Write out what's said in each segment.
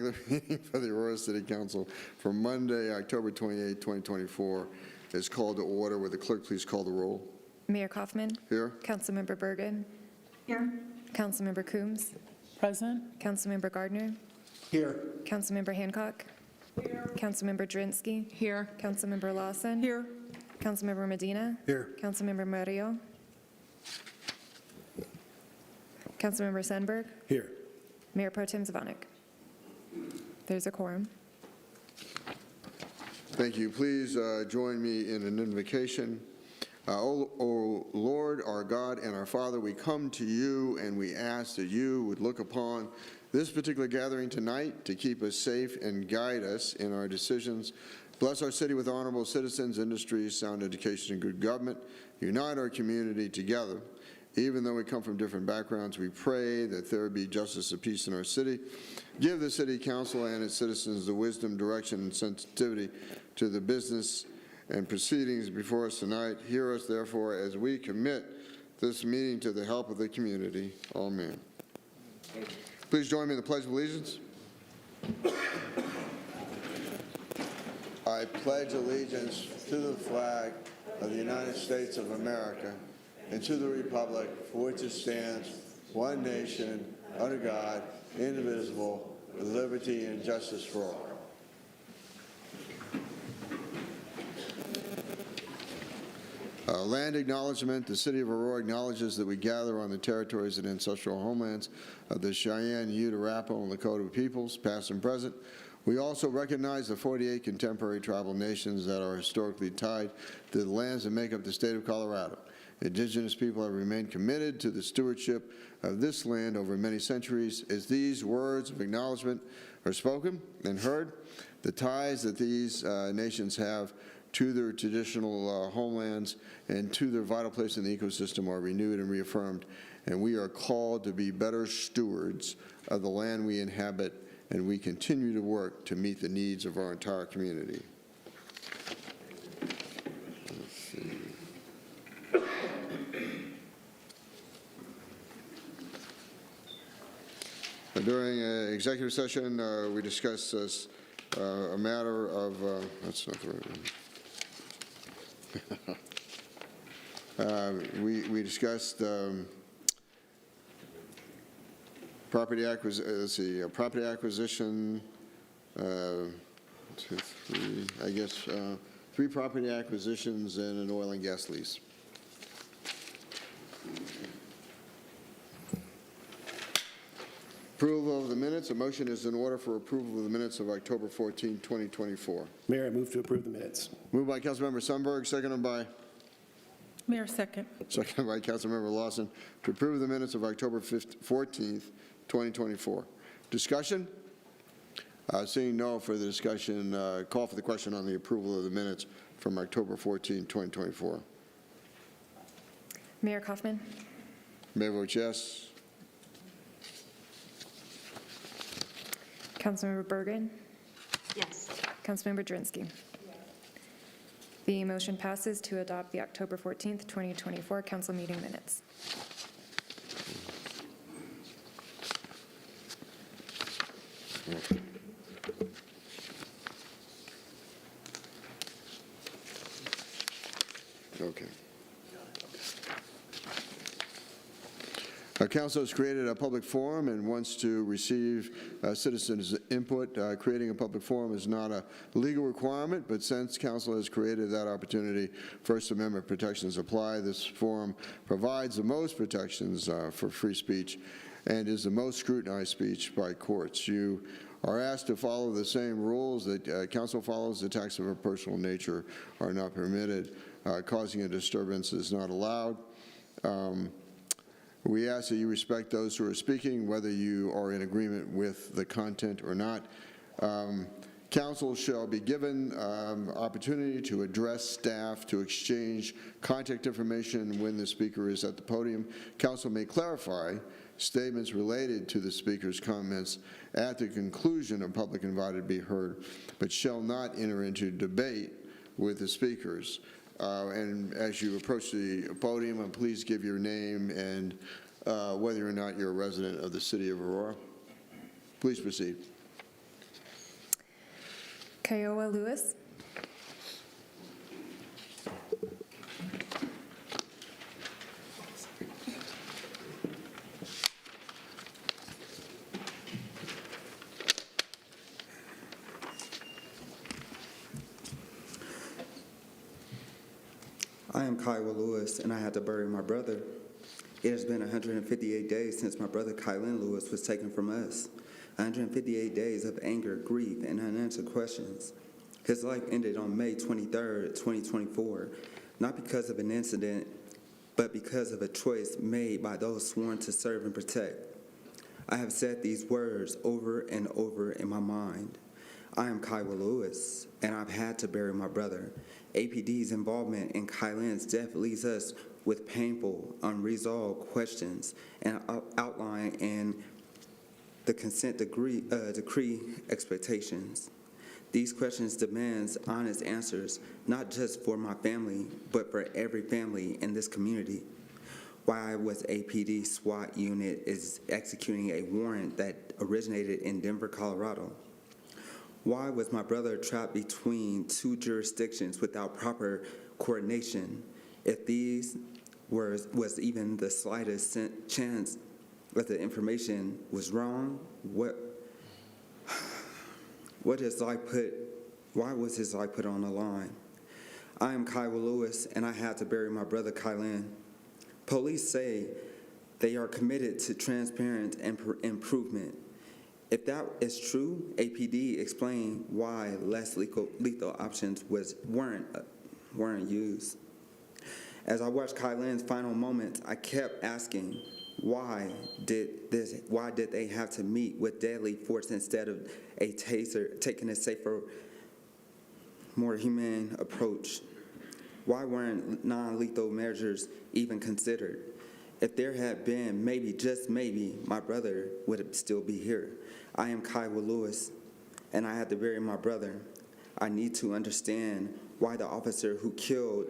regular meeting for the Aurora City Council for Monday, October 28, 2024 is called to order. Would the clerk please call the roll? Mayor Kaufman. Here. Councilmember Bergen. Here. Councilmember Coombs. Present. Councilmember Gardner. Here. Councilmember Hancock. Here. Councilmember Drinsky. Here. Councilmember Lawson. Here. Councilmember Medina. Here. Councilmember Murillo. Councilmember Sandberg. Here. Mayor Pro Tem Zvonek. There's a quorum. Thank you. Please join me in an invocation. O Lord, our God and our Father, we come to you and we ask that you would look upon this particular gathering tonight to keep us safe and guide us in our decisions. Bless our city with honorable citizens, industries, sound education, and good government. Unite our community together. Even though we come from different backgrounds, we pray that there be justice and peace in our city. Give the city council and its citizens the wisdom, direction, and sensitivity to the business and proceedings before us tonight. Hear us, therefore, as we commit this meeting to the help of the community. Amen. Please join me in the Pledge of Allegiance. I pledge allegiance to the flag of the United States of America and to the republic for which it stands, one nation, under God, indivisible, with liberty and justice for all. Land acknowledgement. The City of Aurora acknowledges that we gather on the territories and ancestral homelands of the Cheyenne, Ute, Arapaho, and Lakota peoples, past and present. We also recognize the 48 contemporary tribal nations that are historically tied to the lands that make up the state of Colorado. Indigenous people have remained committed to the stewardship of this land over many centuries. As these words of acknowledgement are spoken and heard, the ties that these nations have to their traditional homelands and to their vital place in the ecosystem are renewed and reaffirmed, and we are called to be better stewards of the land we inhabit, and we continue to work to meet the needs of our entire community. Let's see. During executive session, we discussed a matter of, that's not the right one. We discussed property acquisition, property acquisition, 2, 3, I guess 3 property acquisitions and an oil and gas lease. Approval of the minutes. A motion is in order for approval of the minutes of October 14, 2024. Mayor, I move to approve the minutes. Moved by Councilmember Sundberg, seconded by? Mayor, second. Seconded by Councilmember Lawson to approve the minutes of October 14th, 2024. Discussion? Seeing no further discussion, call for the question on the approval of the minutes from October 14, 2024. Mayor Kaufman. Mayor votes yes. Councilmember Bergen. Yes. Councilmember Drinsky. Yes. The motion passes to adopt the October 14th, 2024 council meeting minutes. Okay. Council has created a public forum and wants to receive citizens' input. Creating a public forum is not a legal requirement, but since Council has created that opportunity, First Amendment protections apply. This forum provides the most protections for free speech and is the most scrutinized speech by courts. You are asked to follow the same rules that Council follows. Attacks of a personal nature are not permitted. Causing a disturbance is not allowed. We ask that you respect those who are speaking, whether you are in agreement with the content or not. Council shall be given opportunity to address staff, to exchange contact information when the speaker is at the podium. Council may clarify statements related to the speaker's comments at the conclusion of public invited to be heard, but shall not enter into debate with the speakers. And as you approach the podium, please give your name and whether or not you're a resident of the city of Aurora. Please proceed. Kiowa Lewis. I am Kiowa Lewis, and I had to bury my brother. It has been 158 days since my brother Kylan Lewis was taken from us. 158 days of anger, grief, and unanswered questions. His life ended on May 23rd, 2024, not because of an incident, but because of a choice made by those sworn to serve and protect. I have said these words over and over in my mind. I am Kiowa Lewis, and I've had to bury my brother. APD's involvement in Kylan's death leaves us with painful, unresolved questions and outlined in the consent decree expectations. These questions demand honest answers, not just for my family, but for every family in this community. Why was APD SWAT unit is executing a warrant that originated in Denver, Colorado? Why was my brother trapped between two jurisdictions without proper coordination? If these was even the slightest chance that the information was wrong, why was his life put on the line? I am Kiowa Lewis, and I had to bury my brother Kylan. Police say they are committed to transparent improvement. If that is true, APD explained why less lethal options weren't used. As I watched Kylan's final moments, I kept asking, why did they have to meet with deadly force instead of a taser, taking a safer, more humane approach? Why weren't non-lethal measures even considered? If there had been, maybe, just maybe, my brother would still be here. I am Kiowa Lewis, and I had to bury my brother. I need to understand why the officer who killed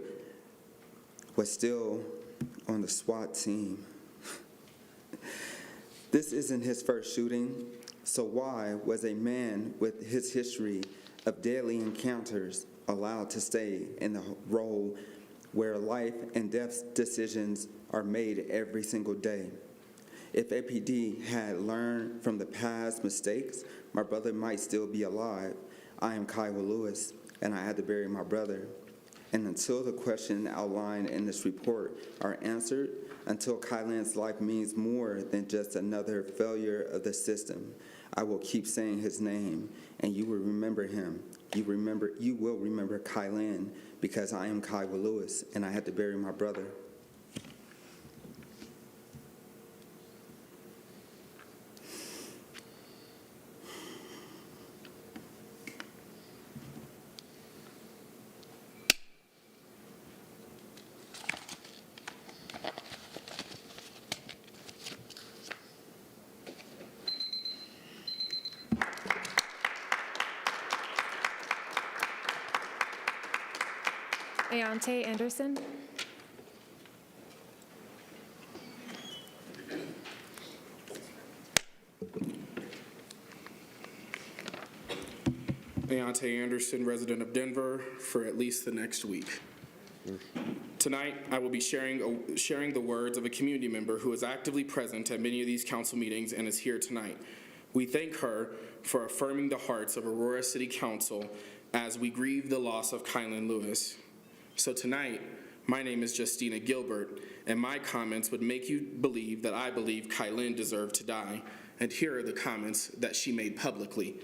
was still on the SWAT team. This isn't his first shooting, so why was a man with his history of deadly encounters allowed to stay in the role where life and death decisions are made every single day? If APD had learned from the past mistakes, my brother might still be alive. I am Kiowa Lewis, and I had to bury my brother. And until the questions outlined in this report are answered, until Kylan's life means more than just another failure of the system, I will keep saying his name, and you will remember him. You will remember Kylan, because I am Kiowa Lewis, and I had to bury my brother. Ayante Anderson. Ayante Anderson, resident of Denver, for at least the next week. Tonight, I will be sharing the words of a community member who is actively present at many of these council meetings and is here tonight. We thank her for affirming the hearts of Aurora City Council as we grieve the loss of Kylan Lewis. So tonight, my name is Justina Gilbert, and my comments would make you believe that I believe Kylan deserved to die, and here are the comments that she made publicly.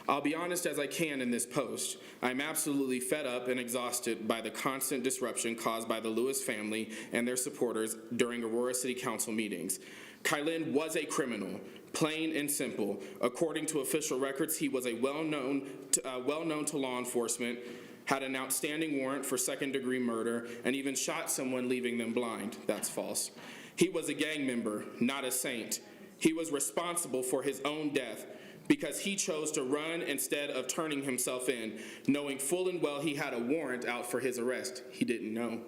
I'll be honest as I can in this post. I'm absolutely fed up and exhausted by the constant disruption caused by the Lewis family and their supporters during Aurora City Council meetings. Kylan was a criminal, plain and simple. According to official records, he was a well-known to law enforcement, had an outstanding warrant for second-degree murder, and even shot someone, leaving them blind. That's false. He was a gang member, not a saint. He was responsible for his own death because he chose to run instead of turning himself in, knowing full and well he had a warrant out for his arrest. He didn't know.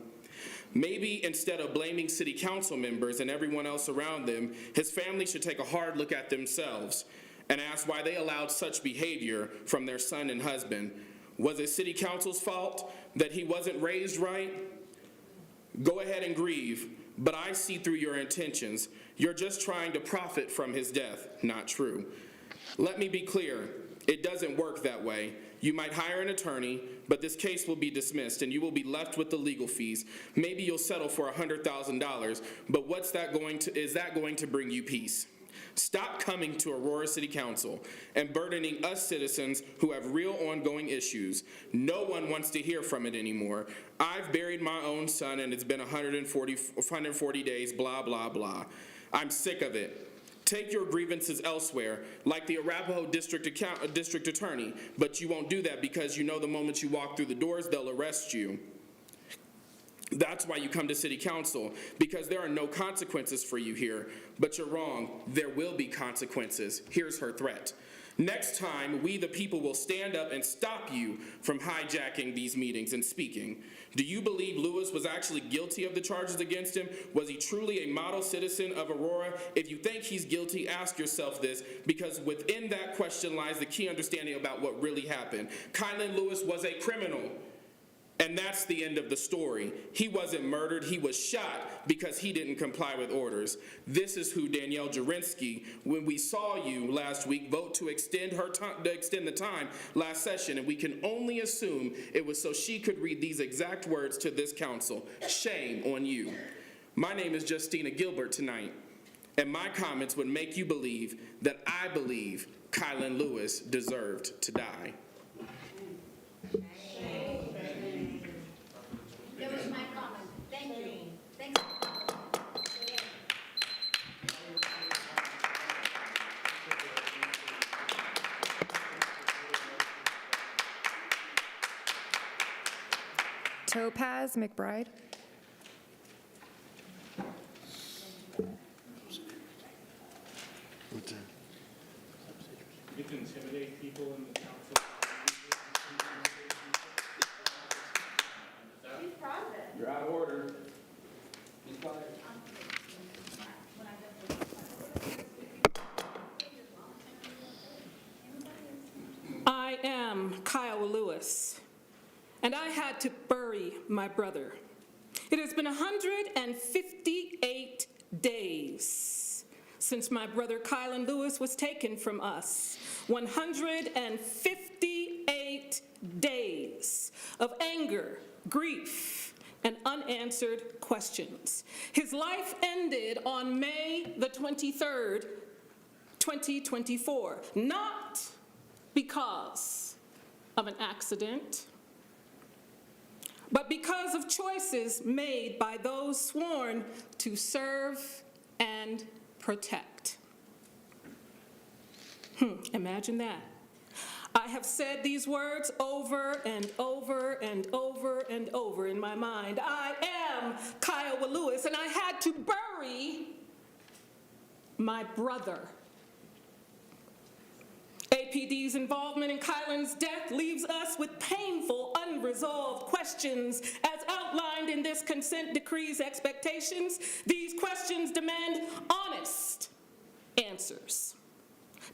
Maybe instead of blaming city council members and everyone else around them, his family should take a hard look at themselves and asked why they allowed such behavior from their son and husband. Was it City Council's fault that he wasn't raised right? Go ahead and grieve, but I see through your intentions. You're just trying to profit from his death. Not true. Let me be clear. It doesn't work that way. You might hire an attorney, but this case will be dismissed and you will be left with the legal fees. Maybe you'll settle for $100,000, but is that going to bring you peace? Stop coming to Aurora City Council and burdening us citizens who have real ongoing issues. No one wants to hear from it anymore. I've buried my own son and it's been 140 days, blah, blah, blah. I'm sick of it. Take your grievances elsewhere, like the Arapahoe District Attorney, but you won't do that because you know the moment you walk through the doors, they'll arrest you. That's why you come to City Council, because there are no consequences for you here. But you're wrong. There will be consequences. Here's her threat. Next time, we the people will stand up and stop you from hijacking these meetings and speaking. Do you believe Lewis was actually guilty of the charges against him? Was he truly a model citizen of Aurora? If you think he's guilty, ask yourself this, because within that question lies the key understanding about what really happened. Kylan Lewis was a criminal. And that's the end of the story. He wasn't murdered, he was shot because he didn't comply with orders. This is who Danielle Jurinsky, when we saw you last week, vote to extend the time last session, and we can only assume it was so she could read these exact words to this council. Shame on you. My name is Justina Gilbert tonight, and my comments would make you believe that I believe Kylan Lewis deserved to die. That was my comment. Thank you. Thanks. Topaz McBride. You can intimidate people in the council. You're out of order. Be quiet. I am Kyle Lewis, and I had to bury my brother. It has been 158 days since my brother Kylan Lewis was taken from us. 158 days of anger, grief, and unanswered questions. His life ended on May the 23rd, 2024, not because of an accident, but because of choices made by those sworn to serve and protect. Imagine that. I have said these words over and over and over and over in my mind. I am Kyle Lewis, and I had to bury my brother. APD's involvement in Kylan's death leaves us with painful, unresolved questions. As outlined in this consent decree's expectations, these questions demand honest answers.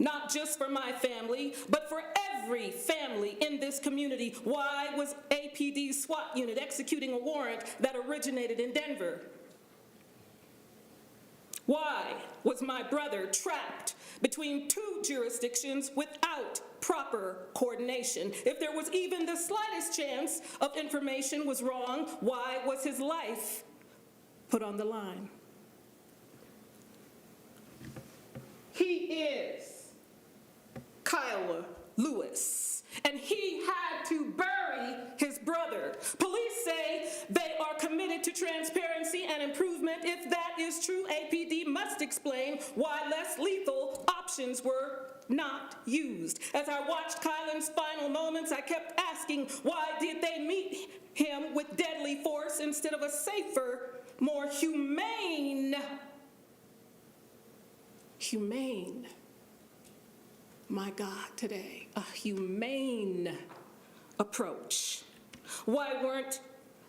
Not just for my family, but for every family in this community. Why was APD's SWAT unit executing a warrant that originated in Denver? Why was my brother trapped between two jurisdictions without proper coordination? If there was even the slightest chance of information was wrong, why was his life put on the line? He is Kyle Lewis, and he had to bury his brother. Police say they are committed to transparency and improvement. If that is true, APD must explain why less lethal options were not used. As I watched Kylan's final moments, I kept asking, why did they meet him with deadly force instead of a safer, more humane, my God, today, a humane approach? Why weren't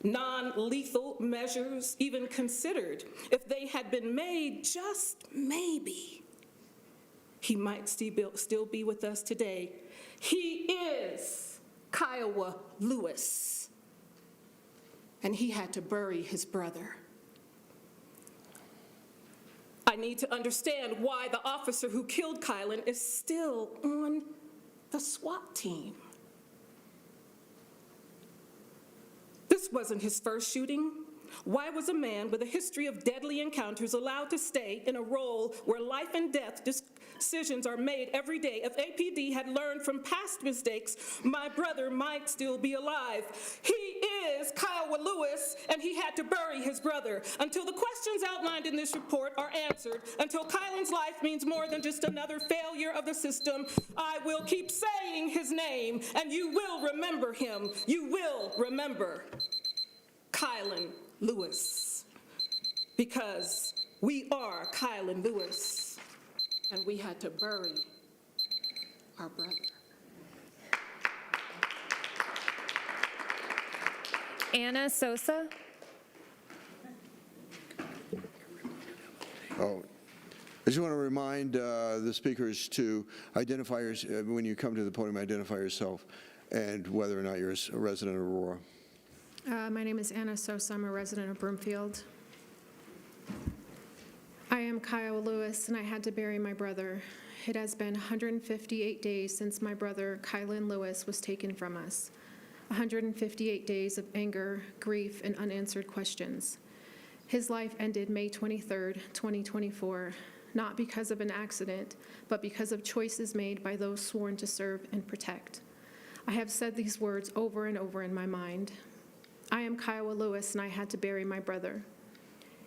non-lethal measures even considered? If they had been made, just maybe, he might still be with us today. He is Kiowa Lewis, and he had to bury his brother. I need to understand why the officer who killed Kylan is still on the SWAT team. This wasn't his first shooting. Why was a man with a history of deadly encounters allowed to stay in a role where life and death decisions are made every day? If APD had learned from past mistakes, my brother might still be alive. He is Kiowa Lewis, and he had to bury his brother. Until the questions outlined in this report are answered, until Kylan's life means more than just another failure of the system, I will keep saying his name, and you will remember him. You will remember Kylan Lewis, because we are Kylan Lewis, and we had to bury our brother. Anna Sosa. Oh, I just want to remind the speakers to identify when you come to the podium, identify yourself and whether or not you're a resident of Aurora. My name is Anna Sosa. I'm a resident of Broomfield. I am Kiowa Lewis, and I had to bury my brother. It has been 158 days since my brother, Kylan Lewis, was taken from us. 158 days of anger, grief, and unanswered questions. His life ended May 23rd, 2024, not because of an accident, but because of choices made by those sworn to serve and protect. I have said these words over and over in my mind. I am Kiowa Lewis, and I had to bury my brother.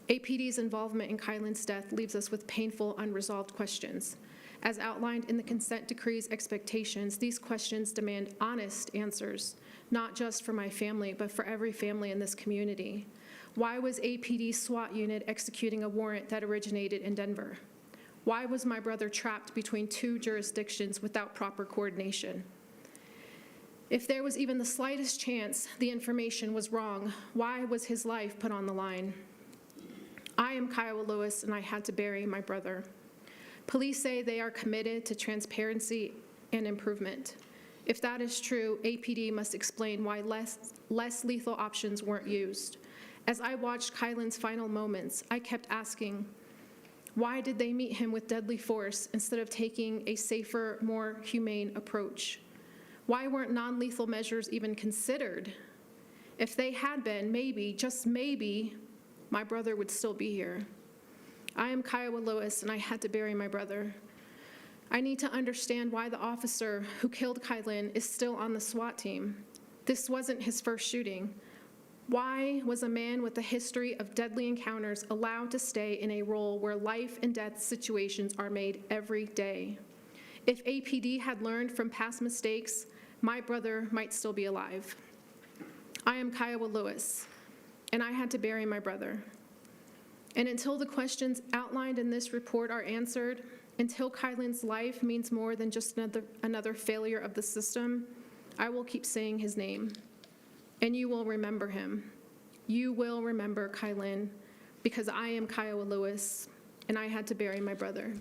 APD's involvement in Kylan's death leaves us with painful, unresolved questions. As outlined in the consent decree's expectations, these questions demand honest answers, not just for my family, but for every family in this community. Why was APD's SWAT unit executing a warrant that originated in Denver? Why was my brother trapped between two jurisdictions without proper coordination? If there was even the slightest chance the information was wrong, why was his life put on the line? I am Kiowa Lewis, and I had to bury my brother. Police say they are committed to transparency and improvement. If that is true, APD must explain why less lethal options weren't used. As I watched Kylan's final moments, I kept asking, why did they meet him with deadly force instead of taking a safer, more humane approach? Why weren't non-lethal measures even considered? If they had been, maybe, just maybe, my brother would still be here. I am Kiowa Lewis, and I had to bury my brother. I need to understand why the officer who killed Kylan is still on the SWAT team. This wasn't his first shooting. Why was a man with a history of deadly encounters allowed to stay in a role where life and death situations are made every day? If APD had learned from past mistakes, my brother might still be alive. I am Kiowa Lewis, and I had to bury my brother. And until the questions outlined in this report are answered, until Kylan's life means more than just another failure of the system, I will keep saying his name. And you will remember him. You will remember Kylan, because I am Kiowa Lewis, and I had to bury my brother.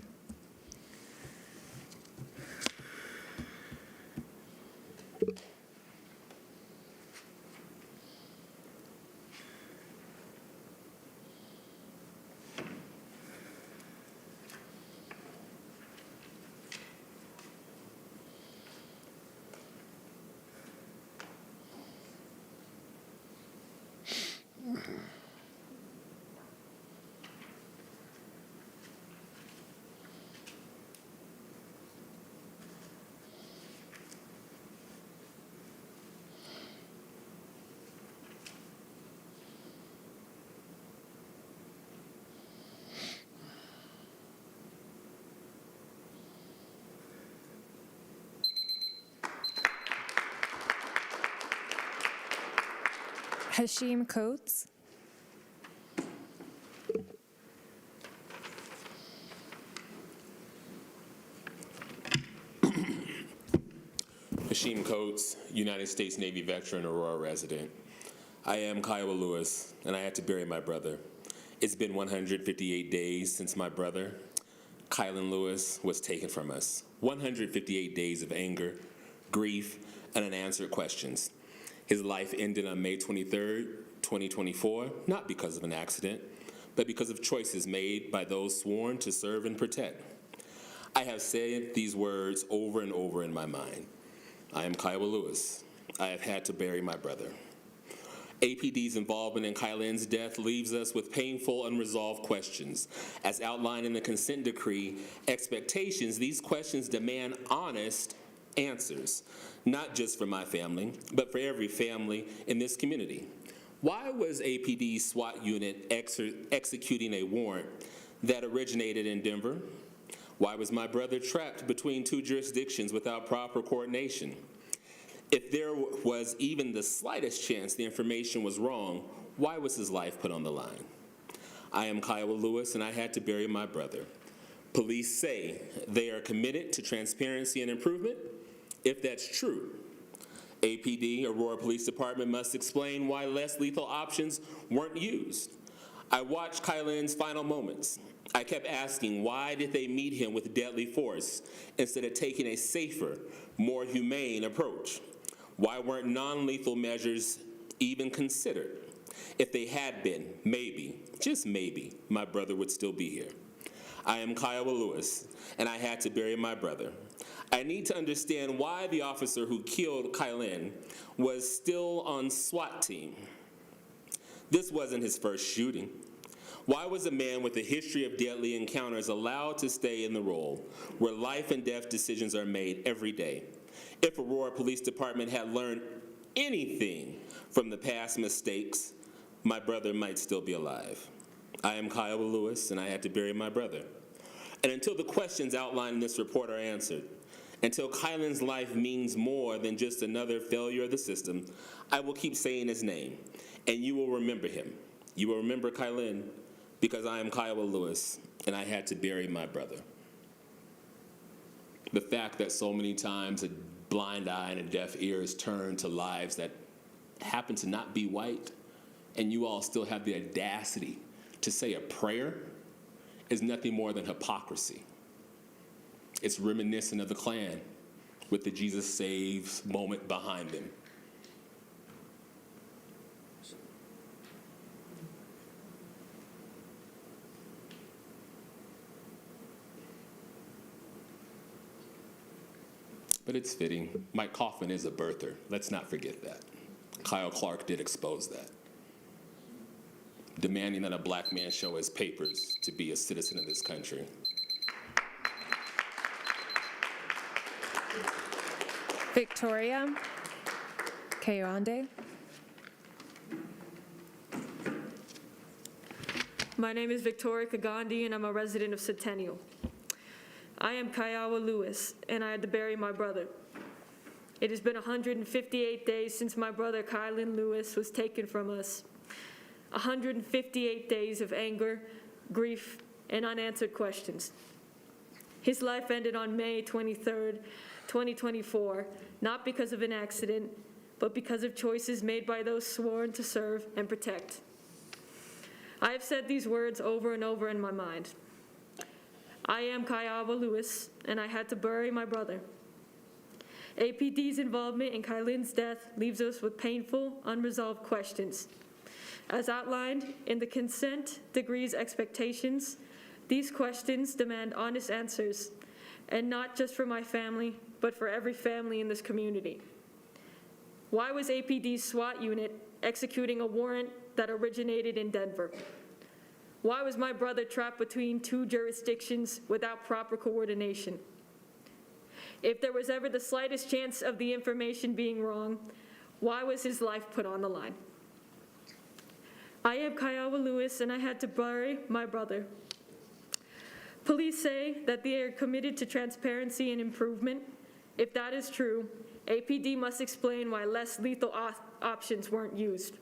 Hashim Coates. Hashim Coates, United States Navy veteran, Aurora resident. I am Kiowa Lewis, and I had to bury my brother. It's been 158 days since my brother. Kylan Lewis was taken from us. 158 days of anger, grief, and unanswered questions. His life ended on May 23rd, 2024, not because of an accident, but because of choices made by those sworn to serve and protect. I have said these words over and over in my mind. I am Kiowa Lewis. I have had to bury my brother. APD's involvement in Kylan's death leaves us with painful, unresolved questions. As outlined in the consent decree expectations, these questions demand honest answers, not just for my family, but for every family in this community. Why was APD's SWAT unit executing a warrant that originated in Denver? Why was my brother trapped between two jurisdictions without proper coordination? If there was even the slightest chance the information was wrong, why was his life put on the line? I am Kiowa Lewis, and I had to bury my brother. Police say they are committed to transparency and improvement. If that's true, APD, Aurora Police Department, must explain why less lethal options weren't used. I watched Kylan's final moments. I kept asking, why did they meet him with deadly force instead of taking a safer, more humane approach? Why weren't non-lethal measures even considered? If they had been, maybe, just maybe, my brother would still be here. I am Kiowa Lewis, and I had to bury my brother. I need to understand why the officer who killed Kylan was still on SWAT team. This wasn't his first shooting. Why was a man with a history of deadly encounters allowed to stay in the role where life and death decisions are made every day? If Aurora Police Department had learned anything from the past mistakes, my brother might still be alive. I am Kiowa Lewis, and I had to bury my brother. And until the questions outlined in this report are answered, until Kylan's life means more than just another failure of the system, I will keep saying his name, and you will remember him. You will remember Kylan, because I am Kiowa Lewis, and I had to bury my brother. The fact that so many times a blind eye and a deaf ear is turned to lives that happen to not be white, and you all still have the audacity to say a prayer, is nothing more than hypocrisy. It's reminiscent of the Klan with the Jesus Saves moment behind them. But it's fitting. Mike Kaufman is a birther. Let's not forget that. Kyle Clark did expose that, demanding that a black man show his papers to be a citizen of this country. Victoria Kayonde. My name is Victoria Kagandi, and I'm a resident of Centennial. I am Kiowa Lewis, and I had to bury my brother. It has been 158 days since my brother Kylan Lewis was taken from us. 158 days of anger, grief, and unanswered questions. His life ended on May 23rd, 2024, not because of an accident, but because of choices made by those sworn to serve and protect. I have said these words over and over in my mind. I am Kiowa Lewis, and I had to bury my brother. APD's involvement in Kylan's death leaves us with painful, unresolved questions. As outlined in the consent decree's expectations, these questions demand honest answers, and not just for my family, but for every family in this community. Why was APD's SWAT unit executing a warrant that originated in Denver? Why was my brother trapped between two jurisdictions without proper coordination? If there was ever the slightest chance of the information being wrong, why was his life put on the line? I am Kiowa Lewis, and I had to bury my brother. Police say that they are committed to transparency and improvement. If that is true, APD must explain why less lethal options weren't used.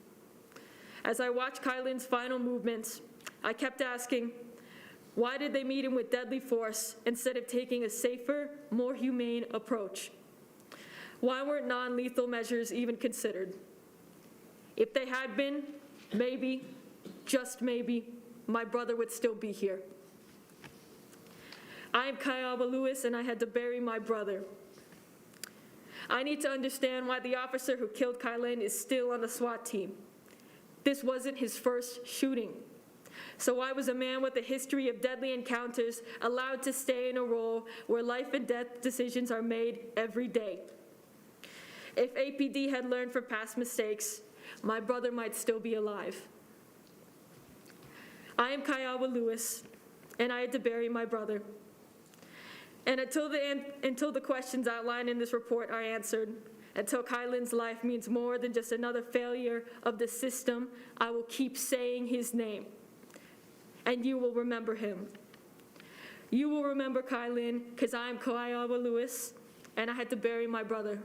As I watched Kylan's final movements, I kept asking, why did they meet him with deadly force instead of taking a safer, more humane approach? Why weren't non-lethal measures even considered? If they had been, maybe, just maybe, my brother would still be here. I am Kiowa Lewis, and I had to bury my brother. I need to understand why the officer who killed Kylan is still on the SWAT team. This wasn't his first shooting. So why was a man with a history of deadly encounters allowed to stay in a role where life and death decisions are made every day? If APD had learned from past mistakes, my brother might still be alive. I am Kiowa Lewis, and I had to bury my brother. And until the questions outlined in this report are answered, until Kylan's life means more than just another failure of the system, I will keep saying his name. And you will remember him. You will remember Kylan, because I am Kiowa Lewis, and I had to bury my brother.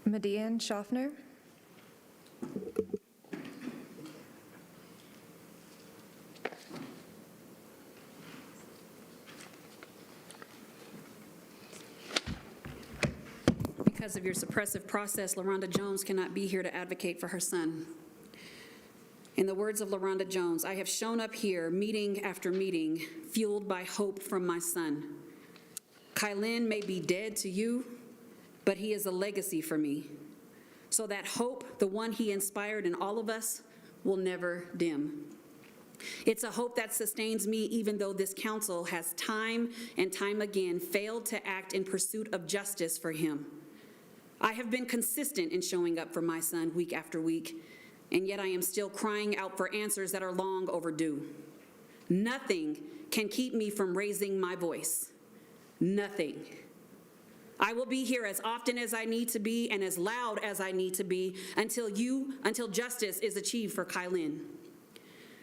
Median Schaffner. Because of your suppressive process, LaRonda Jones cannot be here to advocate for her son. In the words of LaRonda Jones, I have shown up here meeting after meeting, fueled by hope from my son. Kylan may be dead to you, but he is a legacy for me. So that hope, the one he inspired in all of us, will never dim. It's a hope that sustains me even though this council has time and time again failed to act in pursuit of justice for him. I have been consistent in showing up for my son week after week, and yet I am still crying out for answers that are long overdue. Nothing can keep me from raising my voice. Nothing. I will be here as often as I need to be and as loud as I need to be until justice is achieved for Kylan.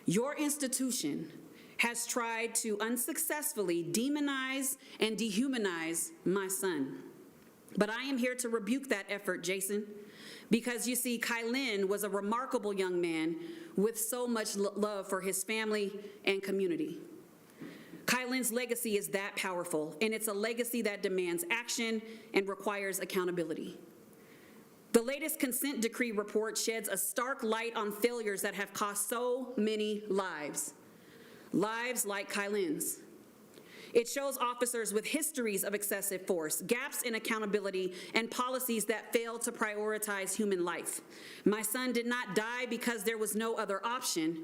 Your institution has tried to unsuccessfully demonize and dehumanize my son. But I am here to rebuke that effort, Jason, because you see, Kylan was a remarkable young man with so much love for his family and community. Kylan's legacy is that powerful, and it's a legacy that demands action and requires accountability. The latest consent decree report sheds a stark light on failures that have cost so many lives like Kylan's. It shows officers with histories of excessive force, gaps in accountability, and policies that fail to prioritize human life. My son did not die because there was no other option.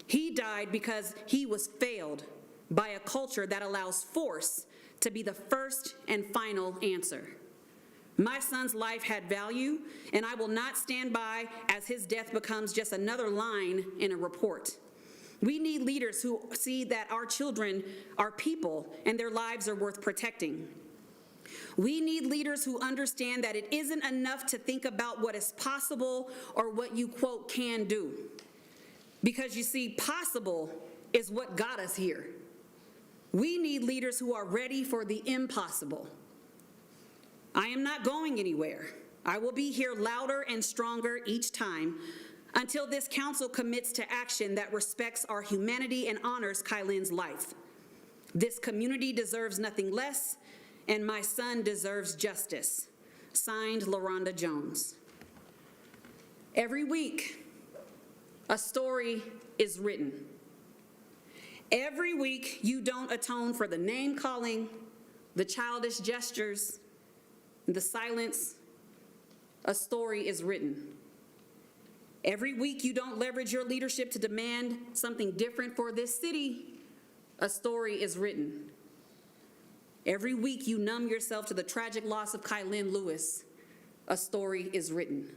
He died because he was failed by a culture that allows force to be the first and final answer. My son's life had value, and I will not stand by as his death becomes just another line in a report. We need leaders who see that our children are people and their lives are worth protecting. We need leaders who understand that it isn't enough to think about what is possible or what you, quote, can do. Because you see, possible is what got us here. We need leaders who are ready for the impossible. I am not going anywhere. I will be here louder and stronger each time until this council commits to action that respects our humanity and honors Kylan's life. This community deserves nothing less, and my son deserves justice. Signed, LaRonda Jones. Every week, a story is written. Every week, you don't atone for the name-calling, the childish gestures, the silence. A story is written. Every week, you don't leverage your leadership to demand something different for this city. A story is written. Every week, you numb yourself to the tragic loss of Kylan Lewis. A story is written.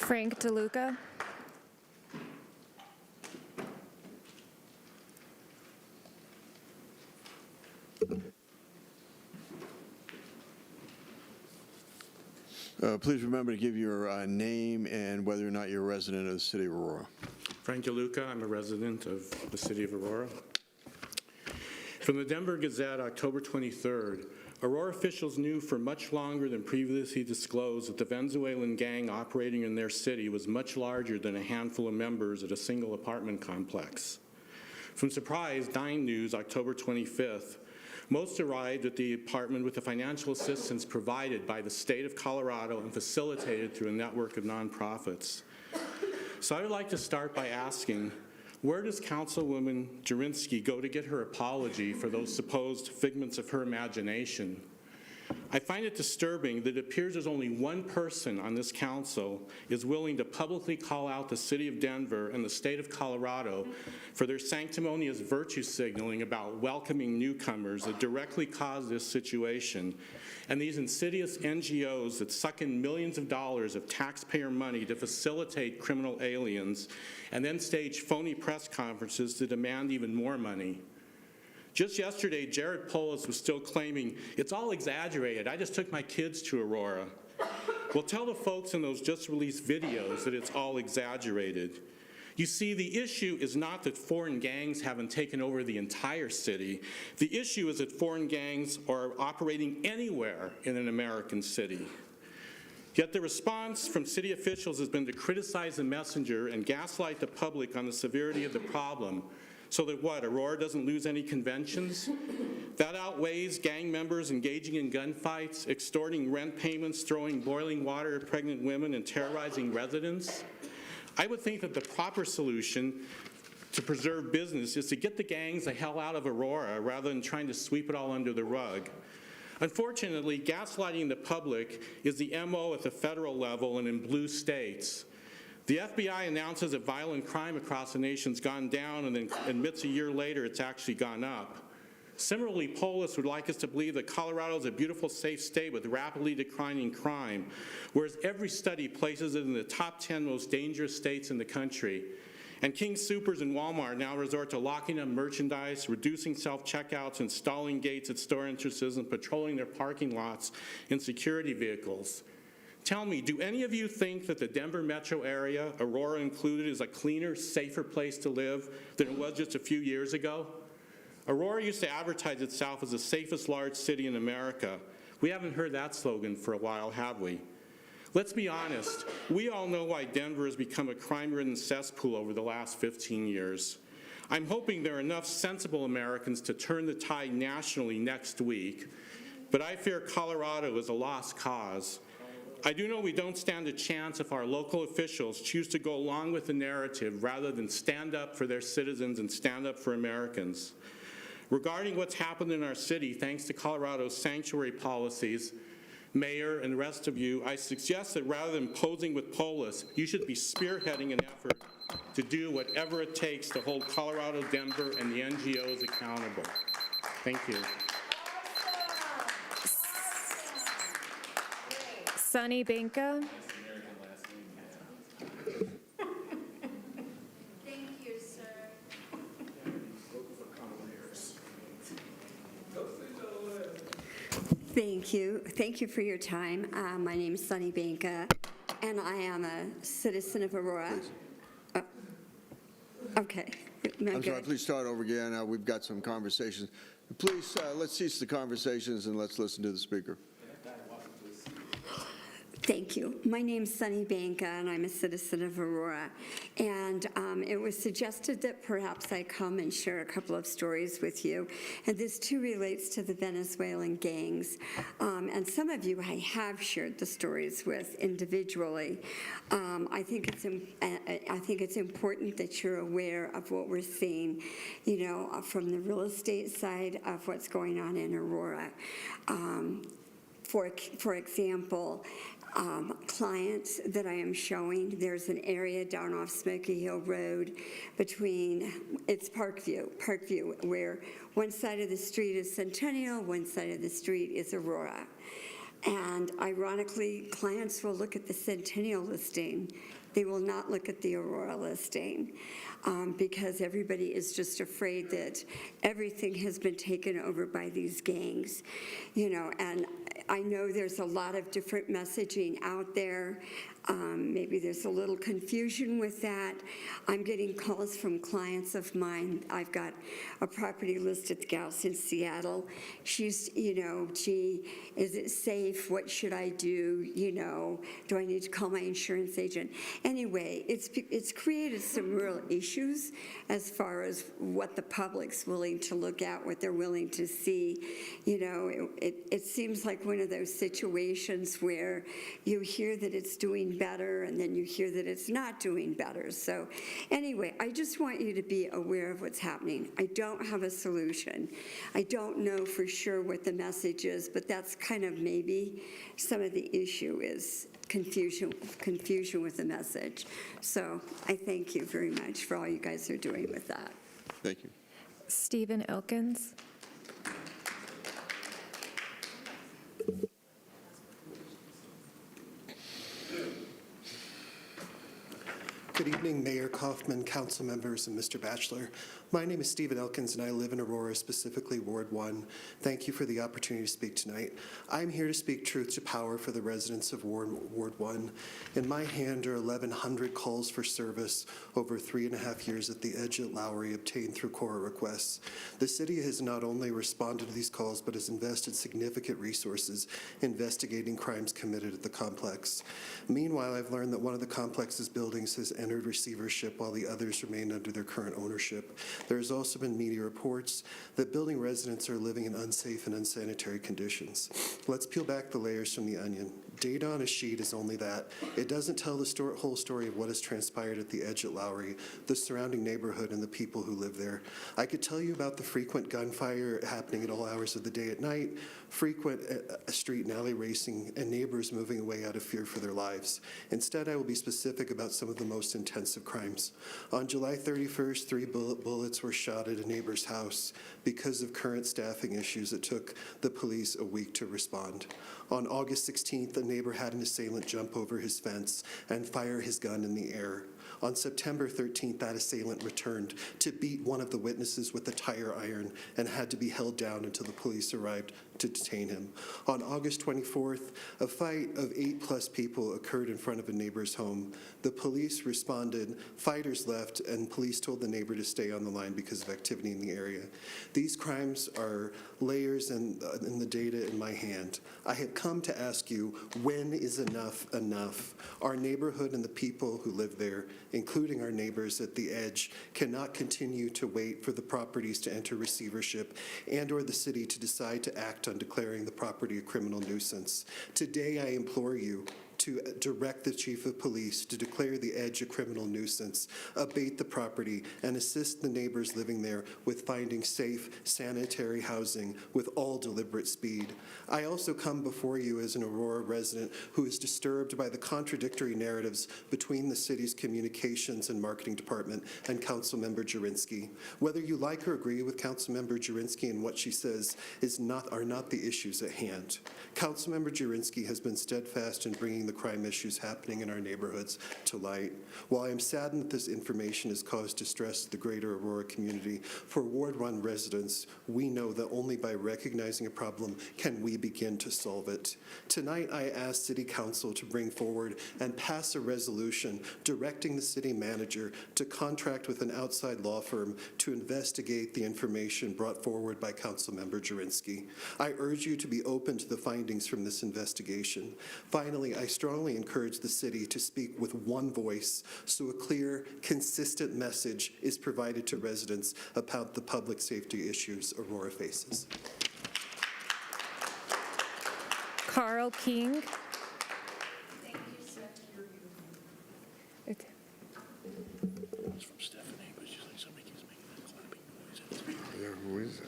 Frank DeLuca. Please remember to give your name and whether or not you're a resident of the city of Aurora. Frank DeLuca, I'm a resident of the city of Aurora. From the Denver Gazette, October 23rd, Aurora officials knew for much longer than previously disclosed that the Venezuelan gang operating in their city was much larger than a handful of members at a single apartment complex. From Surprise, 9 News, October 25th, most arrived at the apartment with the financial assistance provided by the state of Colorado and facilitated through a network of nonprofits. So I would like to start by asking, where does Councilwoman Jurinsky go to get her apology for those supposed figments of her imagination? I find it disturbing that it appears there's only one person on this council is willing to publicly call out the city of Denver and the state of Colorado for their sanctimonious virtue signaling about welcoming newcomers that directly caused this situation, and these insidious NGOs that suck in millions of dollars of taxpayer money to facilitate criminal aliens and then stage phony press conferences to demand even more money. Just yesterday, Jared Polis was still claiming, it's all exaggerated, I just took my kids to Aurora. Well, tell the folks in those just released videos that it's all exaggerated. You see, the issue is not that foreign gangs haven't taken over the entire city. The issue is that foreign gangs are operating anywhere in an American city. Yet the response from city officials has been to criticize the messenger and gaslight the public on the severity of the problem. So that what, Aurora doesn't lose any conventions? That outweighs gang members engaging in gunfights, extorting rent payments, throwing boiling water at pregnant women, and terrorizing residents? I would think that the proper solution to preserve business is to get the gangs the hell out of Aurora rather than trying to sweep it all under the rug. Unfortunately, gaslighting the public is the MO at the federal level and in blue states. The FBI announces that violent crime across the nation's gone down and then admits a year later it's actually gone up. Similarly, Polis would like us to believe that Colorado is a beautiful, safe state with rapidly declining crime, whereas every study places it in the top 10 most dangerous states in the country. And King Soopers and Walmart now resort to locking up merchandise, reducing self-checkouts, installing gates at store entrances, and patrolling their parking lots in security vehicles. Tell me, do any of you think that the Denver metro area, Aurora included, is a cleaner, safer place to live than it was just a few years ago? Aurora used to advertise itself as the safest large city in America. We haven't heard that slogan for a while, have we? Let's be honest, we all know why Denver has become a crime-ridden cesspool over the last 15 years. I'm hoping there are enough sensible Americans to turn the tide nationally next week, but I fear Colorado is a lost cause. I do know we don't stand a chance if our local officials choose to go along with the narrative rather than stand up for their citizens and stand up for Americans. Regarding what's happened in our city, thanks to Colorado's sanctuary policies, Mayor and the rest of you, I suggest that rather than posing with Polis, you should be spearheading an effort to do whatever it takes to hold Colorado, Denver, and the NGOs accountable. Thank you. Sunny Banka. Thank you, sir. Thank you. Thank you for your time. My name is Sunny Banka, and I am a citizen of Aurora. Oh. Okay. I'm sorry, please start over again. We've got some conversations. Please, let's cease the conversations and let's listen to the speaker. Thank you. My name's Sunny Banka, and I'm a citizen of Aurora. And it was suggested that perhaps I come and share a couple of stories with you. And this too relates to the Venezuelan gangs. And some of you I have shared the stories with individually. I think it's important that you're aware of what we're seeing, you know, from the real estate side of what's going on in Aurora. For example, clients that I am showing, there's an area down off Smoky Hill Road it's Parkview, where one side of the street is Centennial, one side of the street is Aurora. And ironically, clients will look at the Centennial listing. They will not look at the Aurora listing because everybody is just afraid that everything has been taken over by these gangs, you know, and I know there's a lot of different messaging out there. Maybe there's a little confusion with that. I'm getting calls from clients of mine. I've got a property listed house in Seattle. She's, gee, is it safe? What should I do? Do I need to call my insurance agent? Anyway, it's created some real issues as far as what the public's willing to look at, what they're willing to see. It seems like one of those situations where you hear that it's doing better and then you hear that it's not doing better. So anyway, I just want you to be aware of what's happening. I don't have a solution. I don't know for sure what the message is, but that's kind of maybe some of the issue is confusion with the message. So I thank you very much for all you guys are doing with that. Thank you. Stephen Elkins. Good evening, Mayor Kaufman, council members, and Mr. Batchelor. My name is Stephen Elkins, and I live in Aurora, specifically Ward 1. Thank you for the opportunity to speak tonight. I'm here to speak truth to power for the residents of Ward 1. In my hand are 1,100 calls for service over 3.5 years at the edge at Lowry obtained through Cora requests. The city has not only responded to these calls, but has invested significant resources investigating crimes committed at the complex. Meanwhile, I've learned that one of the complex's buildings has entered receivership while the others remain under their current ownership. There has also been media reports that building residents are living in unsafe and unsanitary conditions. Let's peel back the layers from the onion. Data on a sheet is only that. It doesn't tell the whole story of what has transpired at the edge at Lowry, the surrounding neighborhood, and the people who live there. I could tell you about the frequent gunfire happening at all hours of the day at night, frequent street and alley racing, and neighbors moving away out of fear for their lives. Instead, I will be specific about some of the most intensive crimes. On July 31st, 3 bullets were shot at a neighbor's house. Because of current staffing issues, it took the police a week to respond. On August 16th, a neighbor had an assailant jump over his fence and fire his gun in the air. On September 13th, that assailant returned to beat one of the witnesses with a tire iron and had to be held down until the police arrived to detain him. On August 24th, a fight of 8+ people occurred in front of a neighbor's home. The police responded, fighters left, and police told the neighbor to stay on the line because of activity in the area. These crimes are layers in the data in my hand. I have come to ask you, when is enough enough? Our neighborhood and the people who live there, including our neighbors at the edge, cannot continue to wait for the properties to enter receivership and/or the city to decide to act on declaring the property a criminal nuisance. Today, I implore you to direct the chief of police to declare the edge a criminal nuisance, abate the property, and assist the neighbors living there with finding safe, sanitary housing with all deliberate speed. I also come before you as an Aurora resident who is disturbed by the contradictory narratives between the city's communications and marketing department and Councilmember Jurinski. Whether you like or agree with Councilmember Jurinski and what she says are not the issues at hand. Councilmember Jurinski has been steadfast in bringing the crime issues happening in our neighborhoods to light. While I am saddened that this information has caused distress to the greater Aurora community, for Ward 1 residents, we know that only by recognizing a problem can we begin to solve it. Tonight, I ask City Council to bring forward and pass a resolution directing the city manager to contract with an outside law firm to investigate the information brought forward by Councilmember Jurinski. I urge you to be open to the findings from this investigation. Finally, I strongly encourage the city to speak with one voice so a clear, consistent message is provided to residents about the public safety issues Aurora faces. Carl King. Who is that?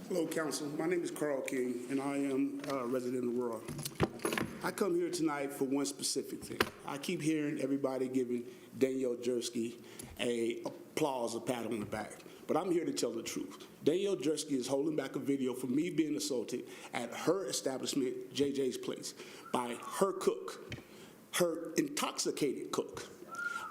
Hello, Council. My name is Carl King, and I am a resident of Aurora. I come here tonight for one specific thing. I keep hearing everybody giving Danielle Jersky a pat on the back, but I'm here to tell the truth. Danielle Jersky is holding back a video for me being assaulted at her establishment, JJ's Place, by her cook, her intoxicated cook.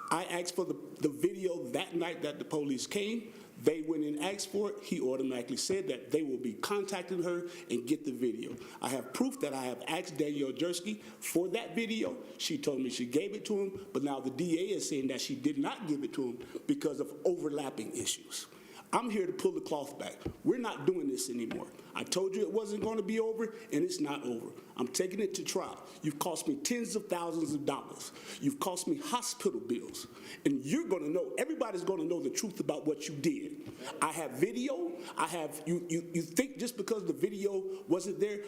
I asked for the video that night that the police came. They went and asked for it. He automatically said that they will be contacting her and get the video. I have proof that I have asked Danielle Jersky for that video. She told me she gave it to him, but now the DA is saying that she did not give it to him because of overlapping issues. I'm here to pull the cloth back. We're not doing this anymore. I told you it wasn't going to be over, and it's not over. I'm taking it to trial. You've cost me tens of thousands of dollars. You've cost me hospital bills. And you're going to know, everybody's going to know the truth about what you did. I have video. I have, you think just because the video wasn't there,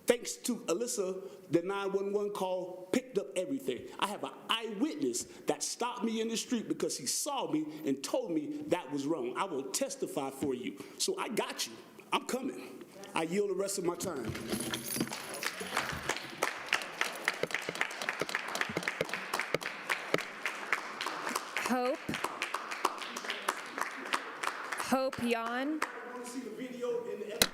thanks to Alyssa, the 911 call picked up everything. I have an eyewitness that stopped me in the street because he saw me and told me that was wrong. I will testify for you. So I got you. I'm coming. I yield the rest of my time. Hope Yan. I want to see the video and the evidence.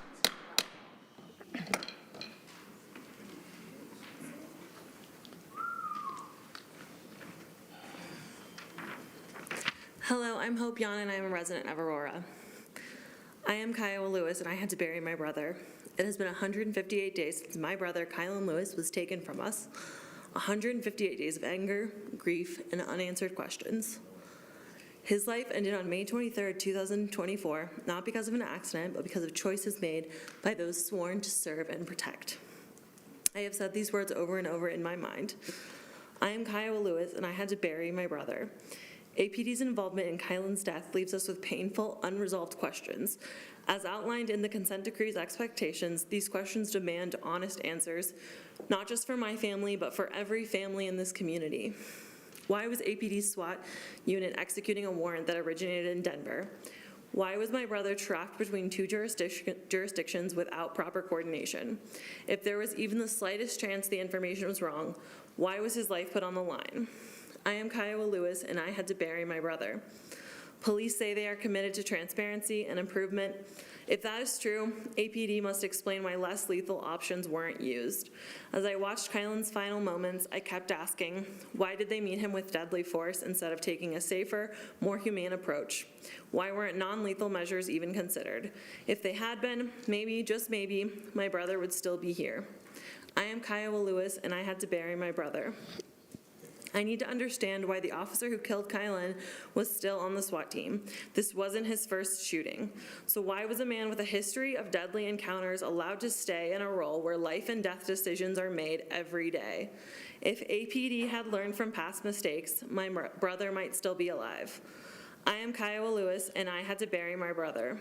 Hello, I'm Hope Yan, and I'm a resident of Aurora. I am Kiowa Lewis, and I had to bury my brother. It has been 158 days since my brother, Kylan Lewis, was taken from us. 158 days of anger, grief, and unanswered questions. His life ended on May 23, 2024, not because of an accident, but because of choices made by those sworn to serve and protect. I have said these words over and over in my mind. I am Kiowa Lewis, and I had to bury my brother. APD's involvement in Kylan's death leaves us with painful, unresolved questions. As outlined in the consent decree's expectations, these questions demand honest answers, not just for my family, but for every family in this community. Why was APD's SWAT unit executing a warrant that originated in Denver? Why was my brother trapped between two jurisdictions without proper coordination? If there was even the slightest chance the information was wrong, why was his life put on the line? I am Kiowa Lewis, and I had to bury my brother. Police say they are committed to transparency and improvement. If that is true, APD must explain why less lethal options weren't used. As I watched Kylan's final moments, I kept asking, why did they meet him with deadly force instead of taking a safer, more humane approach? Why weren't non-lethal measures even considered? If they had been, maybe, just maybe, my brother would still be here. I am Kiowa Lewis, and I had to bury my brother. I need to understand why the officer who killed Kylan was still on the SWAT team. This wasn't his first shooting. So why was a man with a history of deadly encounters allowed to stay in a role where life and death decisions are made every day? If APD had learned from past mistakes, my brother might still be alive. I am Kiowa Lewis, and I had to bury my brother.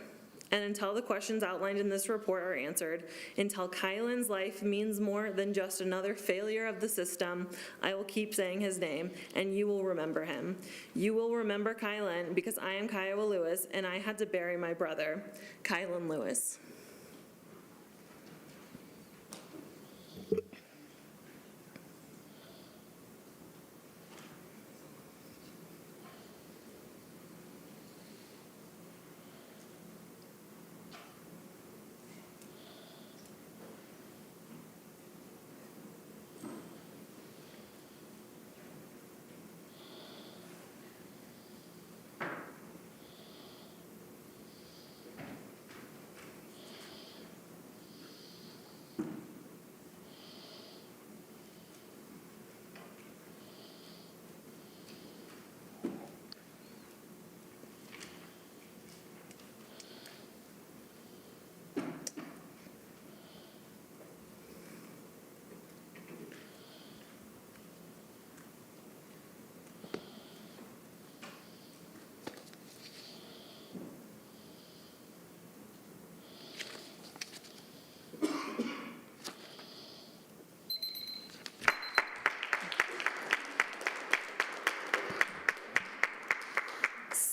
And until the questions outlined in this report are answered, until Kylan's life means more than just another failure of the system, I will keep saying his name, and you will remember him. You will remember Kylan because I am Kiowa Lewis, and I had to bury my brother, Kylan Lewis.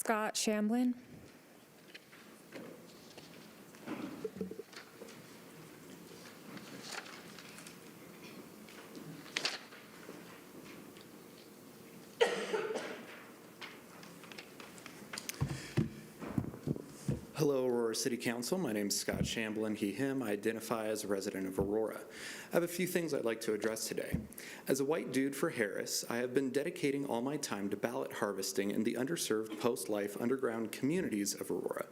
Scott Shamblin. Hello, Aurora City Council. My name is Scott Shamblin, he, him. I identify as a resident of Aurora. I have a few things I'd like to address today. As a white dude for Harris, I have been dedicating all my time to ballot harvesting in the underserved post-life underground communities of Aurora.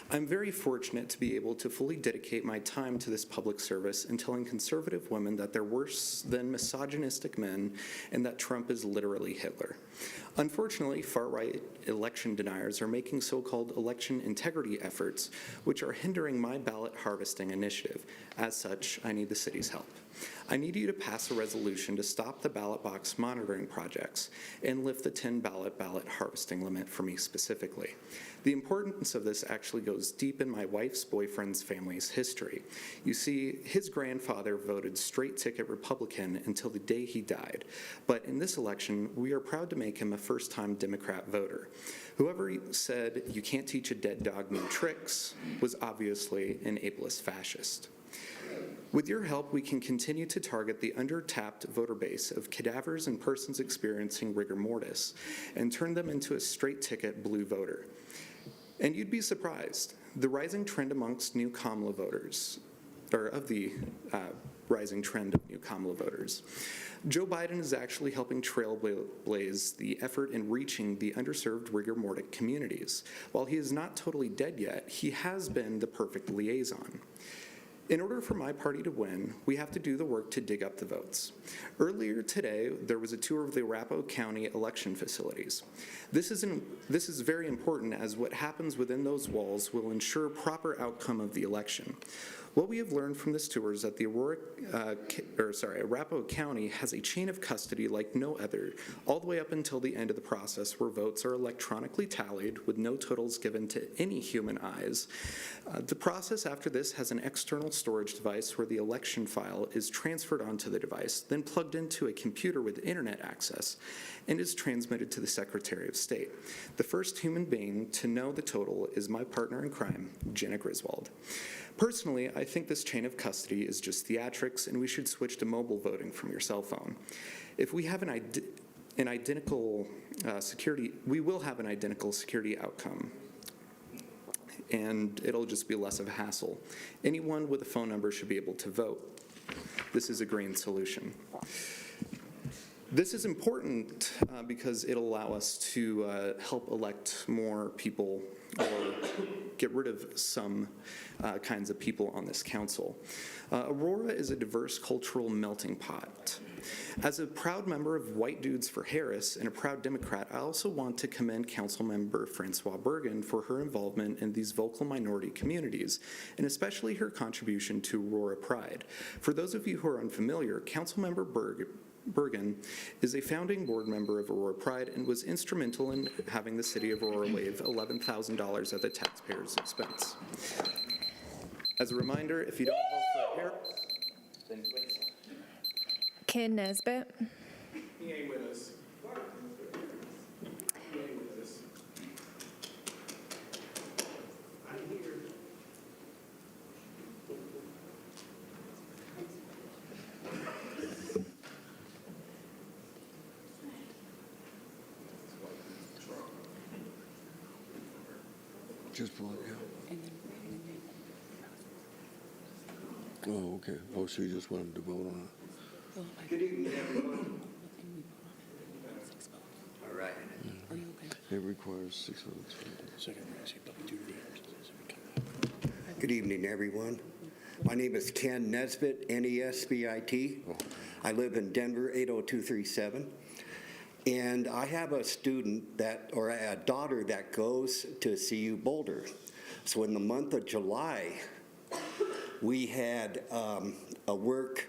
I'm very fortunate to be able to fully dedicate my time to this public service and telling conservative women that they're worse than misogynistic men and that Trump is literally Hitler. Unfortunately, far-right election deniers are making so-called election integrity efforts, which are hindering my ballot harvesting initiative. As such, I need the city's help. I need you to pass a resolution to stop the ballot box monitoring projects and lift the 10 ballot harvesting limit for me specifically. The importance of this actually goes deep in my wife's boyfriend's family's history. You see, his grandfather voted straight ticket Republican until the day he died. But in this election, we are proud to make him a first-time Democrat voter. Whoever said you can't teach a dead dog new tricks was obviously an ableist fascist. With your help, we can continue to target the under-tapped voter base of cadavers and persons experiencing rigor mortis and turn them into a straight-ticket blue voter. And you'd be surprised, the rising trend amongst new Kamala voters, or of the rising trend of new Kamala voters. Joe Biden is actually helping trailblaze the effort in reaching the underserved rigor mortis communities. While he is not totally dead yet, he has been the perfect liaison. In order for my party to win, we have to do the work to dig up the votes. Earlier today, there was a tour of the Arapahoe County election facilities. This is very important, as what happens within those walls will ensure proper outcome of the election. What we have learned from this tour is that the Arapahoe County has a chain of custody like no other, all the way up until the end of the process, where votes are electronically tallied with no totals given to any human eyes. The process after this has an external storage device where the election file is transferred onto the device, then plugged into a computer with internet access, and is transmitted to the Secretary of State. The first human being to know the total is my partner in crime, Jenna Griswold. Personally, I think this chain of custody is just theatrics, and we should switch to mobile voting from your cell phone. If we have an identical security, we will have an identical security outcome, and it'll just be less of a hassle. Anyone with a phone number should be able to vote. This is a green solution. This is important because it'll allow us to help elect more people or get rid of some kinds of people on this council. Aurora is a diverse cultural melting pot. As a proud member of White Dudes for Harris and a proud Democrat, I also want to commend Councilmember Francois Bergen for her involvement in these vocal minority communities, and especially her contribution to Aurora Pride. For those of you who are unfamiliar, Councilmember Bergen is a founding board member of Aurora Pride and was instrumental in having the city of Aurora waive $11,000 at the taxpayer's expense. As a reminder, if you don't vote for Harris, then you win. Kid Nesbitt. He ain't with us. He ain't with us. I'm here. Just pull it out. Oh, okay. Oh, so you just wanted to vote on it? Good evening, everyone. All right. It requires 6 votes. Good evening, everyone. My name is Ken Nesbitt, Nesbit. I live in Denver, 80237. And I have a student or a daughter that goes to CU Boulder. So in the month of July, we had a work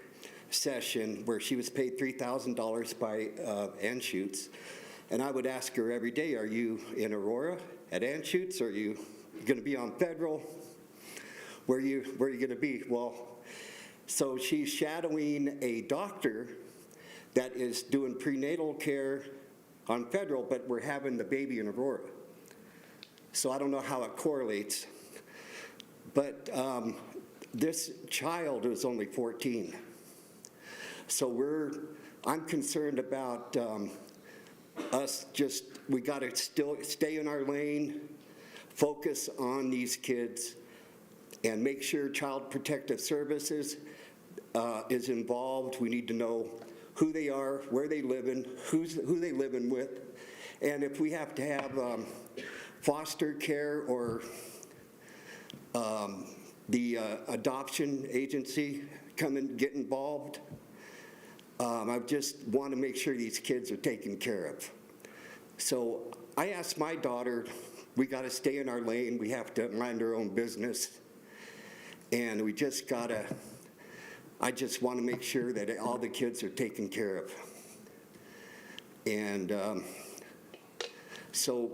session where she was paid $3,000 by Anschutz. And I would ask her every day, are you in Aurora at Anschutz? Are you going to be on Federal? Where are you going to be? Well, so she's shadowing a doctor that is doing prenatal care on Federal, but we're having the baby in Aurora. So I don't know how it correlates. But this child is only 14. So I'm concerned about us we got to still stay in our lane, focus on these kids and make sure Child Protective Services is involved. We need to know who they are, where they live in, who they living with, and if we have to have foster care or the adoption agency come and get involved. I just want to make sure these kids are taken care of. So I asked my daughter, we got to stay in our lane, we have to mind our own business, and we just got to, I just want to make sure that all the kids are taken care of. And so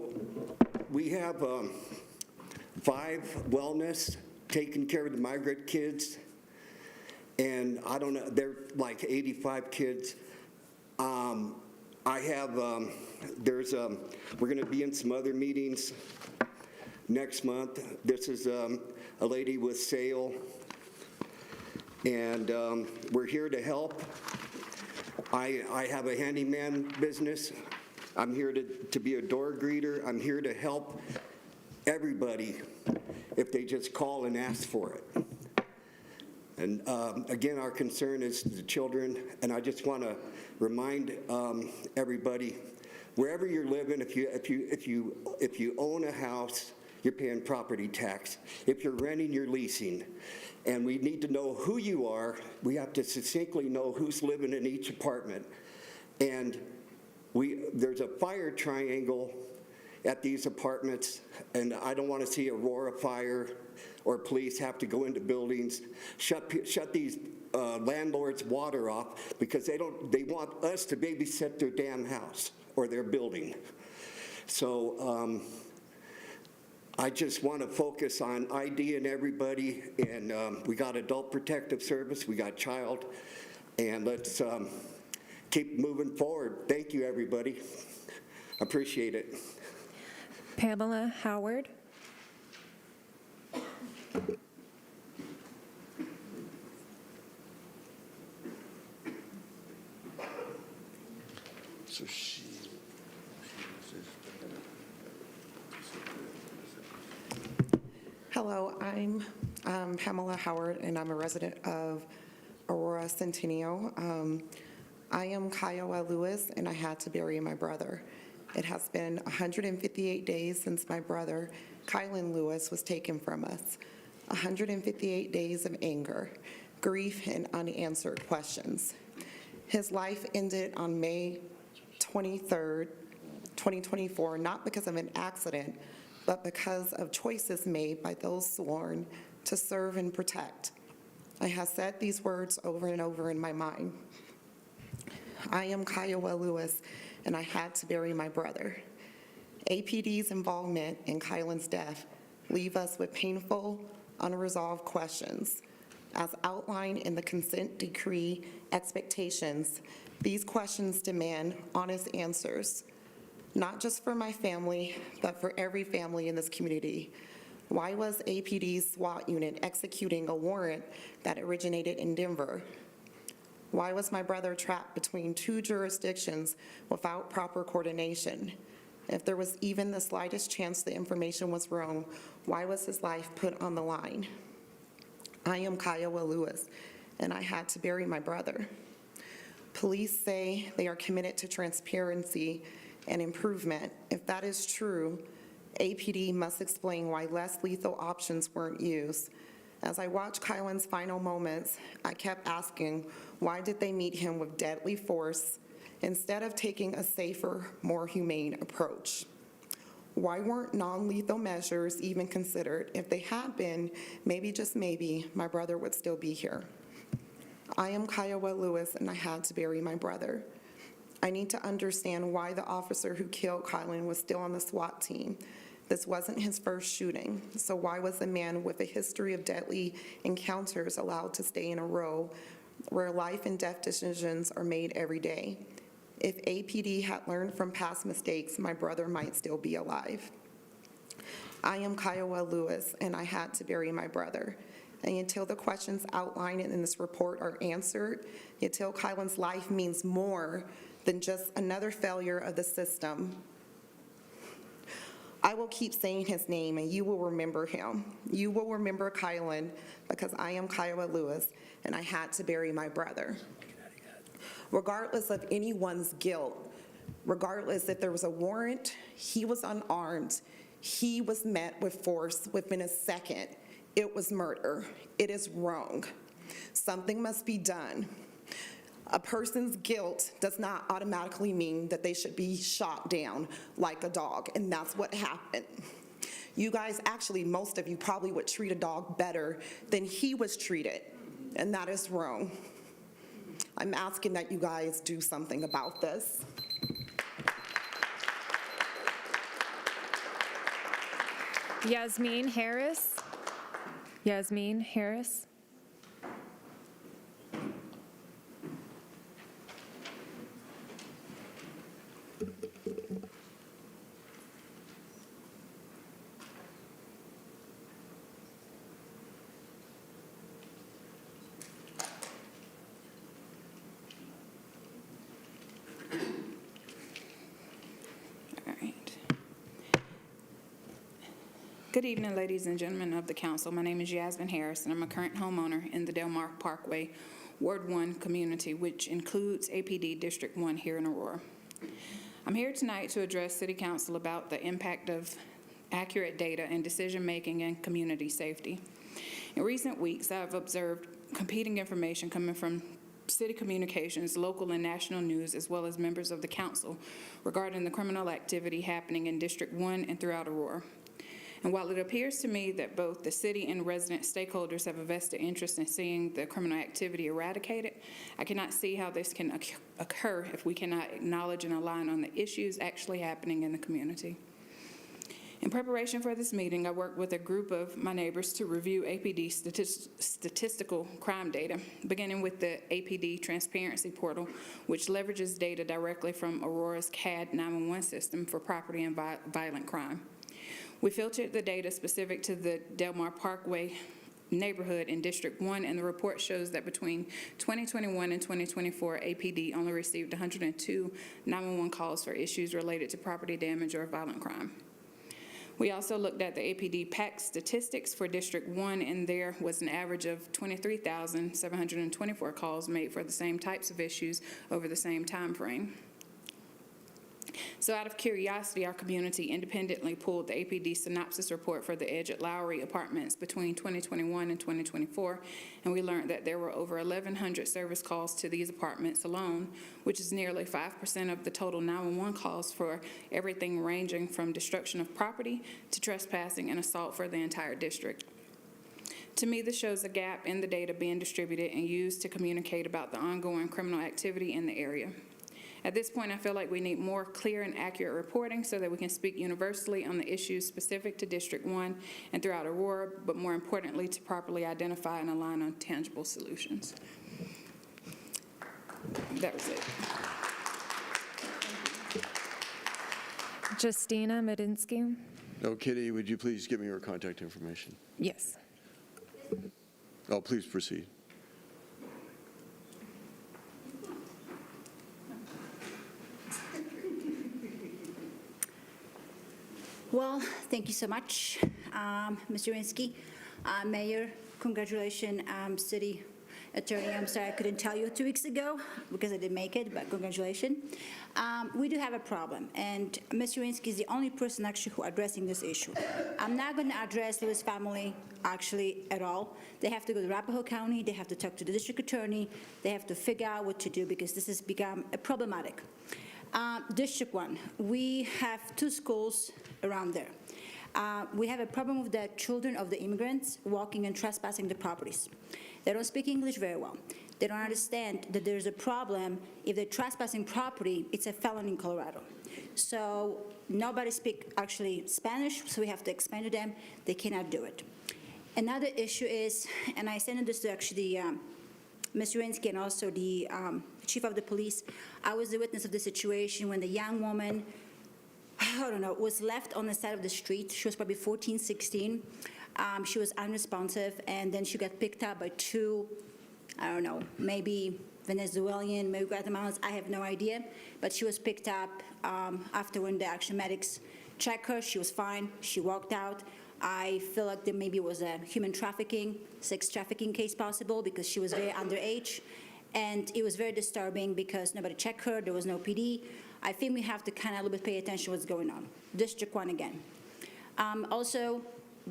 we have 5 wellness taking care of the migrant kids, and I don't know, they're like 85 kids. I have, we're going to be in some other meetings next month. This is a lady with SAIL, and we're here to help. I have a handyman business. I'm here to be a door greeter. I'm here to help everybody if they just call and ask for it. And again, our concern is the children, and I just want to remind everybody, wherever you're living, if you own a house, you're paying property tax. If you're renting, you're leasing. And we need to know who you are. We have to succinctly know who's living in each apartment. And there's a fire triangle at these apartments, and I don't want to see Aurora Fire or police have to go into buildings, shut these landlords' water off because they want us to babysit their damn house or their building. So I just want to focus on ID and everybody, and we got Adult Protective Service, we got Child, and let's keep moving forward. Thank you, everybody. Appreciate it. Pamela Howard. So Hello, I'm Pamela Howard, and I'm a resident of Aurora Centennial. I am Kiowa Lewis, and I had to bury my brother. It has been 158 days since my brother, Kylan Lewis, was taken from us. 158 days of anger, grief, and unanswered questions. His life ended on May 23rd, 2024, not because of an accident, but because of choices made by those sworn to serve and protect. I have said these words over and over in my mind. I am Kiowa Lewis, and I had to bury my brother. APD's involvement in Kylan's death leave us with painful, unresolved questions. As outlined in the consent decree expectations, these questions demand honest answers, not just for my family, but for every family in this community. Why was APD's SWAT unit executing a warrant that originated in Denver? Why was my brother trapped between 2 jurisdictions without proper coordination? If there was even the slightest chance the information was wrong, why was his life put on the line? I am Kiowa Lewis, and I had to bury my brother. Police say they are committed to transparency and improvement. If that is true, APD must explain why less lethal options weren't used. As I watched Kylan's final moments, I kept asking, why did they meet him with deadly force instead of taking a safer, more humane approach? Why weren't non-lethal measures even considered? If they had been, maybe, just maybe, my brother would still be here. I am Kiowa Lewis, and I had to bury my brother. I need to understand why the officer who killed Kylan was still on the SWAT team. This wasn't his first shooting, so why was a man with a history of deadly encounters allowed to stay in a row where life and death decisions are made every day? If APD had learned from past mistakes, my brother might still be alive. I am Kiowa Lewis, and I had to bury my brother. And until the questions outlined in this report are answered, until Kylan's life means more than just another failure of the system, I will keep saying his name, and you will remember him. You will remember Kylan, because I am Kiowa Lewis, and I had to bury my brother. Regardless of anyone's guilt, regardless if there was a warrant, he was unarmed. He was met with force within a second. It was murder. It is wrong. Something must be done. A person's guilt does not automatically mean that they should be shot down like a dog, and that's what happened. You guys, actually, most of you probably would treat a dog better than he was treated, and that is wrong. I'm asking that you guys do something about this. Yasmin Harris. Yasmin Harris. Good evening, ladies and gentlemen of the council. My name is Yasmin Harris, and I'm a current homeowner in the Del Mar Parkway Ward 1 community, which includes APD District 1 here in Aurora. I'm here tonight to address City Council about the impact of accurate data in decision-making and community safety. In recent weeks, I've observed competing information coming from city communications, local and national news, as well as members of the council regarding the criminal activity happening in District 1 and throughout Aurora. And while it appears to me that both the city and resident stakeholders have a vested interest in seeing the criminal activity eradicated, I cannot see how this can occur if we cannot acknowledge and align on the issues actually happening in the community. In preparation for this meeting, I worked with a group of my neighbors to review APD statistical crime data, beginning with the APD Transparency Portal, which leverages data directly from Aurora's CAD 911 system for property and violent crime. We filtered the data specific to the Del Mar Parkway neighborhood in District 1, and the report shows that between 2021 and 2024, APD only received 102 911 calls for issues related to property damage or violent crime. We also looked at the APD PAC statistics for District 1, and there was an average of 23,724 calls made for the same types of issues over the same time frame. So out of curiosity, our community independently pulled the APD synopsis report for the Edge at Lowry apartments between 2021 and 2024, and we learned that there were over 1,100 service calls to these apartments alone, which is nearly 5% of the total 911 calls for everything ranging from destruction of property to trespassing and assault for the entire district. To me, this shows a gap in the data being distributed and used to communicate about the ongoing criminal activity in the area. At this point, I feel like we need more clear and accurate reporting so that we can speak universally on the issues specific to District 1 and throughout Aurora, but more importantly, to properly identify and align on tangible solutions. That was it. Justina Medinsky. No, Kitty, would you please give me your contact information? Yes. Oh, please proceed. Well, thank you so much, Mr. Winsky. Mayor, congratulations, City Attorney. I'm sorry I couldn't tell you 2 weeks ago because I didn't make it, but congratulations. We do have a problem, and Mr. Winsky is the only person actually who addressing this issue. I'm not going to address Lewis family actually at all. They have to go to Arapahoe County. They have to talk to the district attorney. They have to figure out what to do because this has become problematic. District 1, we have 2 schools around there. We have a problem with the children of the immigrants walking and trespassing the properties. They don't speak English very well. They don't understand that there's a problem. If they're trespassing property, it's a felony in Colorado. So nobody speaks actually Spanish, so we have to explain to them they cannot do it. Another issue is, and I sent this to actually Mr. Winsky and also the chief of the police. I was the witness of the situation when the young woman, I don't know, was left on the side of the street. She was probably 14, 16. She was unresponsive, and then she got picked up by 2, I don't know, maybe Venezuelan, maybe Guatemalans, I have no idea. But she was picked up after when the action medics checked her, she was fine, she walked out. I feel like there maybe was a human trafficking, sex trafficking case possible because she was very underage. And it was very disturbing because nobody checked her, there was no PD. I think we have to kind of a little bit pay attention to what's going on. District 1 again. Also,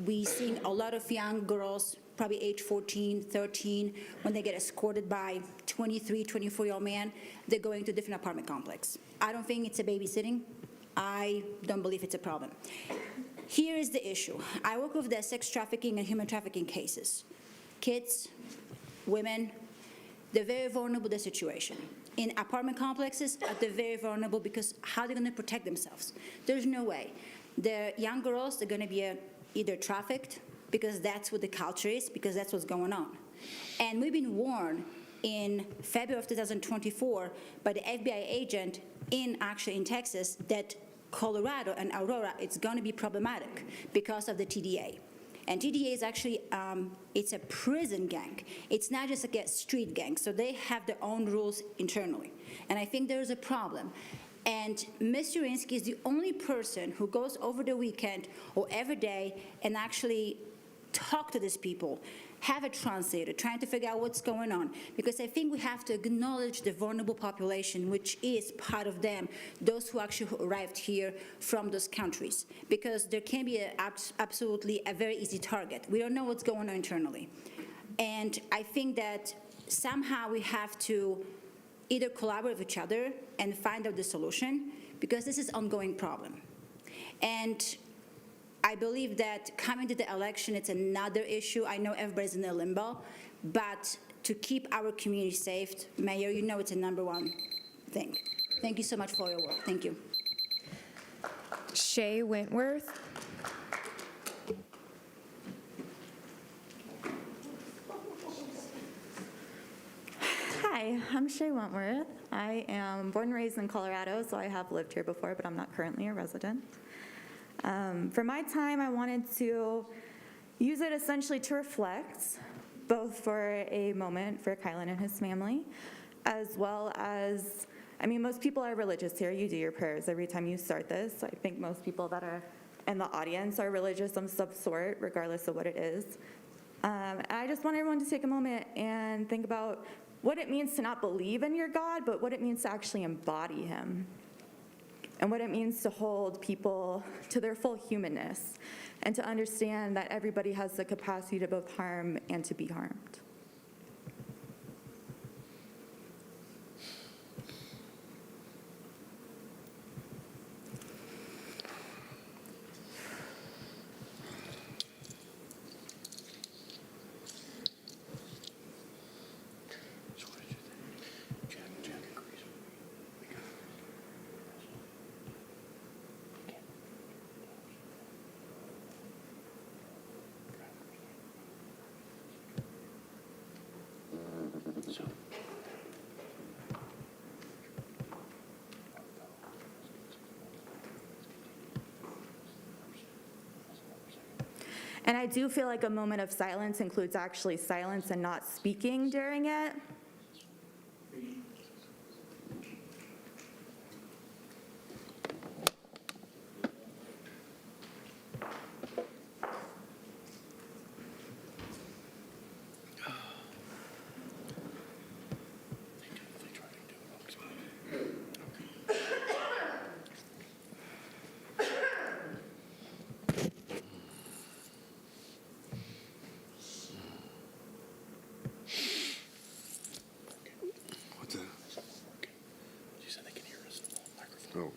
we seeing a lot of young girls, probably age 14, 13, when they get escorted by 23, 24-year-old man, they're going to different apartment complex. I don't think it's a babysitting. I don't believe it's a problem. Here is the issue. I work with the sex trafficking and human trafficking cases. Kids, women, they're very vulnerable to the situation. In apartment complexes, they're very vulnerable because how are they going to protect themselves? There's no way. The young girls, they're going to be either trafficked, because that's what the culture is, because that's what's going on. And we've been warned in February of 2024 by the FBI agent in Texas that Colorado and Aurora, it's going to be problematic because of the TDA. And TDA is actually, it's a prison gang. It's not just like a street gang, so they have their own rules internally. And I think there's a problem. And Mr. Urinsky is the only person who goes over the weekend or every day and actually talk to these people, have a translator, trying to figure out what's going on. Because I think we have to acknowledge the vulnerable population, which is part of them, those who actually arrived here from those countries. Because there can be absolutely a very easy target. We don't know what's going on internally. And I think that somehow we have to either collaborate with each other and find out the solution, because this is an ongoing problem. And I believe that coming to the election, it's another issue. I know everybody's in a limbo, but to keep our community safe, Mayor, you know it's a #1 thing. Thank you so much for your work. Thank you. Shay Wentworth. Hi, I'm Shay Wentworth. I am born and raised in Colorado, so I have lived here before, but I'm not currently a resident. For my time, I wanted to use it essentially to reflect, both for a moment for Kylan and his family, as well as, I mean, most people are religious here. You do your prayers every time you start this. I think most people that are in the audience are religious of some sort, regardless of what it is. I just want everyone to take a moment and think about what it means to not believe in your God, but what it means to actually embody him. And what it means to hold people to their full humanness, and to understand that everybody has the capacity to both harm and to be harmed. And I do feel like a moment of silence includes actually silence and not speaking during it. Oh.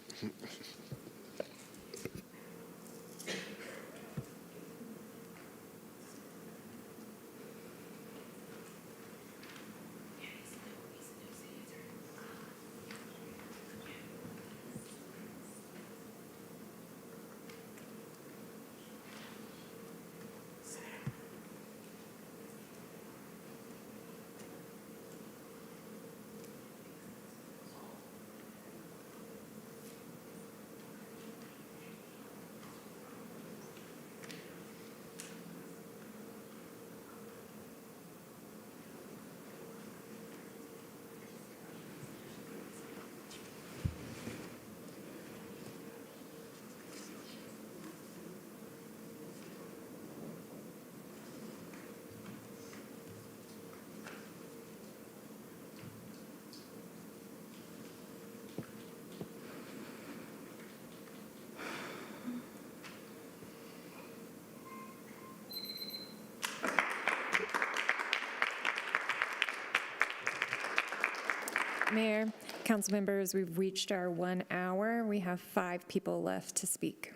Mayor, council members, we've reached our 1 hour. We have 5 people left to speak.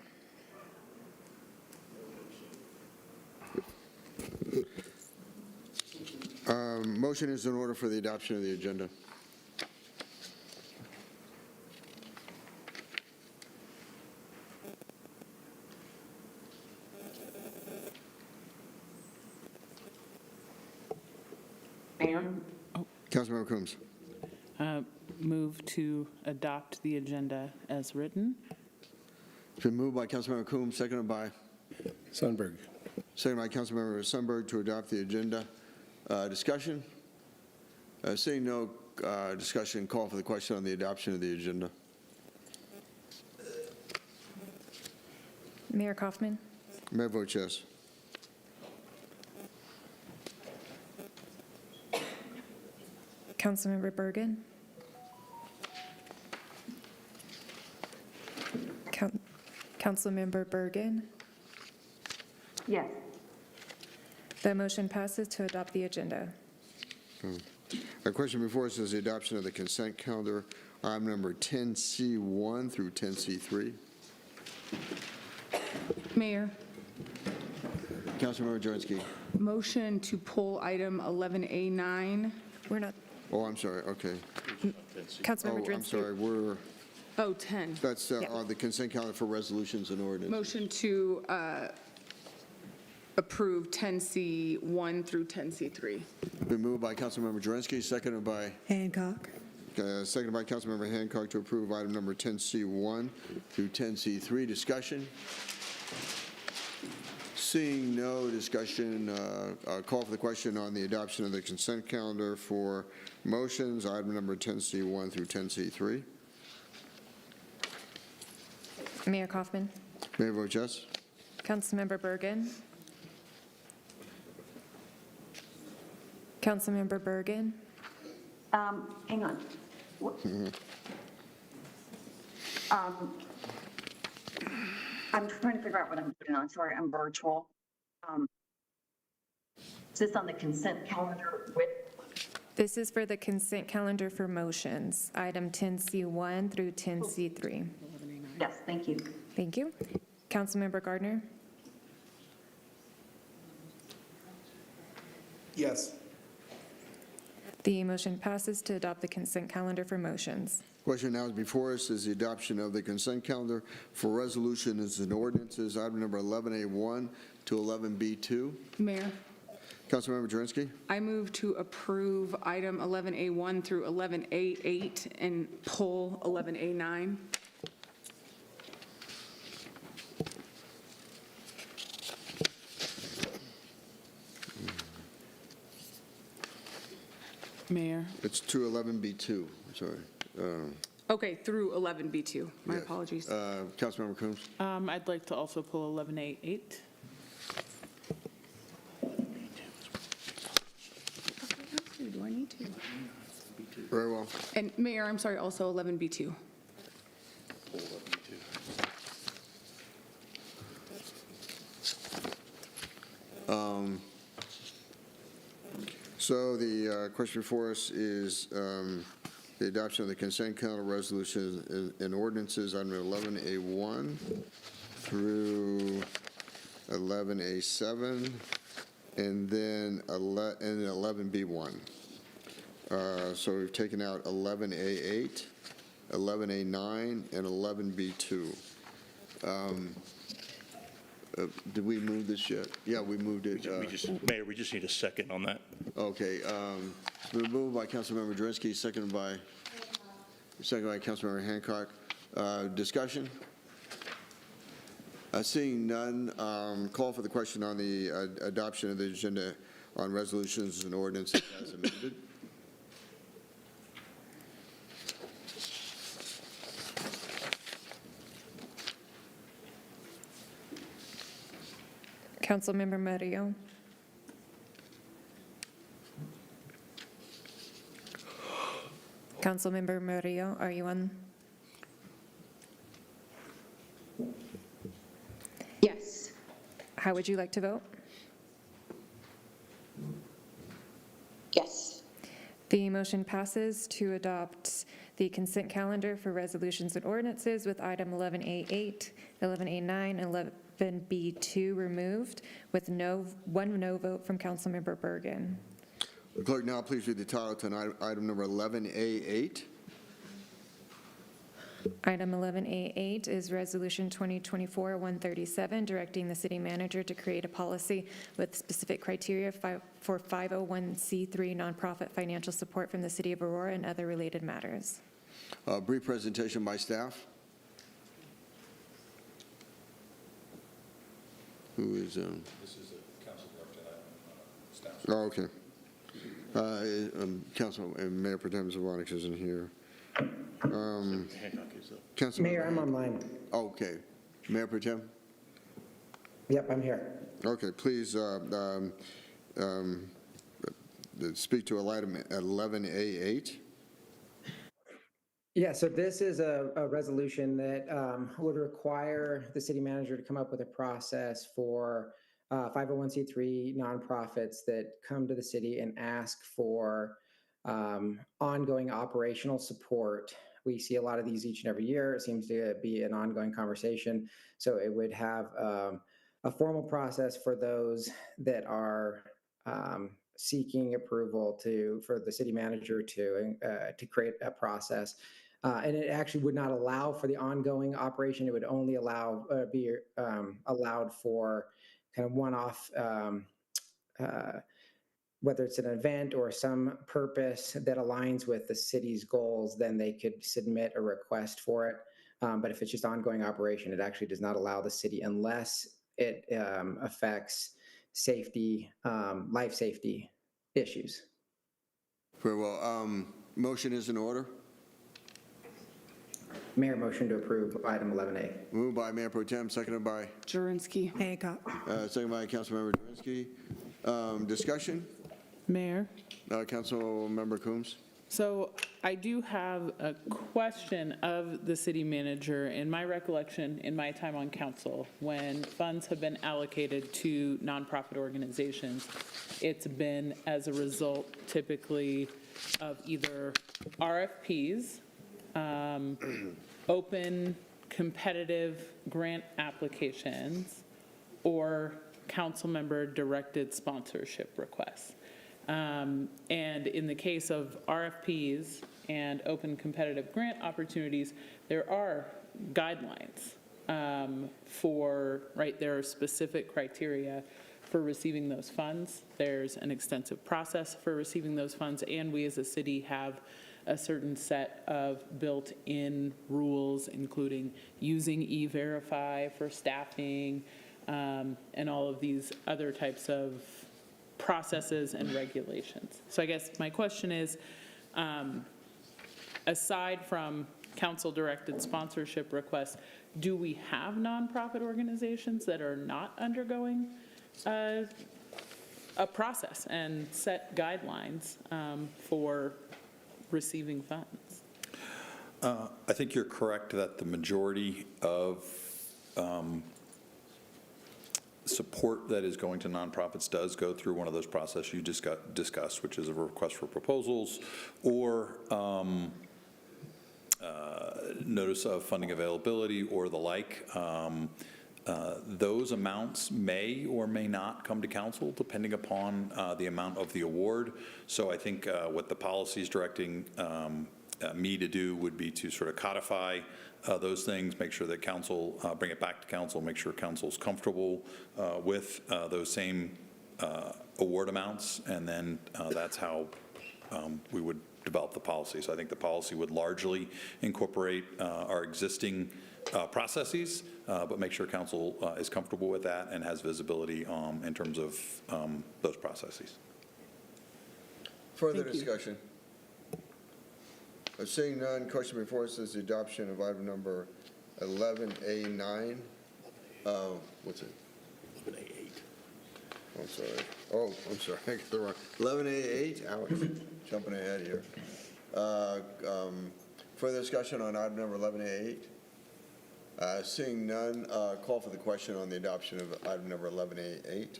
Motion is in order for the adoption of the agenda. Mayor, Councilmember Coombs. move to adopt the agenda as written. It's been moved by Councilmember Coombs, seconded by? Sundberg. Seconded by Councilmember Sundberg to adopt the agenda. Discussion? Seeing no discussion, call for the question on the adoption of the agenda. Mayor Kaufman. Mayor votes yes. Councilmember Bergen. Councilmember Bergen. Yes. The motion passes to adopt the agenda. Our question before us is the adoption of the consent calendar, item number 10C1 through 10C3. Mayor, Councilmember Joransky. motion to pull item 11A9. We're not, Oh, I'm sorry, okay. Councilmember Oh, I'm sorry, Oh, 10. that's on the consent calendar for resolutions and ordinances. Motion to approve 10C1 through 10C3. Been moved by Councilmember Joransky, seconded by? Hancock. Seconded by Councilmember Hancock to approve item number 10C1 through 10C3. Discussion? Seeing no discussion, call for the question on the adoption of the consent calendar for motions, item number 10C1 through 10C3. Mayor Kaufman. Mayor votes yes. Councilmember Bergen. Councilmember Bergen. Hang on. I'm trying to figure out what I'm doing. I'm sorry, I'm virtual. Is this on the consent calendar with? This is for the consent calendar for motions, item 10C1 through 10C3. Yes, thank you. Thank you. Councilmember Gardner. Yes. The motion passes to adopt the consent calendar for motions. Question now is before us is the adoption of the consent calendar for resolutions and ordinances, item number 11A1 to 11B2. Mayor, Councilmember Joransky. I move to approve item 11A1 through 11A8 and pull 11A9. Mayor, It's to 11B2, I'm sorry. Okay, through 11B2. My Yes. apologies. Councilmember Coombs. I'd like to also pull 11A8. Do I need to? Very well. And Mayor, I'm sorry, also 11B2. So the question before us is the adoption of the consent calendar resolutions and ordinances item 11A1 through 11A7 and then 11B1. So we've taken out 11A8, 11A9, and 11B2. Did we move this yet? Yeah, we moved it. Mayor, we just need a second on that. Okay. It's been moved by Councilmember Drinsky, seconded by Councilmember Hancock. Discussion? Seeing none, call for the question on the adoption of the agenda on resolutions and ordinances as amended. Councilmember Murillo. Councilmember Murillo, are you on? Yes. How would you like to vote? Yes. The motion passes to adopt the consent calendar for resolutions and ordinances with item 11A8, 11A9, and 11B2 removed, with one no vote from Councilmember Bergen. Clerk, now please read the title to item number 11A8. Item 11A8 is Resolution 2024-137, directing the city manager to create a policy with specific criteria for 501c3 nonprofit financial support from the city of Aurora and other related matters. Brief presentation by staff. Who is? This is a Council Oct staff. Oh, okay. Council and Mayor Pro Tem Zavodnik isn't here. Mayor, I'm online. Okay. Mayor Pro Tem? Yep, I'm here. Okay, please speak to item 11A8. Yeah, so this is a resolution that would require the city manager to come up with a process for 501c3 nonprofits that come to the city and ask for ongoing operational support. We see a lot of these each and every year. It seems to be an ongoing conversation. So it would have a formal process for those that are seeking approval for the city manager to create a process. And it actually would not allow for the ongoing operation. It would only be allowed for kind of one-off, whether it's an event or some purpose that aligns with the city's goals, then they could submit a request for it. But if it's just ongoing operation, it actually does not allow the city unless it affects safety, life safety issues. Very well. Motion is in order. Mayor, motion to approve item 11A. Moved by Mayor Pro Tem, seconded by? Jurenski. Hancock. Seconded by Councilmember Jurenski. Discussion? Mayor? Councilmember Coombs? So I do have a question of the city manager. In my recollection, in my time on council, when funds have been allocated to nonprofit organizations, it's been as a result typically of either RFPs, open competitive grant applications, or council member directed sponsorship requests. And in the case of RFPs and open competitive grant opportunities, there are guidelines there are specific criteria for receiving those funds. There's an extensive process for receiving those funds, and we as a city have a certain set of built-in rules, including using E-Verify for staffing, and all of these other types of processes and regulations. So I guess my question is, aside from council-directed sponsorship requests, do we have nonprofit organizations that are not undergoing a process and set guidelines for receiving funds? I think you're correct that the majority of support that is going to nonprofits does go through one of those processes you discussed, which is a request for proposals or notice of funding availability or the like. Those amounts may or may not come to council depending upon the amount of the award. So I think what the policy is directing me to do would be to sort of codify those things, make sure that council, bring it back to council, make sure council's comfortable with those same award amounts, and then that's how we would develop the policy. So I think the policy would largely incorporate our existing processes, but make sure council is comfortable with that and has visibility in terms of those processes. Further discussion? Seeing none, question before us is the adoption of item number 11A9. What's it? 11A8. I'm sorry. Oh, I'm sorry. I got the wrong. 11A8. Ouch. Jumping ahead here. Further discussion on item number 11A8. Seeing none, call for the question on the adoption of item number 11A8.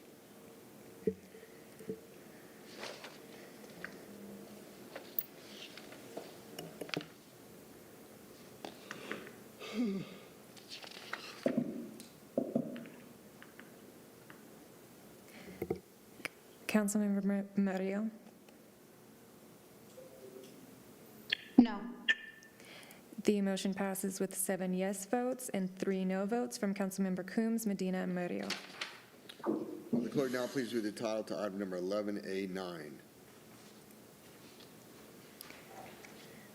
Councilmember Murillo? No. The motion passes with 7 yes votes and 3 no votes from Councilmember Coombs, Medina, and Murillo. Will the clerk now please read the title to item number 11A9?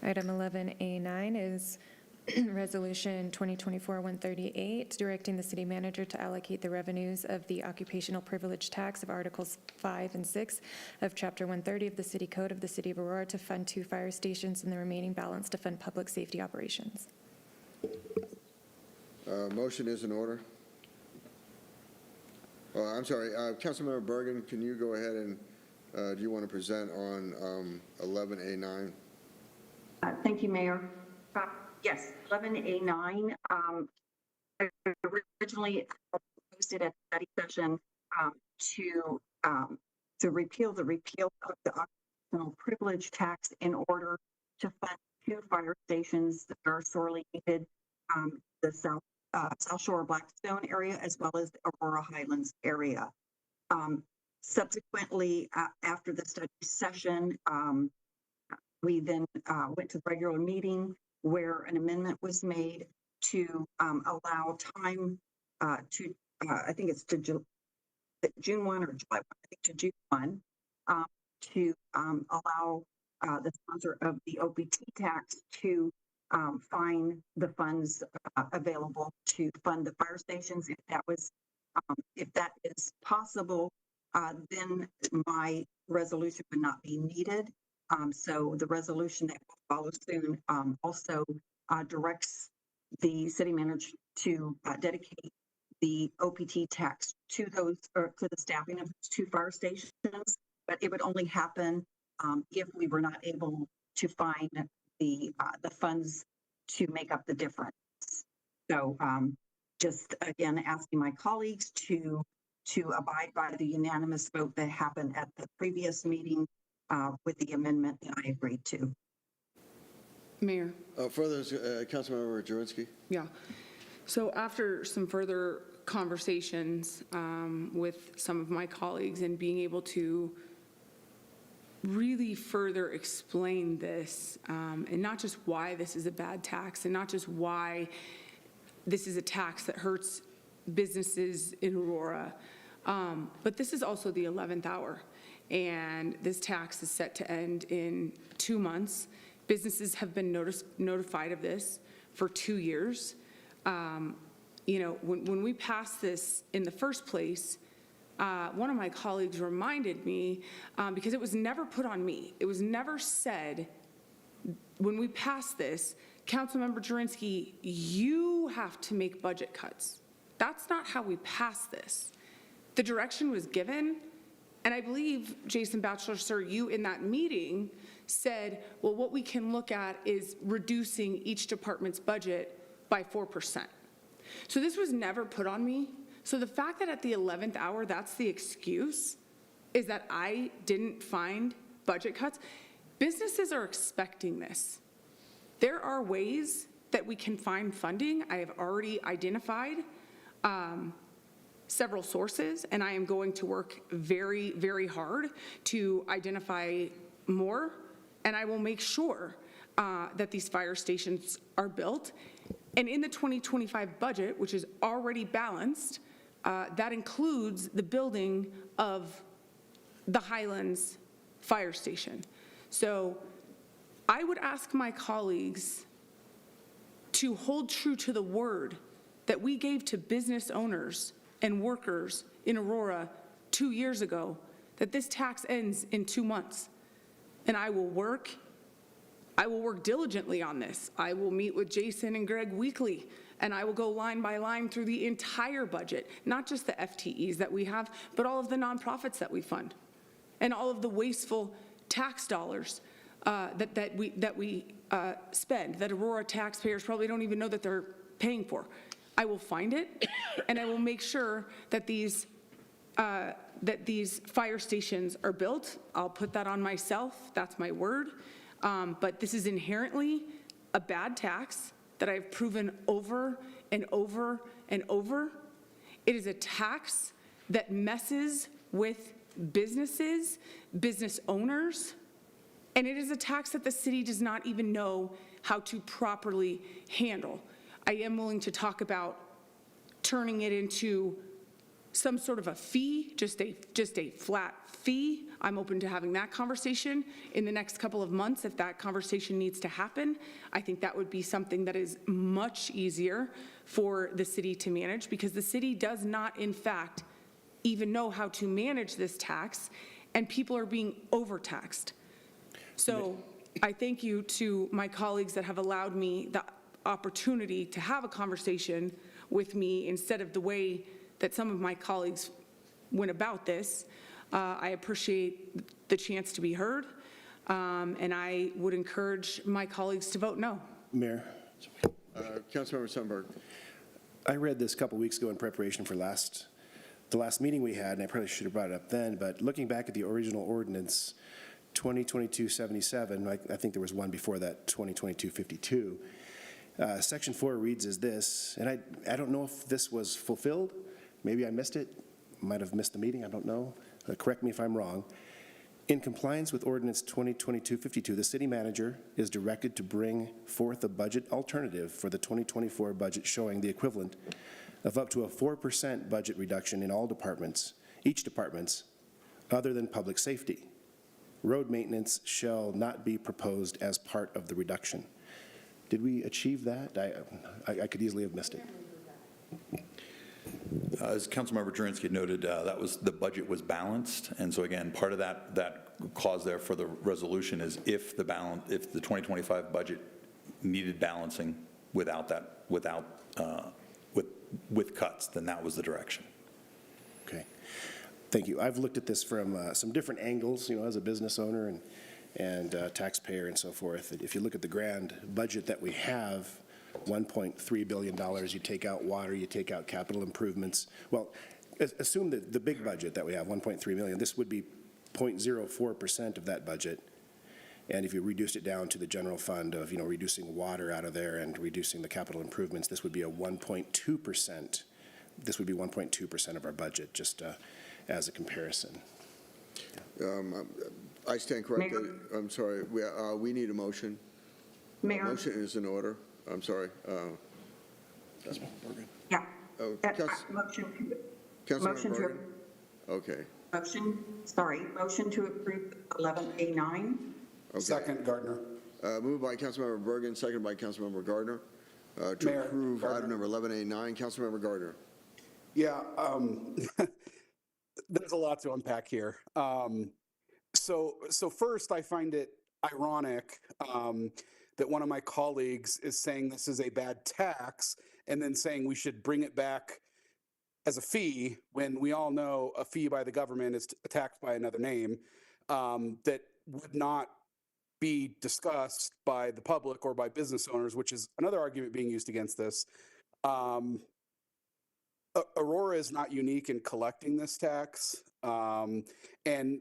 Item 11A9 is Resolution 2024-138, directing the city manager to allocate the revenues of the occupational privilege tax of Articles 5 and 6 of Chapter 130 of the City Code of the City of Aurora to fund 2 fire stations and the remaining balance to fund public safety operations. Motion is in order. Oh, I'm sorry, Councilmember Bergen, can you go ahead and, do you want to present on 11A9? Thank you, Mayor. Yes, 11A9. Originally posted at study session to repeal the repeal of the occupational privilege tax in order to fund 2 fire stations that are sorely needed, the South Shore Blackstone area as well as the Aurora Highlands area. Subsequently, after the study session, we then went to the regular meeting where an amendment was made to allow time to, I think it's to June 1 or July 1, I think to June 1, to allow the sponsor of the OPT tax to find the funds available to fund the fire stations. If that is possible, then my resolution would not be needed. So the resolution that will follow soon also directs the city manager to dedicate the OPT tax to those, or to the staffing of 2 fire stations, but it would only happen if we were not able to find the funds to make up the difference. So just again, asking my colleagues to abide by the unanimous vote that happened at the previous meeting with the amendment that I agreed to. Mayor. Further, Councilmember Jurinski. Yeah. So after some further conversations with some of my colleagues and being able to really further explain this, and not just why this is a bad tax and not just why this is a tax that hurts businesses in Aurora, but this is also the 11th hour. And this tax is set to end in 2 months. Businesses have been notified of this for 2 years. You know, when we passed this in the first place, one of my colleagues reminded me, because it was never put on me, it was never said, when we passed this, Councilmember Jurinski, you have to make budget cuts. That's not how we passed this. The direction was given. And I believe, Jason Batchelor, sir, you in that meeting said, well, what we can look at is reducing each department's budget by 4%. So this was never put on me. So the fact that at the 11th hour, that's the excuse, is that I didn't find budget cuts. Businesses are expecting this. There are ways that we can find funding. I have already identified several sources, and I am going to work very, very hard to identify more, and I will make sure that these fire stations are built. And in the 2025 budget, which is already balanced, that includes the building of the Highlands Fire Station. So I would ask my colleagues to hold true to the word that we gave to business owners and workers in Aurora 2 years ago, that this tax ends in 2 months. And I will work diligently on this. I will meet with Jason and Greg weekly, and I will go line by line through the entire budget, not just the FTEs that we have, but all of the nonprofits that we fund, and all of the wasteful tax dollars that we spend, that Aurora taxpayers probably don't even know that they're paying for. I will find it, and I will make sure that these fire stations are built. I'll put that on myself. That's my word. But this is inherently a bad tax that I've proven over and over and over. It is a tax that messes with businesses, business owners, and it is a tax that the city does not even know how to properly handle. I am willing to talk about turning it into some sort of a fee, just a flat fee. I'm open to having that conversation in the next couple of months if that conversation needs to happen. I think that would be something that is much easier for the city to manage, because the city does not, in fact, even know how to manage this tax, and people are being overtaxed. So I thank you to my colleagues that have allowed me the opportunity to have a conversation with me instead of the way that some of my colleagues went about this. I appreciate the chance to be heard, and I would encourage my colleagues to vote no. Mayor, Councilmember Sundberg. I read this a couple weeks ago in preparation for the last meeting we had, and I probably should have brought it up then, but looking back at the original ordinance, 2022-77, I think there was one before that, 2022-52. Section 4 reads as this, and I don't know if this was fulfilled. Maybe I missed it. Might have missed the meeting. I don't know. Correct me if I'm wrong. In compliance with Ordinance 2022-52, the city manager is directed to bring forth a budget alternative for the 2024 budget showing the equivalent of up to a 4% budget reduction in all departments, each departments, other than public safety. Road maintenance shall not be proposed as part of the reduction. Did we achieve that? I could easily have missed it. As Councilmember Jurenski noted, the budget was balanced, and so again, part of that clause there for the resolution is if the 2025 budget needed balancing with cuts, then that was the direction. Okay, thank you. I've looked at this from some different angles, as a business owner and taxpayer and so forth. If you look at the grand budget that we have, $1.3 billion, you take out water, you take out capital improvements. Well, assume that the big budget that we have, $1.3 million, this would be 0.04% of that budget. And if you reduced it down to the general fund of, reducing water out of there and reducing the capital improvements, this would be a 1.2%. This would be 1.2% of our budget, just as a comparison. I stand corrected. I'm sorry. We need a motion. Mayor. A motion is in order. I'm sorry. Yeah. Councilmember Bergen? Okay. Motion to approve 11A9. Okay. Second, Gardner. Moved by Councilmember Bergen, seconded by Councilmember Gardner, to Mayor, approve Gardner. item number 11A9. Councilmember Gardner. Yeah, there's a lot to unpack here. So first, I find it ironic that one of my colleagues is saying this is a bad tax and then saying we should bring it back as a fee when we all know a fee by the government is taxed by another name that would not be discussed by the public or by business owners, which is another argument being used against this. Aurora is not unique in collecting this tax. And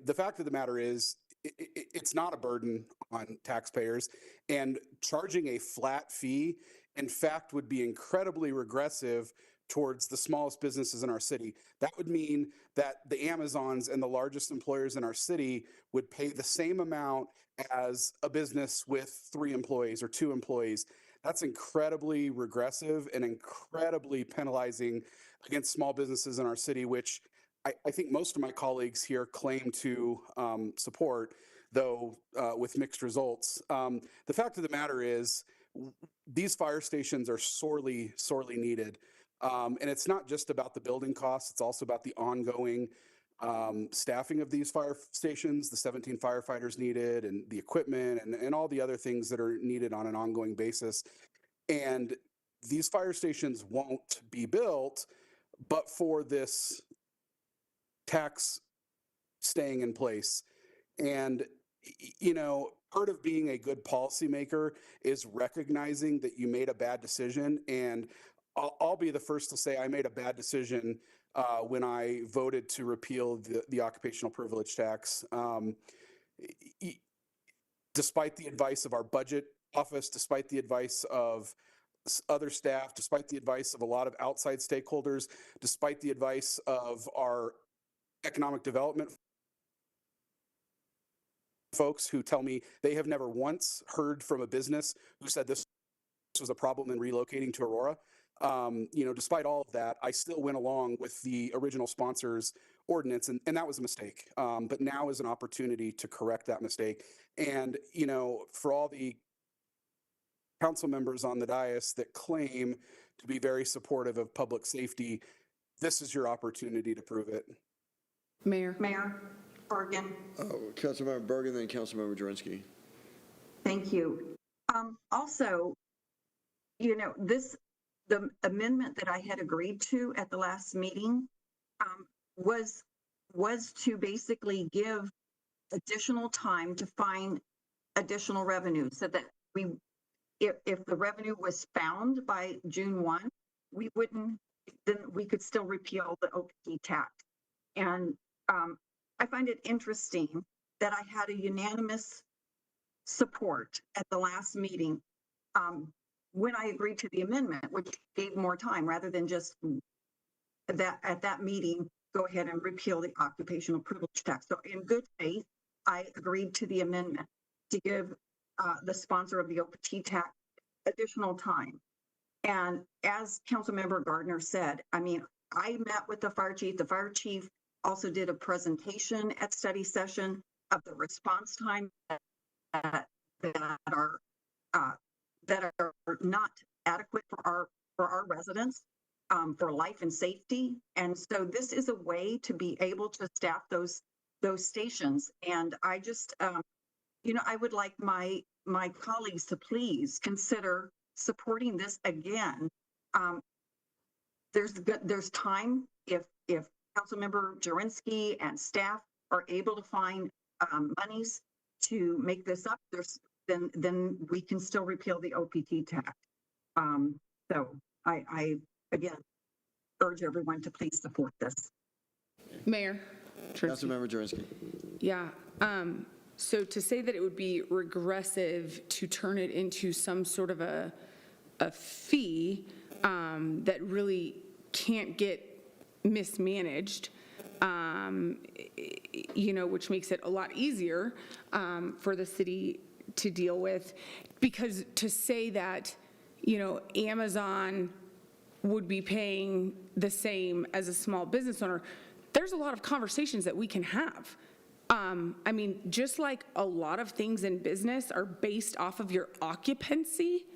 the fact of the matter is, it's not a burden on taxpayers, and charging a flat fee, in fact, would be incredibly regressive towards the smallest businesses in our city. That would mean that the Amazons and the largest employers in our city would pay the same amount as a business with 3 employees or 2 employees. That's incredibly regressive and incredibly penalizing against small businesses in our city, which I think most of my colleagues here claim to support, though with mixed results. The fact of the matter is, these fire stations are sorely, sorely needed. And it's not just about the building costs, it's also about the ongoing staffing of these fire stations, the 17 firefighters needed, and the equipment, and all the other things that are needed on an ongoing basis. And these fire stations won't be built but for this tax staying in place. And, part of being a good policymaker is recognizing that you made a bad decision. And I'll be the first to say I made a bad decision when I voted to repeal the occupational privilege tax. Despite the advice of our budget office, despite the advice of other staff, despite the advice of a lot of outside stakeholders, despite the advice of our economic development folks who tell me they have never once heard from a business who said this was a problem in relocating to Aurora. Despite all of that, I still went along with the original sponsor's ordinance, and that was a mistake. But now is an opportunity to correct that mistake. And, for all the council members on the dais that claim to be very supportive of public safety, this is your opportunity to prove it. Mayor. Bergen. Councilmember Bergen, then Councilmember Jurenski. Thank you. Also, the amendment that I had agreed to at the last meeting was to basically give additional time to find additional revenue so that if the revenue was found by June 1, then we could still repeal the OPT tax. And I find it interesting that I had a unanimous support at the last meeting when I agreed to the amendment, which gave more time rather than just that at that meeting, go ahead and repeal the occupational privilege tax. So in good faith, I agreed to the amendment to give the sponsor of the OPT tax additional time. And as Councilmember Gardner said, I met with the fire chief. The fire chief also did a presentation at study session of the response time that are not adequate for our residents for life and safety. And so this is a way to be able to staff those stations. And I just, I would like my colleagues to please consider supporting this again. There's time if Councilmember Jurenski and staff are able to find monies to make this up, then we can still repeal the OPT tax. So I again urge everyone to please support this. Mayor. Councilmember Jurenski. Yeah. So to say that it would be regressive to turn it into some sort of a fee that really can't get mismanaged, which makes it a lot easier for the city to deal with, because to say that, Amazon would be paying the same as a small business owner, there's a lot of conversations that we can have. Just like a lot of things in business are based off of your occupancy,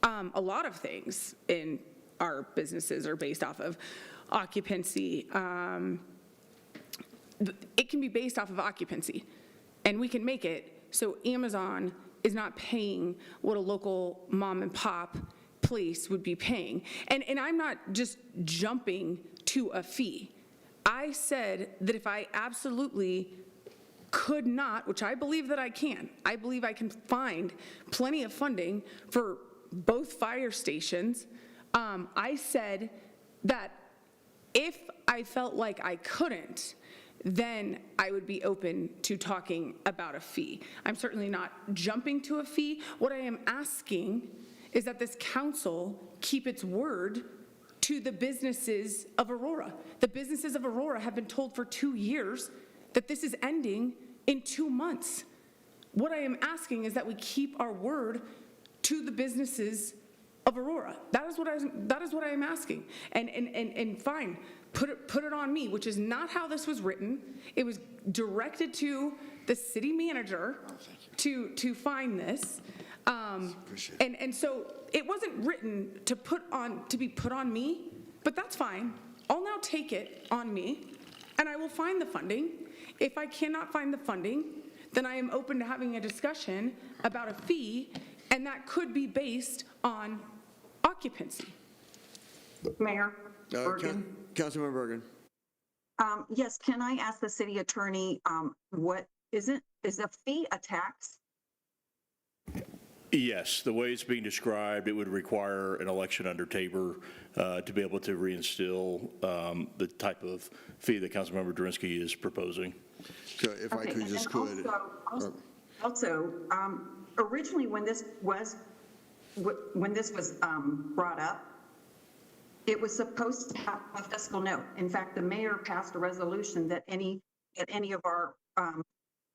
a lot of things in our businesses are based off of occupancy. It can be based off of occupancy, and we can make it so Amazon is not paying what a local mom and pop place would be paying. And I'm not just jumping to a fee. I said that if I absolutely could not, which I believe that I can, I believe I can find plenty of funding for both fire stations. I said that if I felt like I couldn't, then I would be open to talking about a fee. I'm certainly not jumping to a fee. What I am asking is that this council keep its word to the businesses of Aurora. The businesses of Aurora have been told for 2 years that this is ending in 2 months. What I am asking is that we keep our word to the businesses of Aurora. That is what I am asking. And fine, put it on me, which is not how this was written. It was directed to the city manager to find this. And so it wasn't written to be put on me, but that's fine. I'll now take it on me, and I will find the funding. If I cannot find the funding, then I am open to having a discussion about a fee, and that could be based on occupancy. Mayor Bergen. Councilmember Bergen. Yes, can I ask the city attorney, what is a fee a tax? Yes, the way it's being described, it would require an election under Tabor to be able to reinstill the type of fee that Councilmember Jurenski is proposing. So if I could just Also, originally when this was when this was brought up, it was supposed to have a fiscal note. In fact, the mayor passed a resolution that any of our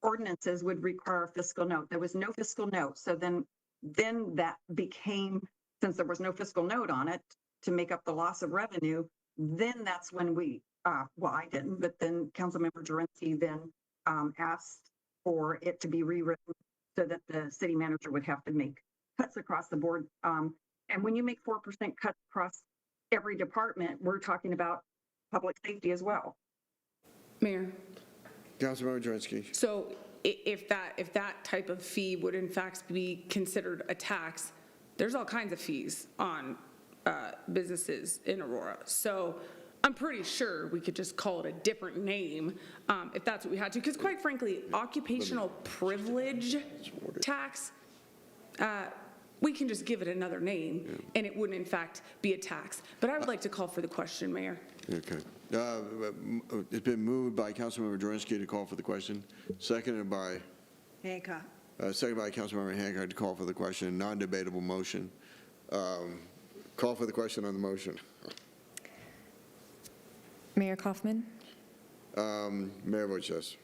ordinances would require a fiscal note. There was no fiscal note. So then that became, since there was no fiscal note on it to make up the loss of revenue, then that's when we, well, I didn't, but then Councilmember Jurenski then asked for it to be rewritten so that the city manager would have to make cuts across the board. And when you make 4% cuts across every department, we're talking about public safety as well. Mayor, Councilmember Jurenski. so if that type of fee would in fact be considered a tax, there's all kinds of fees on businesses in Aurora. So I'm pretty sure we could just call it a different name if that's what we had to. Because quite frankly, occupational privilege tax, we can just give it another name and it wouldn't in fact be a tax. But I would like to call for the question, Mayor. Okay. It's been moved by Councilmember Jurenski to call for the question, seconded by Hancock. Councilmember Hancock to call for the question, non-debatable motion. Call for the question on the motion. Mayor Kaufman? Mayor votes yes.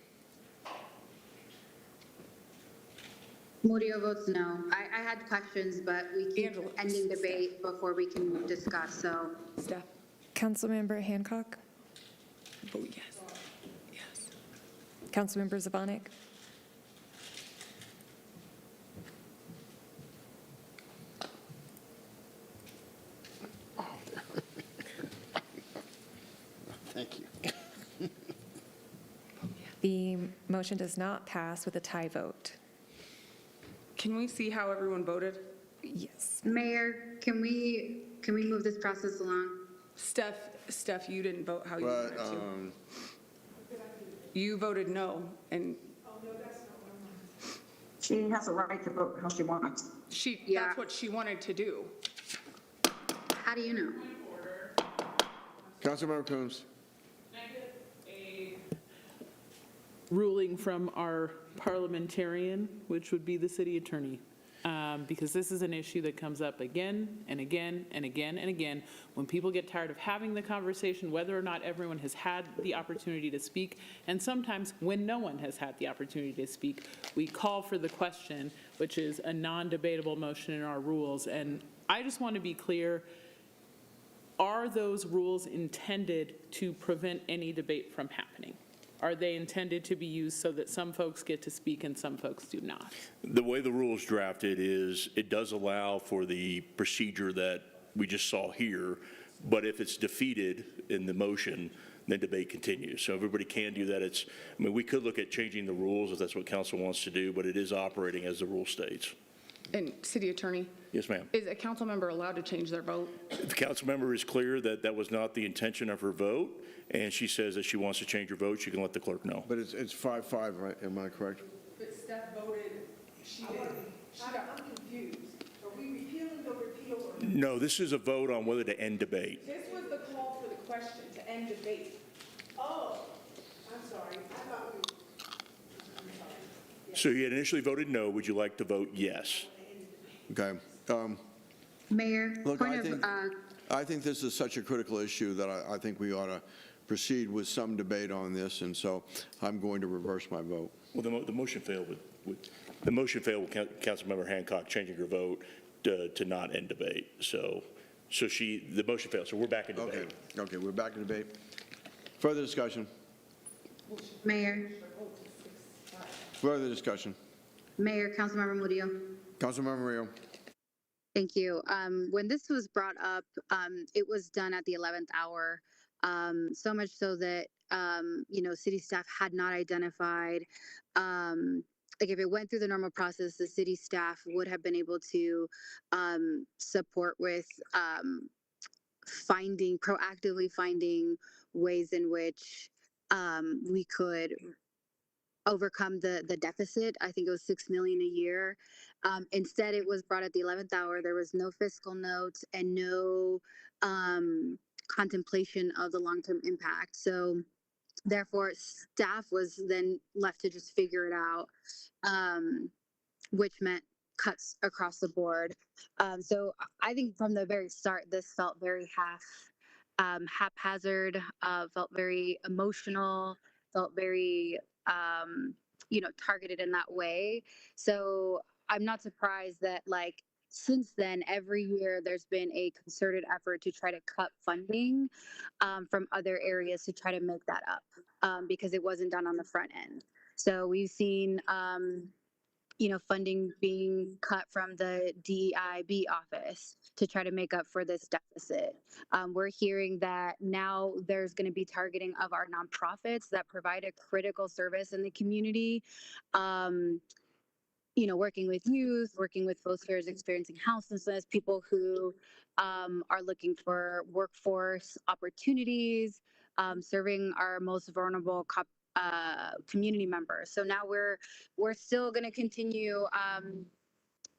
Murillo votes no. I had questions, but we keep ending debate before we can discuss, so. Steph? Councilmember Hancock? Oh, yes. Yes. Councilmember Zabonik? Thank you. The motion does not pass with a tie vote. Can we see how everyone voted? Yes. Mayor, can we move this process along? Steph, you didn't vote how you wanted to. You voted no, and She has a right to vote how she wants. that's what she wanted to do. How do you know? Councilmember Coombs. Ruling from our parliamentarian, which would be the city attorney, because this is an issue that comes up again and again and again and again. When people get tired of having the conversation, whether or not everyone has had the opportunity to speak, and sometimes when no one has had the opportunity to speak, we call for the question, which is a non-debatable motion in our rules. And I just want to be clear, are those rules intended to prevent any debate from happening? Are they intended to be used so that some folks get to speak and some folks do not? The way the rule is drafted is it does allow for the procedure that we just saw here, but if it's defeated in the motion, then debate continues. So everybody can do that. I mean, we could look at changing the rules if that's what council wants to do, but it is operating as the rule states. And city attorney, Yes, ma'am. is a council member allowed to change their vote? If the council member is clear that that was not the intention of her vote, and she says that she wants to change her vote, she can let the clerk know. But it's 5-5, right? Am I correct? But Steph voted, I'm confused. Are we repealing the repeal or? No, this is a vote on whether to end debate. This was the call for the question, to end debate. Oh, I'm sorry. I thought we. So you had initially voted no. Would you like to vote yes? Okay. Mayor, Look, point I think this is such a critical issue that I think we ought to proceed with some debate on this, and so I'm going to reverse my vote. Well, the motion failed with Councilmember Hancock changing her vote to not end debate. So the motion failed. So we're back in debate. Okay, we're back in debate. Further discussion? Mayor, Further discussion? Mayor, Councilmember Murillo. Councilmember Rio. Thank you. When this was brought up, it was done at the 11th hour, so much so that, city staff had not identified, like if it went through the normal process, the city staff would have been able to support with proactively finding ways in which we could overcome the deficit. I think it was $6 million a year. Instead, it was brought at the 11th hour. There was no fiscal notes and no contemplation of the long-term impact. So therefore, staff was then left to just figure it out, which meant cuts across the board. So I think from the very start, this felt very haphazard, felt very emotional, felt very, targeted in that way. So I'm not surprised that like since then, every year there's been a concerted effort to try to cut funding from other areas to try to make that up because it wasn't done on the front end. So we've seen funding being cut from the DEIB office to try to make up for this deficit. We're hearing that now there's going to be targeting of our nonprofits that provide a critical service in the community. Working with youth, working with folks who are experiencing houselessness, people who are looking for workforce opportunities, serving our most vulnerable community members. So now we're still going to continue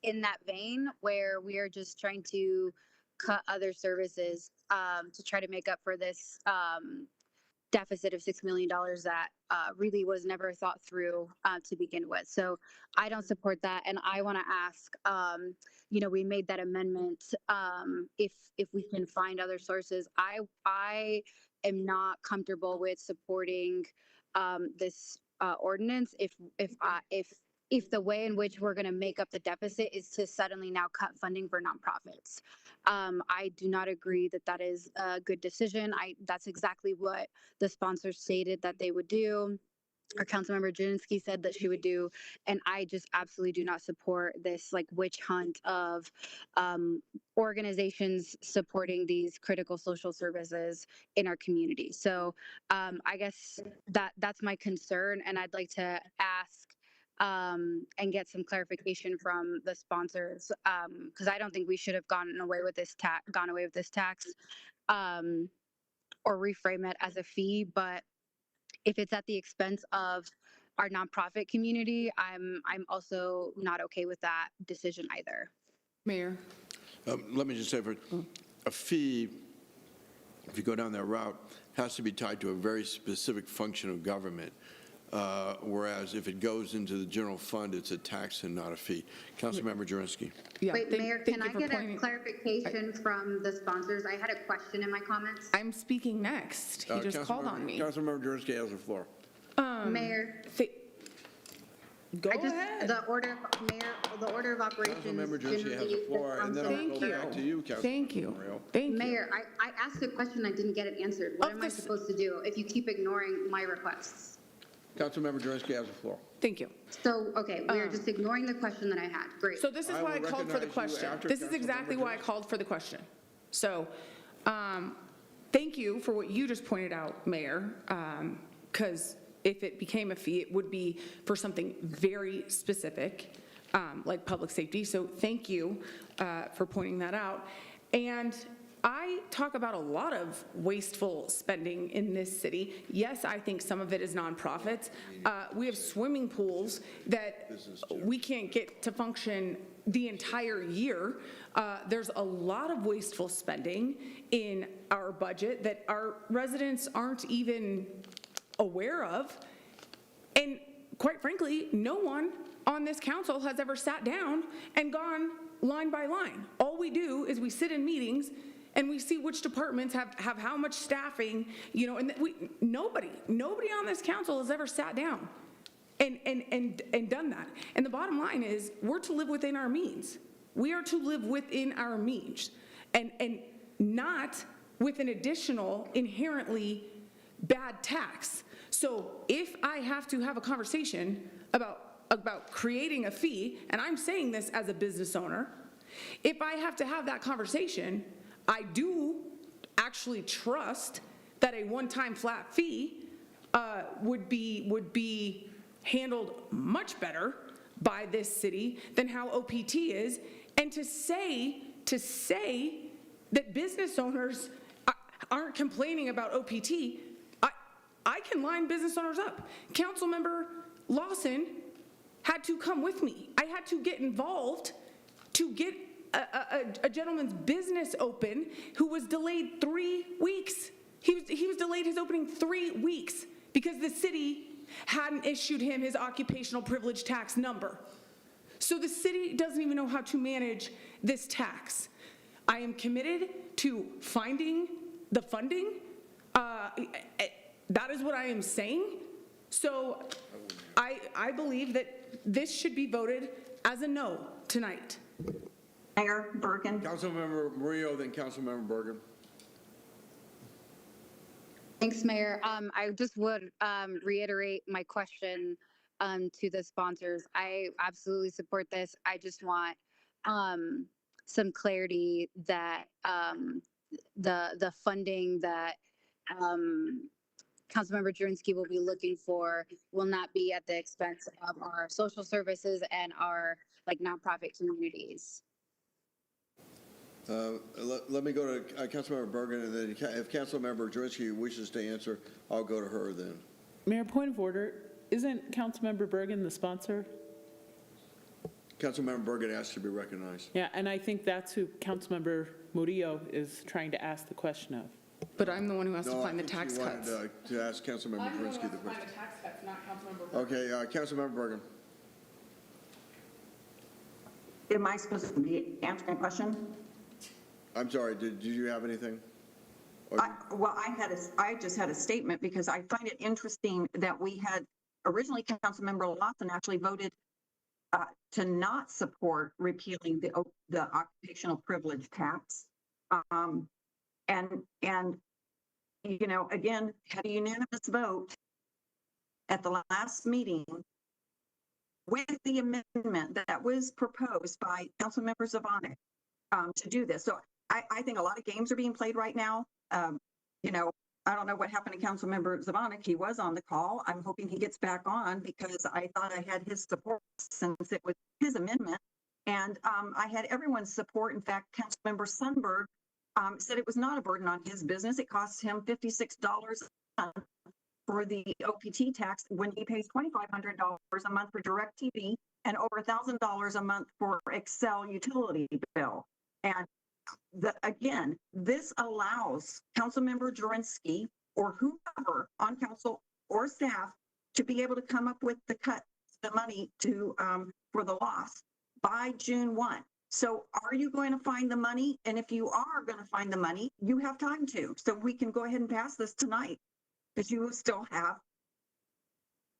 in that vein where we are just trying to cut other services to try to make up for this deficit of $6 million that really was never thought through to begin with. So I don't support that. And I want to ask, we made that amendment. If we can find other sources, I am not comfortable with supporting this ordinance if the way in which we're going to make up the deficit is to suddenly now cut funding for nonprofits. I do not agree that that is a good decision. That's exactly what the sponsors stated that they would do. Our Councilmember Janinski said that she would do, and I just absolutely do not support this like witch hunt of organizations supporting these critical social services in our community. So I guess that's my concern, and I'd like to ask and get some clarification from the sponsors because I don't think we should have gone away with this tax or reframe it as a fee, but if it's at the expense of our nonprofit community, I'm also not okay with that decision either. Mayor. Let me just say, for a fee, if you go down that route, has to be tied to a very specific function of government. Whereas if it goes into the general fund, it's a tax and not a fee. Councilmember Janinski. Yeah, Wait, Mayor, can I get a clarification from the sponsors? I had a question in my comments. I'm speaking next. He just called on me. Councilmember Janinski has the floor. Mayor. Go ahead. The order, Mayor, the order of operations. Councilmember Janinski has the floor, and then I'll go back to you, Councilmember. Thank you. Mayor, I asked a question, I didn't get it answered. What am I supposed to do if you keep ignoring my requests? Councilmember Janinski has the floor. Thank you. So, okay, we are just ignoring the question that I had. Great. So this is why I called for the question. This is exactly why I called for the question. So, thank you for what you just pointed out, Mayor, because if it became a fee, it would be for something very specific, like public safety. So thank you for pointing that out. And I talk about a lot of wasteful spending in this city. Yes, I think some of it is nonprofits. We have swimming pools that we can't get to function the entire year. There's a lot of wasteful spending in our budget that our residents aren't even aware of. And quite frankly, no one on this council has ever sat down and gone line by line. All we do is we sit in meetings and we see which departments have how much staffing, and nobody on this council has ever sat down and done that. And the bottom line is we're to live within our means. We are to live within our means and not with an additional inherently bad tax. So if I have to have a conversation about creating a fee, and I'm saying this as a business owner, if I have to have that conversation, I do actually trust that a one-time flat fee would be handled much better by this city than how OPT is. And to say that business owners aren't complaining about OPT, I can line business owners up. Councilmember Lawson had to come with me. I had to get involved to get a gentleman's business open who was delayed 3 weeks. He was delayed his opening 3 weeks because the city hadn't issued him his occupational privilege tax number. So the city doesn't even know how to manage this tax. I am committed to finding the funding. That is what I am saying. So I believe that this should be voted as a no tonight. Mayor Bergen. Councilmember Murillo, then Councilmember Bergen. Thanks, Mayor. I just would reiterate my question to the sponsors. I absolutely support this. I just want some clarity that the funding that Councilmember Jurenski will be looking for will not be at the expense of our social services and our nonprofit communities. Let me go to Councilmember Bergen, and then if Councilmember Jurenski wishes to answer, I'll go to her then. Mayor, point of order. Isn't Councilmember Bergen the sponsor? Councilmember Bergen asked to be recognized. Yeah, and I think that's who Councilmember Murillo is trying to ask the question of. But I'm the one who has to No, find I the think tax she cuts. wanted to ask Councilmember Jurenski the question. tax cuts, not Councilmember Bergen. Okay, Councilmember Bergen. Am I supposed to be answering a question? I'm sorry, did you have anything? I just had a statement because I find it interesting that we had originally Councilmember Lawson actually voted to not support repealing the occupational privilege tax. And you know, again, had a unanimous vote at the last meeting with the amendment that was proposed by Councilmember Zvonek to do this. So I think a lot of games are being played right now. You know, I don't know what happened to Councilmember Zvonek. He was on the call. I'm hoping he gets back on because I thought I had his support since it was his amendment. And I had everyone's support. In fact, Councilmember Sundberg said it was not a burden on his business. It costs him $56 a month for the OPT tax when he pays $2,500 a month for DirecTV and over $1,000 a month for Excel utility bill. And again, this allows Councilmember Jurenski or whoever on council or staff to be able to come up with the money to for the loss by June 1. So are you going to find the money? And if you are going to find the money, you have time to. So we can go ahead and pass this tonight because you still have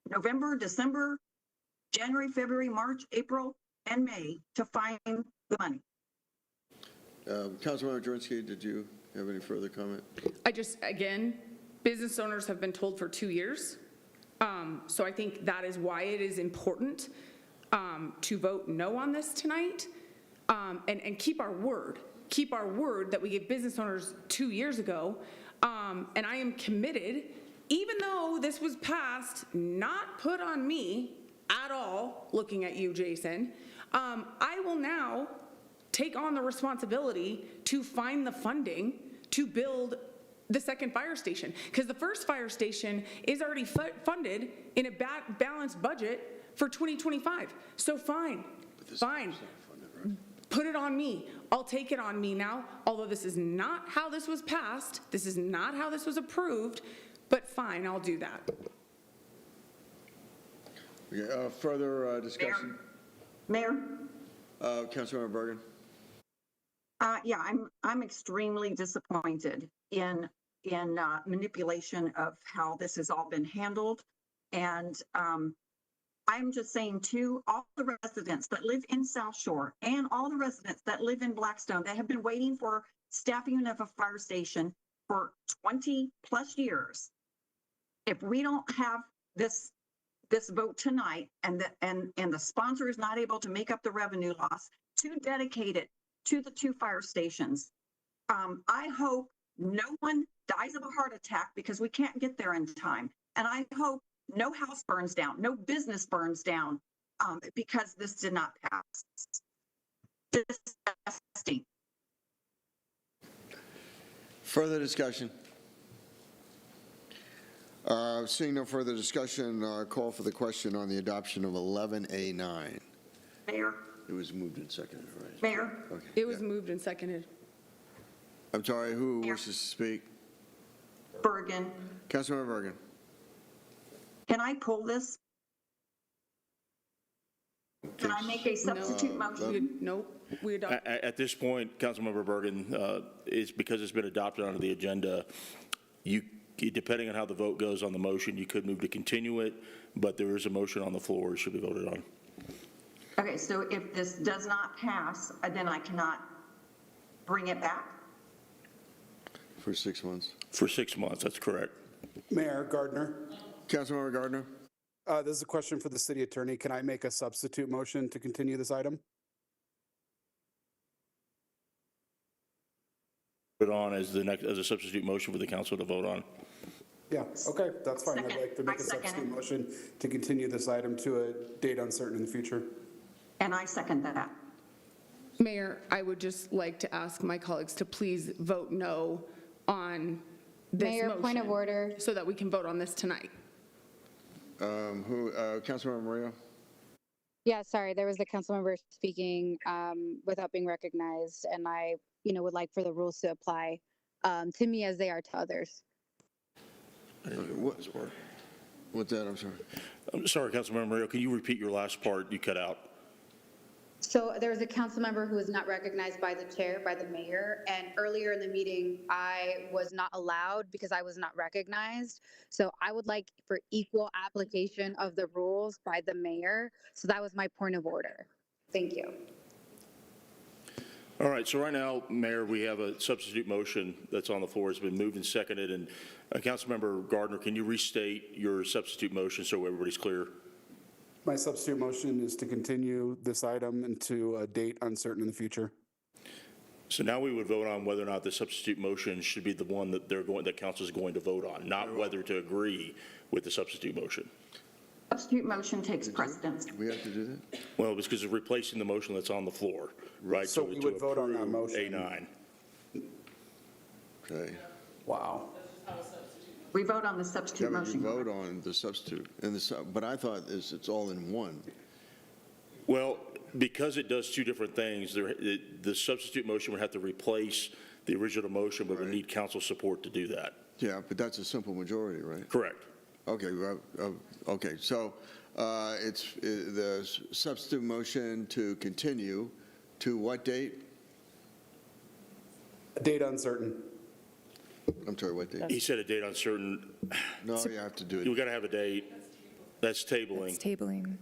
November, December, January, February, March, April, and May to find the money. Councilmember Jurenski, did you have any further comment? Again, business owners have been told for 2 years. So I think that is why it is important to vote no on this tonight and keep our word. Keep our word that we gave business owners 2 years ago. And I am committed, even though this was passed, not put on me at all, looking at you, Jason, I will now take on the responsibility to find the funding to build the second fire station. Because the first fire station is already funded in a balanced budget for 2025. So fine. Put it on me. I'll take it on me now, although this is not how this was passed. This is not how this was approved, but fine, I'll do that. Okay, further discussion? Mayor? Councilmember Bergen? Yeah, I'm extremely disappointed in manipulation of how this has all been handled. And I'm just saying to all the residents that live in South Shore and all the residents that live in Blackstone that have been waiting for staffing of a fire station for 20 plus years, if we don't have this vote tonight and the sponsor is not able to make up the revenue loss to dedicate it to the 2 fire stations, I hope no one dies of a heart attack because we can't get there in time. And I hope no house burns down, no business burns down because this did not pass. Disgusting. Further discussion? Seeing no further discussion, call for the question on the adoption of 11A9. Mayor? It was moved and seconded, right? Mayor? Okay. It was moved and seconded. I'm sorry, who wishes to speak? Bergen. Councilmember Bergen. Can I pull this? Can I make a substitute motion? Nope, we adopt. At this point, Councilmember Bergen, it's because it's been adopted onto the agenda, depending on how the vote goes on the motion, you could move to continue it, but there is a motion on the floor, it should be voted on. Okay, so if this does not pass, then I cannot bring it back? For 6 months. For 6 months, that's correct. Mayor Gardner, Councilmember Gardner? this is a question for the city attorney. Can I make a substitute motion to continue this item? Put on as a substitute motion for the council to vote on. Yeah, okay, that's fine. I'd Second. like to make I a second substitute it. motion to continue this item to a date uncertain in the future. And I second that. Mayor, I would just like to ask my colleagues to please vote no on this Mayor, point of motion, order. so that we can vote on this tonight. Councilmember Maria? Yeah, sorry, there was the council member speaking without being recognized, and I, would like for the rules to apply to me as they are to others. What's that, I'm sorry? I'm sorry, Councilmember Mario, can you repeat your last part you cut out? So there was a council member who was not recognized by the chair, by the mayor, and earlier in the meeting, I was not allowed because I was not recognized. So I would like for equal application of the rules by the mayor. So that was my point of order. Thank you. All right, so right now, Mayor, we have a substitute motion that's on the floor. It's been moved and seconded, and Councilmember Gardner, can you restate your substitute motion so everybody's clear? My substitute motion is to continue this item into a date uncertain in the future. So now we would vote on whether or not the substitute motion should be the one that that council is going to vote on, not whether to agree with the substitute motion. Substitute motion takes precedence. We have to do that? Well, it's because of replacing the motion that's on the floor, right? So we would vote on that approve motion. A9. Okay. Wow. We vote on the substitute Yeah, but you motion. vote on the substitute, but I thought it's all in one. Well, because it does two different things, the substitute motion would have to replace the original motion, but would need council support to do that. Yeah, but that's a simple majority, right? Correct. Okay, okay, so it's the substitute motion to continue to what date? A date uncertain. I'm sorry, what date? He said a date uncertain. No, you have to do We it. got to have a date. That's tabling. It's tabling.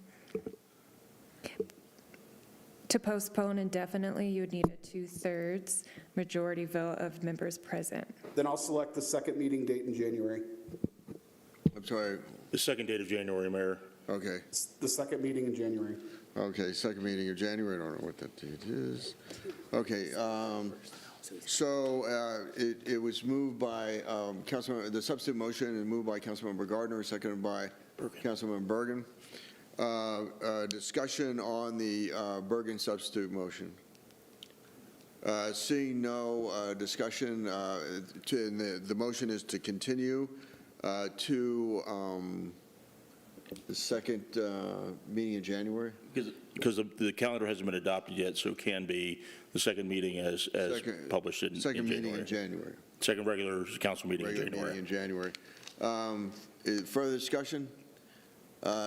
To postpone indefinitely, you would need a 2/3 majority vote of members present. Then I'll select the second meeting date in January. I'm sorry, The second date of January, Mayor. okay. It's the second meeting in January. Okay, second meeting of January, I don't know what that date is. Okay, so it was moved by Councilmember, the substitute motion is moved by Councilmember Gardner, seconded by Councilmember Bergen. Discussion on the Bergen substitute motion. Seeing no discussion, the motion is to continue to the second meeting in January? Because the calendar hasn't been adopted yet, so it can be the second meeting as published in January. Second meeting in January. Second regular council meeting in Regular January. meeting in January. Further discussion?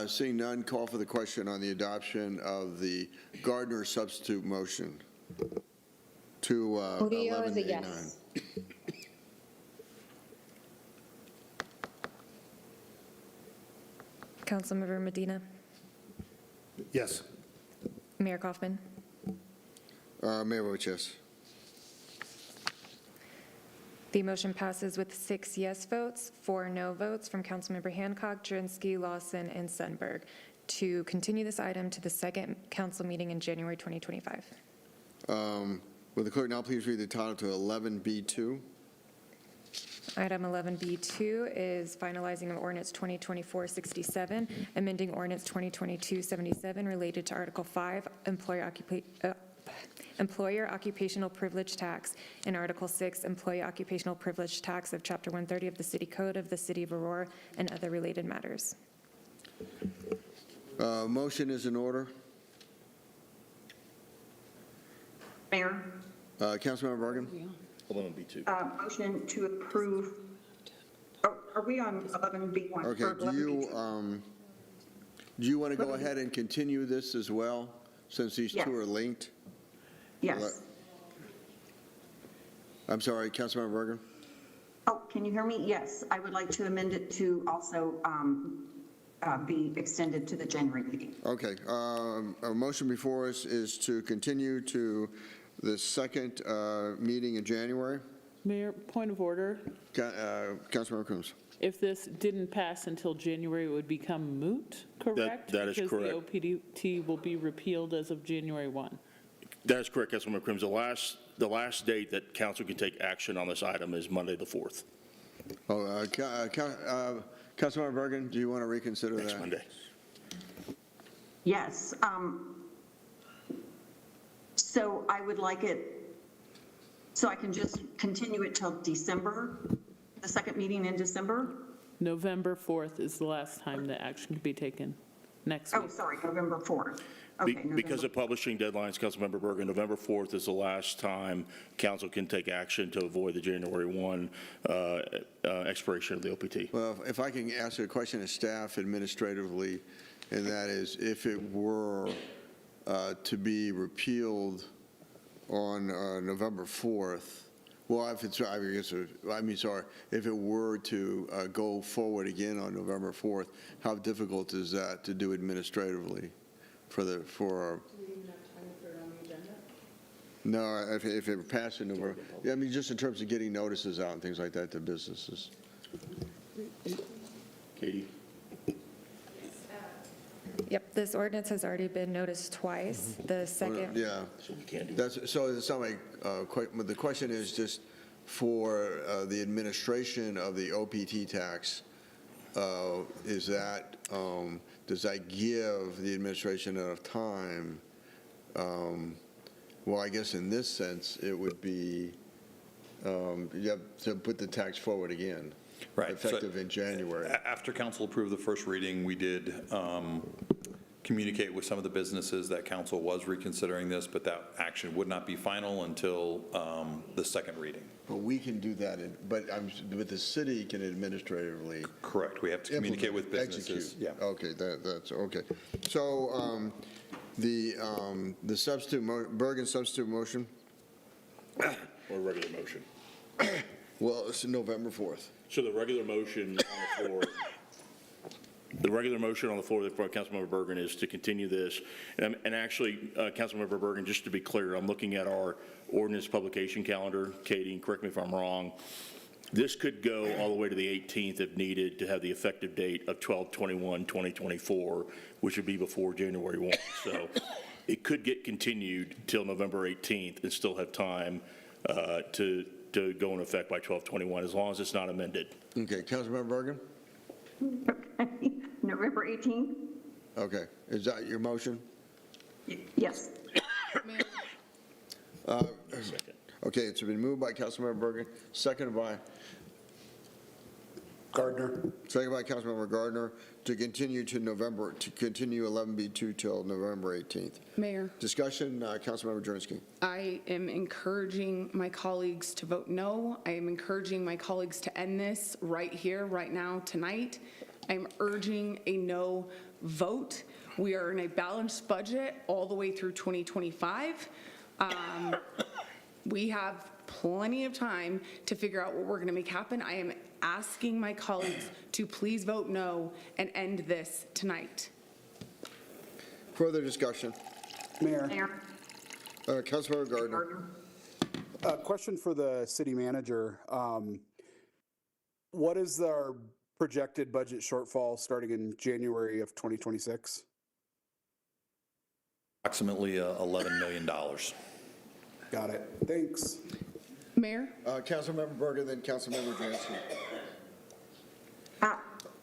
Seeing none, call for the question on the adoption of the Gardner substitute motion to Murillo is a 11A9. yes. Councilmember Medina, Yes. Mayor Kaufman, Mayor votes yes. the motion passes with 6 yes votes, 4 no votes from Councilmember Hancock, Drinsky, Lawson, and Sundberg to continue this item to the second council meeting in January 2025. Will the clerk now please read the title to 11B2? Item 11B2 is finalizing of ordinance 2024-67, amending ordinance 2022-77 related to Article 5, employer occupational privilege tax, and Article 6, employee occupational privilege tax of Chapter 130 of the City Code of the City of Aurora and other related matters. Motion is in order. Mayor, Councilmember Bergen? 11B2. motion to approve, are we on 11B1? Okay, or do you, 11B2? Do you want to go ahead and continue this as well, since these two are linked? Yes. I'm sorry, Councilmember Bergen? Oh, can you hear me? Yes, I would like to amend it to also be extended to the January meeting. Okay, our motion before us is to continue to the second meeting in January. Mayor, point of order. Councilmember Coombs. If this didn't pass until January, it would become moot, correct? That is correct. Because the OPT will be repealed as of January 1. That is correct, Councilmember Crims. The last date that council can take action on this item is Monday, the 4th. Oh, Councilmember Bergen, do you want to reconsider that? Next Monday. Yes. So I would like it, so I can just continue it till December, the second meeting in December? November 4th is the last time the action can be taken, next week. Oh, sorry, November 4th. Okay, Because November. of publishing deadlines, Councilmember Bergen, November 4th is the last time council can take action to avoid the January 1 expiration of the OPT. Well, if I can ask a question of staff administratively, and that is, if it were to be repealed on November 4th, well, if it's, if it were to go forward again on November 4th, how difficult is that to do administratively for? Do we even have time for it on the agenda? No, if it passed in November, I mean, just in terms of getting notices out and things like that to businesses. Katie? Yep, this ordinance has already been noticed twice. The second. Yeah. So we can't do That's, so it's not like, the question is just for the administration of the OPT tax, is that, does that give the administration enough time? Well, I guess in this sense, it would be, you have to put the tax forward again. Right. Effective in January. After council approved the first reading, we did communicate with some of the businesses that council was reconsidering this, but that action would not be final until the second reading. But we can do that, but the city can administratively. Correct. We have to communicate with businesses. Execute. Yeah. Okay, that's, okay. So the substitute, Bergen substitute motion? Or regular motion? Well, it's November 4th. So the regular motion on the floor, before Councilmember Bergen is to continue this. And actually, Councilmember Bergen, just to be clear, I'm looking at our ordinance publication calendar. Katie, correct me if I'm wrong. This could go all the way to the 18th if needed to have the effective date of 12/21/2024, which would be before January 1. So it could get continued till November 18th and still have time to go in effect by 12/21, as long as it's not amended. Okay, Councilmember Bergen? Okay, November 18th? Okay, is that your motion? Yes. Second. Okay, it's been moved by Councilmember Bergen, seconded by? Gardner. Seconded by Councilmember Gardner to continue to 11B2 till November 18th. Mayor, Discussion, Councilmember Jernsky. I am encouraging my colleagues to vote no. I am encouraging my colleagues to end this right here, right now, tonight. I'm urging a no vote. We are in a balanced budget all the way through 2025. We have plenty of time to figure out what we're going to make happen. I am asking my colleagues to please vote no and end this tonight. Further discussion. Mayor. Councilmember Gardner. Question for the city manager. What is our projected budget shortfall starting in January of 2026? Approximately $11 million. Got it. Thanks. Mayor? Councilmember Bergen, then Councilmember Jernsky.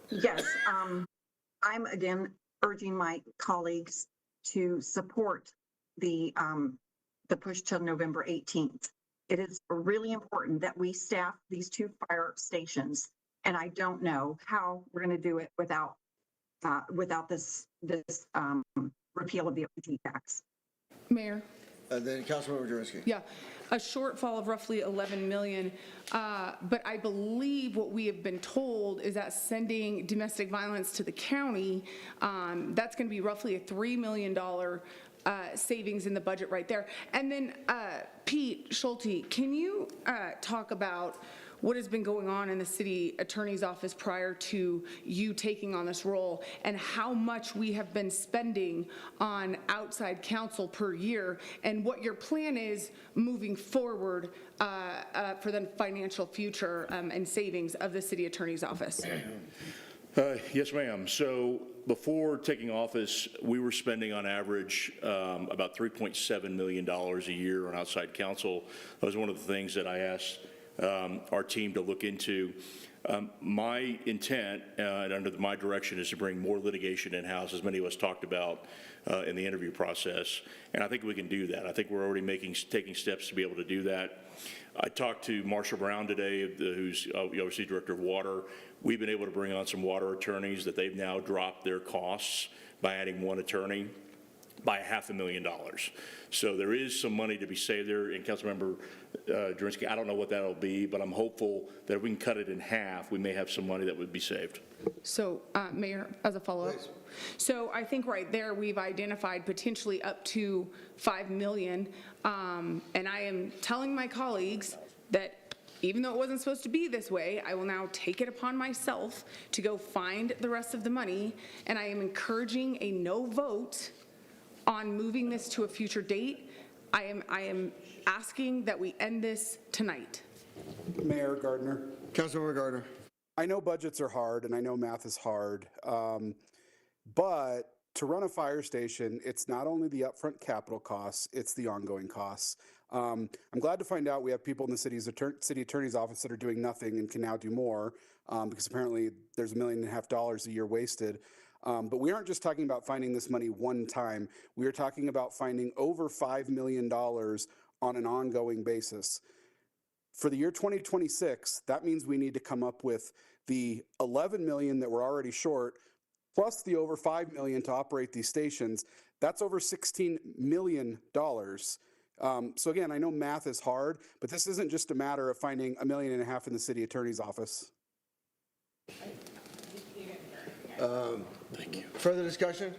Yes, I'm again urging my colleagues to support the push till November 18th. It is really important that we staff these two fire stations, and I don't know how we're going to do it without this repeal of the OPT tax. Mayor? Then Councilmember Jurenski. Yeah, a shortfall of roughly 11 million. But I believe what we have been told is that sending domestic violence to the county, that's going to be roughly a $3 million savings in the budget right there. And then Pete Schulte, can you talk about what has been going on in the city attorney's office prior to you taking on this role, and how much we have been spending on outside counsel per year, and what your plan is moving forward for the financial future and savings of the city attorney's office? Yes, ma'am. So before taking office, we were spending on average about $3.7 million a year on outside counsel. That was one of the things that I asked our team to look into. My intent and under my direction is to bring more litigation in-house, as many of us talked about in the interview process, and I think we can do that. I think we're already taking steps to be able to do that. I talked to Marshall Brown today, who's obviously Director of Water. We've been able to bring on some water attorneys that they've now dropped their costs by adding one attorney by $500,000. So there is some money to be saved there. And Councilmember Jurenski, I don't know what that'll be, but I'm hopeful that if we can cut it in half, we may have some money that would be saved. So, Mayor, as a follow-up. So I think right there we've identified potentially up to $5 million. And I am telling my colleagues that even though it wasn't supposed to be this way, I will now take it upon myself to go find the rest of the money. And I am encouraging a no vote on moving this to a future date. I am asking that we end this tonight. Mayor Gardner. Councilmember Gardner. I know budgets are hard and I know math is hard, but to run a fire station, it's not only the upfront capital costs, it's the ongoing costs. I'm glad to find out we have people in the city attorney's office that are doing nothing and can now do more, because apparently there's $1.5 million a year wasted. But we aren't just talking about finding this money one time. We are talking about finding over $5 million on an ongoing basis. For the year 2026, that means we need to come up with the 11 million that we're already short, plus the over 5 million to operate these stations. That's over $16 million. So again, I know math is hard, but this isn't just a matter of finding $1.5 million in the city attorney's office. Thank you. Further discussion?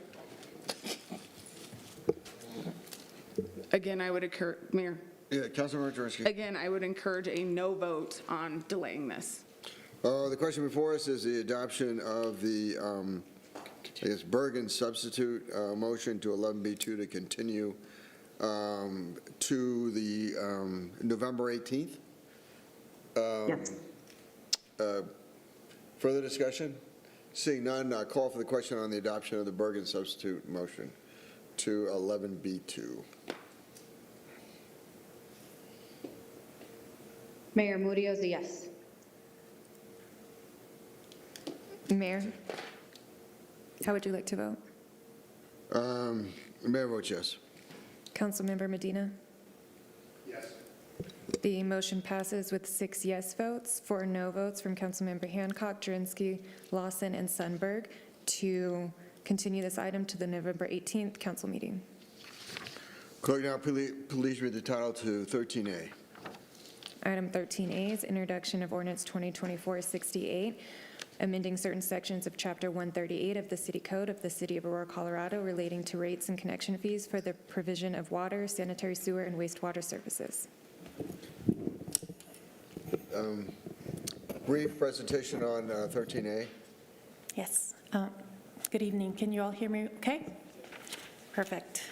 Again, I would encourage, Mayor. Yeah, Councilmember Jurenski. Again, I would encourage a no vote on delaying this. The question before us is the adoption of the, I guess, Bergen substitute motion to 11B2 to continue to the November 18th. Yes. Further discussion? Seeing none, call for the question on the adoption of the Bergen substitute motion to 11B2. Mayor Murillo is a yes. Mayor, how would you like to vote? Mayor votes yes. Councilmember Medina? Yes. The motion passes with 6 yes votes, 4 no votes from Councilmember Hancock, Jurenski, Lawson, and Sundberg to continue this item to the November 18th council meeting. Clerk, now please read the title to 13A. Item 13A is introduction of ordinance 2024-68, amending certain sections of Chapter 138 of the City Code of the City of Aurora, Colorado, relating to rates and connection fees for the provision of water, sanitary sewer, and wastewater services. Brief presentation on 13A. Yes. Good evening. Can you all hear me okay? Perfect.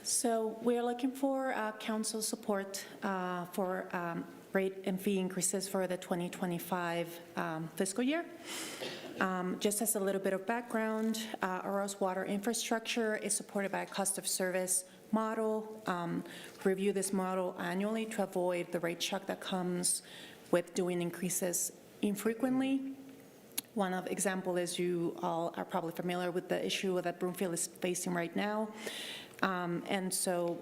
So we're looking for council support for rate and fee increases for the 2025 fiscal year. Just as a little bit of background, Aurora's water infrastructure is supported by a cost of service model. Review this model annually to avoid the rate shock that comes with doing increases infrequently. One of example is you all are probably familiar with the issue that Broomfield is facing right now. And so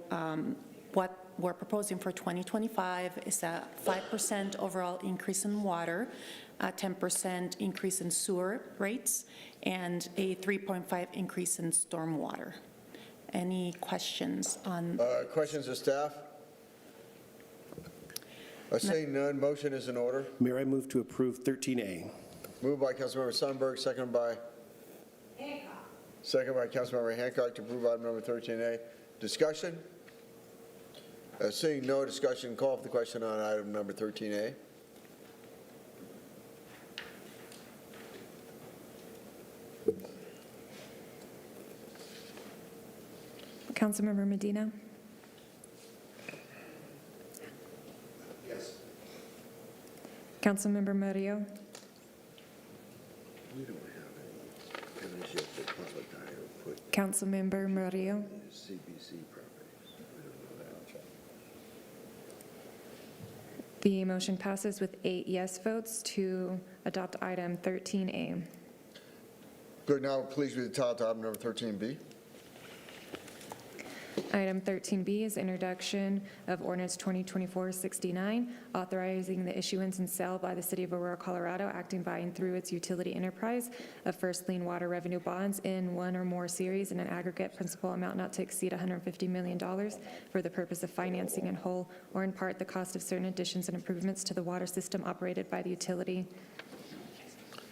what we're proposing for 2025 is a 5% overall increase in water, a 10% increase in sewer rates, and a 3.5% increase in stormwater. Any questions on? Questions of staff? Seeing none, motion is in order. Mayor, I move to approve 13A. Moved by Councilmember Sundberg, seconded by? Hancock. Seconded by Councilmember Hancock to approve item number 13A. Discussion? Seeing no discussion, call for the question on item number 13A. Councilmember Medina? Yes. Councilmember Murillo? We don't have any evidence yet that public eye put Councilmember Murillo? CBC properties. We don't know that. The motion passes with 8 yes votes to adopt item 13A. Good, now please read the title to item number 13B. Item 13B is introduction of ordinance 2024-69, authorizing the issuance and sale by the City of Aurora, Colorado, acting by and through its utility enterprise of first lien water revenue bonds in one or more series in an aggregate principal amount not to exceed $150 million for the purpose of financing in whole or in part the cost of certain additions and improvements to the water system operated by the utility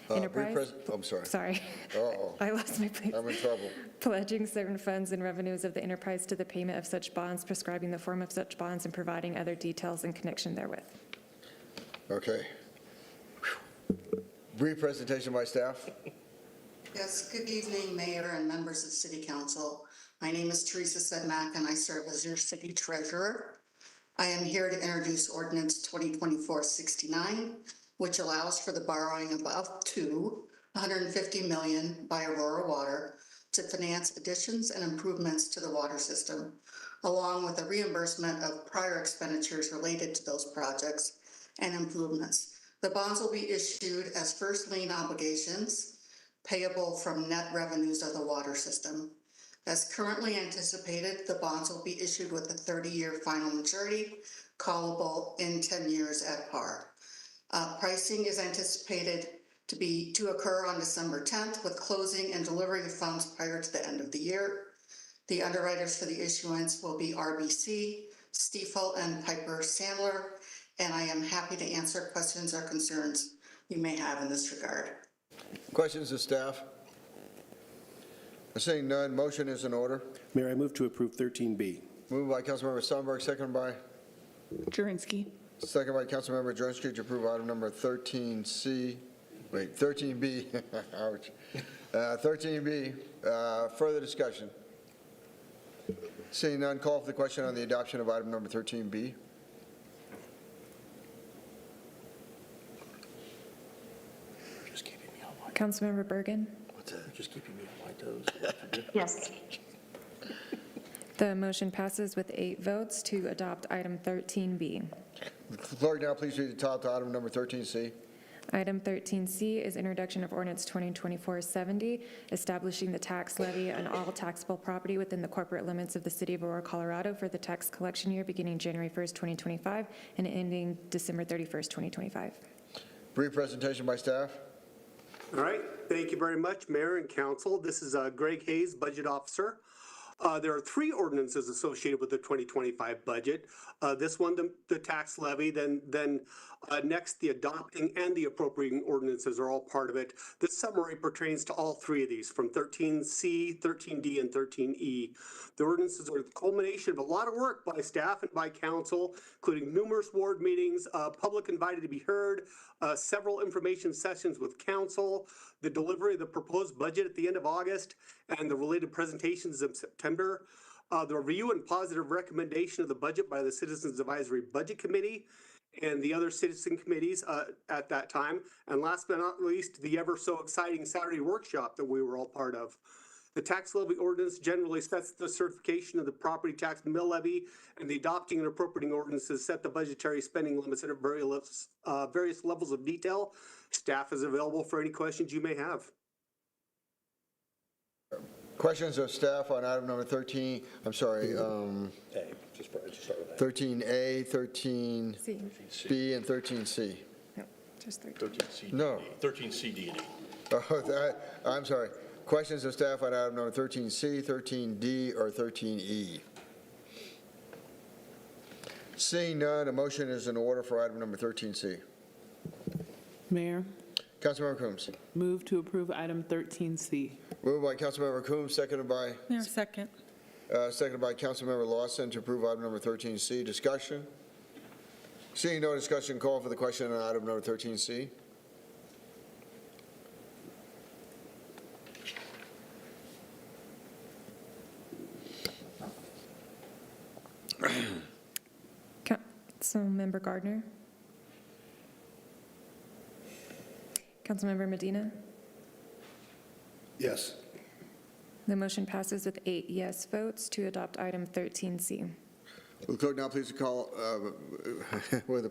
enterprise. I'm sorry. Sorry. Uh-oh. I lost my place. I'm in trouble. Pledging certain funds and revenues of the enterprise to the payment of such bonds, prescribing the form of such bonds, and providing other details in connection therewith. Okay. Brief presentation by staff. Yes, good evening, Mayor and members of City Council. My name is Teresa Sedmak, and I serve as your city treasurer. I am here to introduce Ordinance 2024-69, which allows for the borrowing of up to $150 million by Aurora Water to finance additions and improvements to the water system, along with a reimbursement of prior expenditures related to those projects and improvements. The bonds will be issued as first lien obligations payable from net revenues of the water system. As currently anticipated, the bonds will be issued with a 30-year final maturity, callable in 10 years at par. Pricing is anticipated to occur on December 10th, with closing and delivery of funds prior to the end of the year. The underwriters for the issuance will be RBC, Stifel, and Piper Sandler, and I am happy to answer questions or concerns you may have in this regard. Questions of staff? Seeing none, motion is in order. Mayor, I move to approve 13B. Moved by Councilmember Sundberg, seconded by? Jurenski. Second by Councilmember Jones-Street to approve item number 13B. Ouch. 13B. Further discussion? Seeing none, call for the question on the adoption of item number 13B. Just keeping me on my, Councilmember Bergen? what's that? Just keeping me on my toes. Yes. The motion passes with 8 votes to adopt item 13B. Clerk, now please read the title to item number 13C. Item 13C is introduction of ordinance 2024-70, establishing the tax levy on all taxable property within the corporate limits of the City of Aurora, Colorado for the tax collection year beginning January 1st, 2025 and ending December 31st, 2025. Brief presentation by staff. All right, thank you very much, Mayor and Council. This is Greg Hayes, Budget Officer. There are 3 ordinances associated with the 2025 budget. This one, the tax levy, then next, the adopting and the appropriating ordinances are all part of it. This summary pertains to all 3 of these, from 13C, 13D, and 13E. The ordinances are the culmination of a lot of work by staff and by council, including numerous ward meetings, public invited to be heard, several information sessions with council, the delivery of the proposed budget at the end of August, and the related presentations in September, the review and positive recommendation of the budget by the Citizens Advisory Budget Committee and the other citizen committees at that time, and last but not least, the ever so exciting Saturday workshop that we were all part of. The tax levy ordinance generally sets the certification of the property tax mill levy, and the adopting and appropriating ordinances set the budgetary spending limits at various levels of detail. Staff is available for any questions you may have. Questions of staff on item number 13, I'm sorry, Just start with that. 13A, 13B, and 13C. No, just 13C. No. 13C, D, and E. Oh, I'm sorry. Questions of staff on item number 13C, 13D, or 13E? Seeing none, a motion is in order for item number 13C. Mayor, Councilmember Coombs. move to approve item 13C. Moved by Councilmember Coombs, seconded by Mayor, second. Seconded by Councilmember Lawson to approve item number 13C. Discussion? Seeing no discussion, call for the question on item number 13C. Councilmember Gardner. Councilmember Medina. Yes. The motion passes with 8 yes votes to adopt item 13C. Will the clerk now please call, will the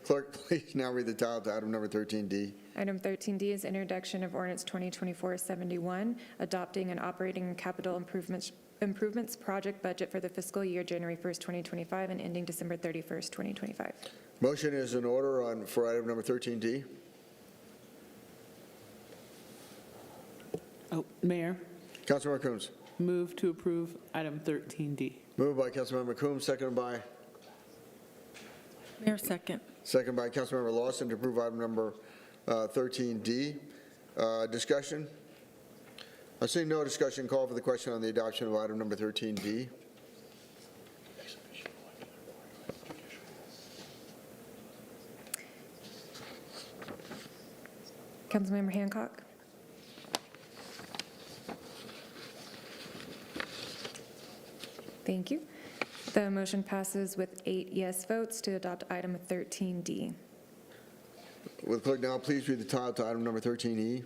clerk please now read the title to item number 13D? Item 13D is introduction of ordinance 2024-71, adopting an operating and capital improvements project budget for the fiscal year January 1st, 2025 and ending December 31st, 2025. Motion is in order for item number 13D. Oh, Mayor, Councilmember Coombs. move to approve item 13D. Moved by Councilmember Coombs, seconded by? Mayor, second. Seconded by Councilmember Lawson to approve item number 13D. Discussion? I see no discussion. Call for the question on the adoption of item number 13D. Councilmember Hancock. Thank you. The motion passes with 8 yes votes to adopt item 13D. Will the clerk now please read the title to item number 13E?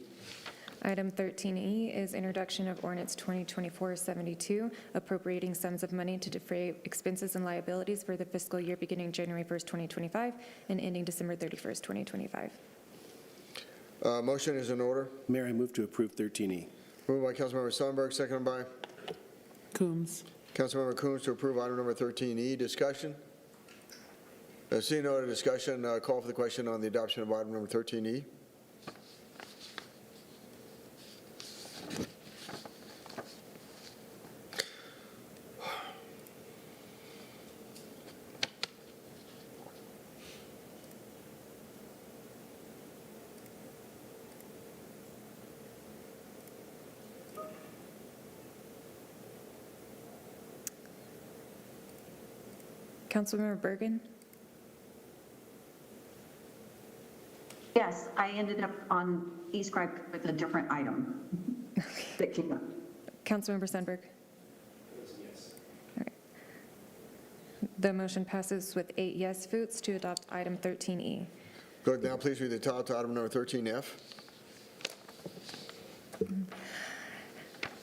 Item 13E is introduction of ordinance 2024-72, appropriating sums of money to defray expenses and liabilities for the fiscal year beginning January 1st, 2025 and ending December 31st, 2025. Motion is in order. Mayor, I move to approve 13E. Moved by Councilmember Sonnenberg, seconded by Coombs. Councilmember Coombs to approve item number 13E. Discussion? Seeing no other discussion, call for the question on the adoption of item number 13E. Councilmember Bergen. Yes, I ended up on e-scribe with a different item that came up. Councilmember Sundberg. Yes. All right. The motion passes with 8 yes votes to adopt item 13E. Clerk, now please read the title to item number 13F.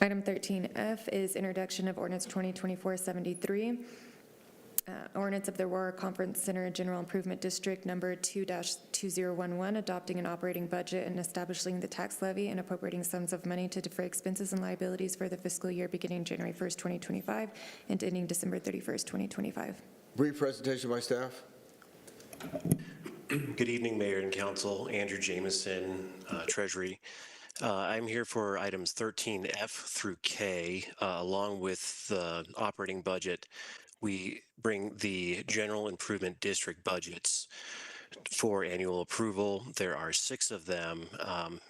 Item 13F is introduction of ordinance 2024-73, ordinance of the Aurora Conference Center General Improvement District number 2-2011, adopting an operating budget and establishing the tax levy and appropriating sums of money to defray expenses and liabilities for the fiscal year beginning January 1st, 2025 and ending December 31st, 2025. Brief presentation by staff. Good evening, Mayor and Council. Andrew Jameson, Treasury. I'm here for items 13F through K, along with the operating budget. We bring the General Improvement District budgets for annual approval. There are 6 of them,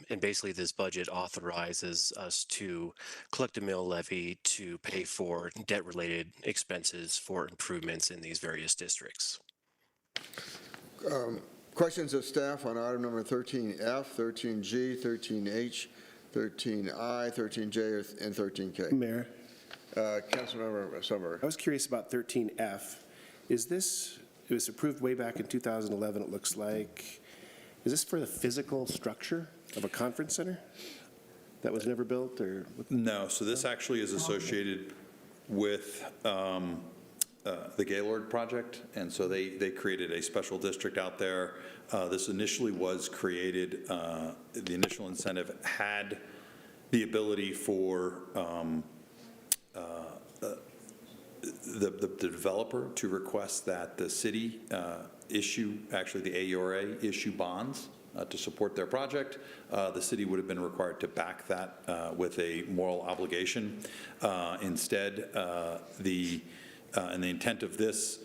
and basically this budget authorizes us to collect a mill levy to pay for debt-related expenses for improvements in these various districts. Questions of staff on item number 13F, 13G, 13H, 13I, 13J, and 13K? Mayor. Councilmember Summer. I was curious about 13F. Is this, it was approved way back in 2011, it looks like. Is this for the physical structure of a conference center that was never built, or? No, so this actually is associated with the Gaylord project, and so they created a special district out there. This initially was created, the initial incentive had the ability for the developer to request that the city issue, actually the AURA issue bonds to support their project. The city would have been required to back that with a moral obligation. Instead, and the intent of this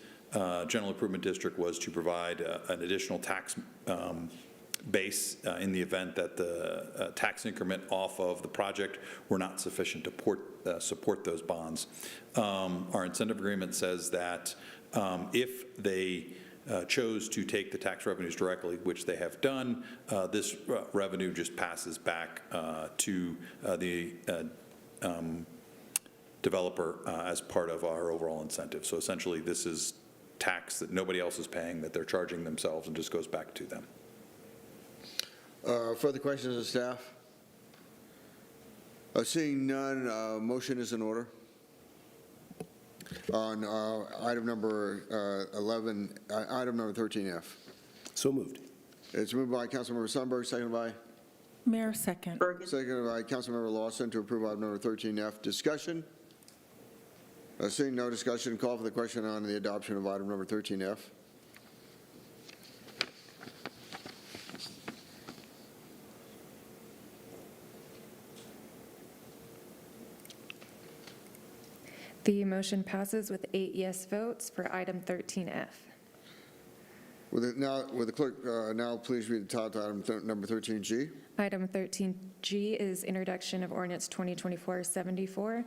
general improvement district was to provide an additional tax base in the event that the tax increment off of the project were not sufficient to support those bonds. Our incentive agreement says that if they chose to take the tax revenues directly, which they have done, this revenue just passes back to the developer as part of our overall incentive. So essentially, this is tax that nobody else is paying, that they're charging themselves, and just goes back to them. Further questions of staff? Seeing none, motion is in order. On item number 13F. So moved. It's moved by Councilmember Sundberg, seconded by? Mayor, second. Seconded by Councilmember Lawson to approve item number 13F. Discussion? Seeing no discussion, call for the question on the adoption of item number 13F. The motion passes with 8 yes votes for item 13F. Will the clerk now please read the title to item number 13G? Item 13G is introduction of ordinance 2024-74,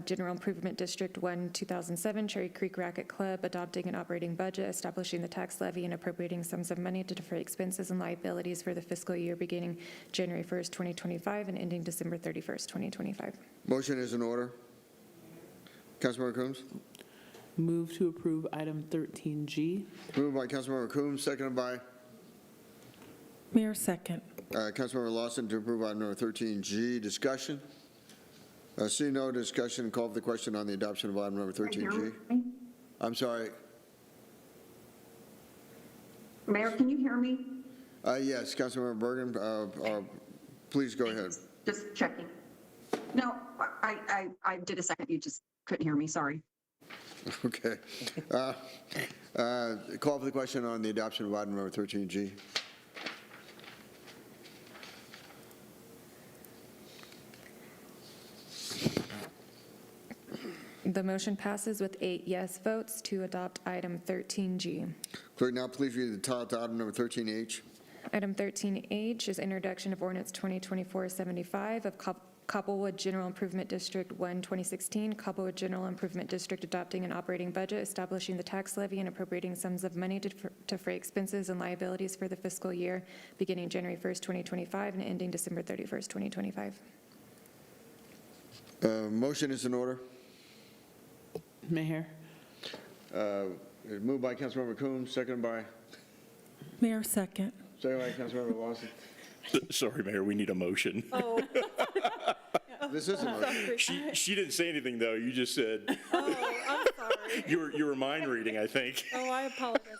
General Improvement District 1, 2007, Cherry Creek Racquet Club, adopting an operating budget, establishing the tax levy, and appropriating sums of money to defray expenses and liabilities for the fiscal year beginning January 1st, 2025, and ending December 31st, 2025. Motion is in order. Councilmember Coombs? Move to approve item 13G. Moved by Councilmember Coombs, seconded by? Mayor, second. Councilmember Lawson to approve item number 13G. Discussion? Seeing no discussion, call for the question on the adoption of item number 13G. I'm sorry. Mayor, can you hear me? Yes, Councilmember Bergen, please go ahead. Just checking. No, I did a second. You just couldn't hear me. Sorry. Okay. Call for the question on the adoption of item number 13G. The motion passes with 8 yes votes to adopt item 13G. Clerk, now please read the title to item number 13H. Item 13H is introduction of ordinance 2024-75 of Cobblewood General Improvement District 1, 2016, Cobblewood General Improvement District adopting an operating budget, establishing the tax levy, and appropriating sums of money to defray expenses and liabilities for the fiscal year beginning January 1st, 2025, and ending December 31st, 2025. Motion is in order. Mayor. Moved by Councilmember Coombs, seconded by? Mayor, second. Seconded by Councilmember Lawson. Sorry, Mayor, we need a motion. Oh. This is a motion. She didn't say anything, though. You just said. Oh, I'm sorry. You were mind reading, I think. Oh, I apologize.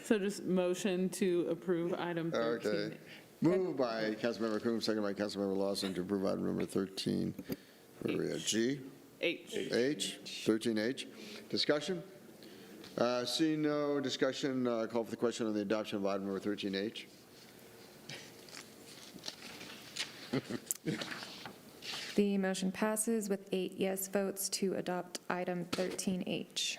So just motion to approve item 13. Okay. Moved by Councilmember Coombs, seconded by Councilmember Lawson to approve item number 13. Where are we at? G? H. 13H. Discussion? Seeing no discussion, call for the question on the adoption of item number 13H. The motion passes with 8 yes votes to adopt item 13H.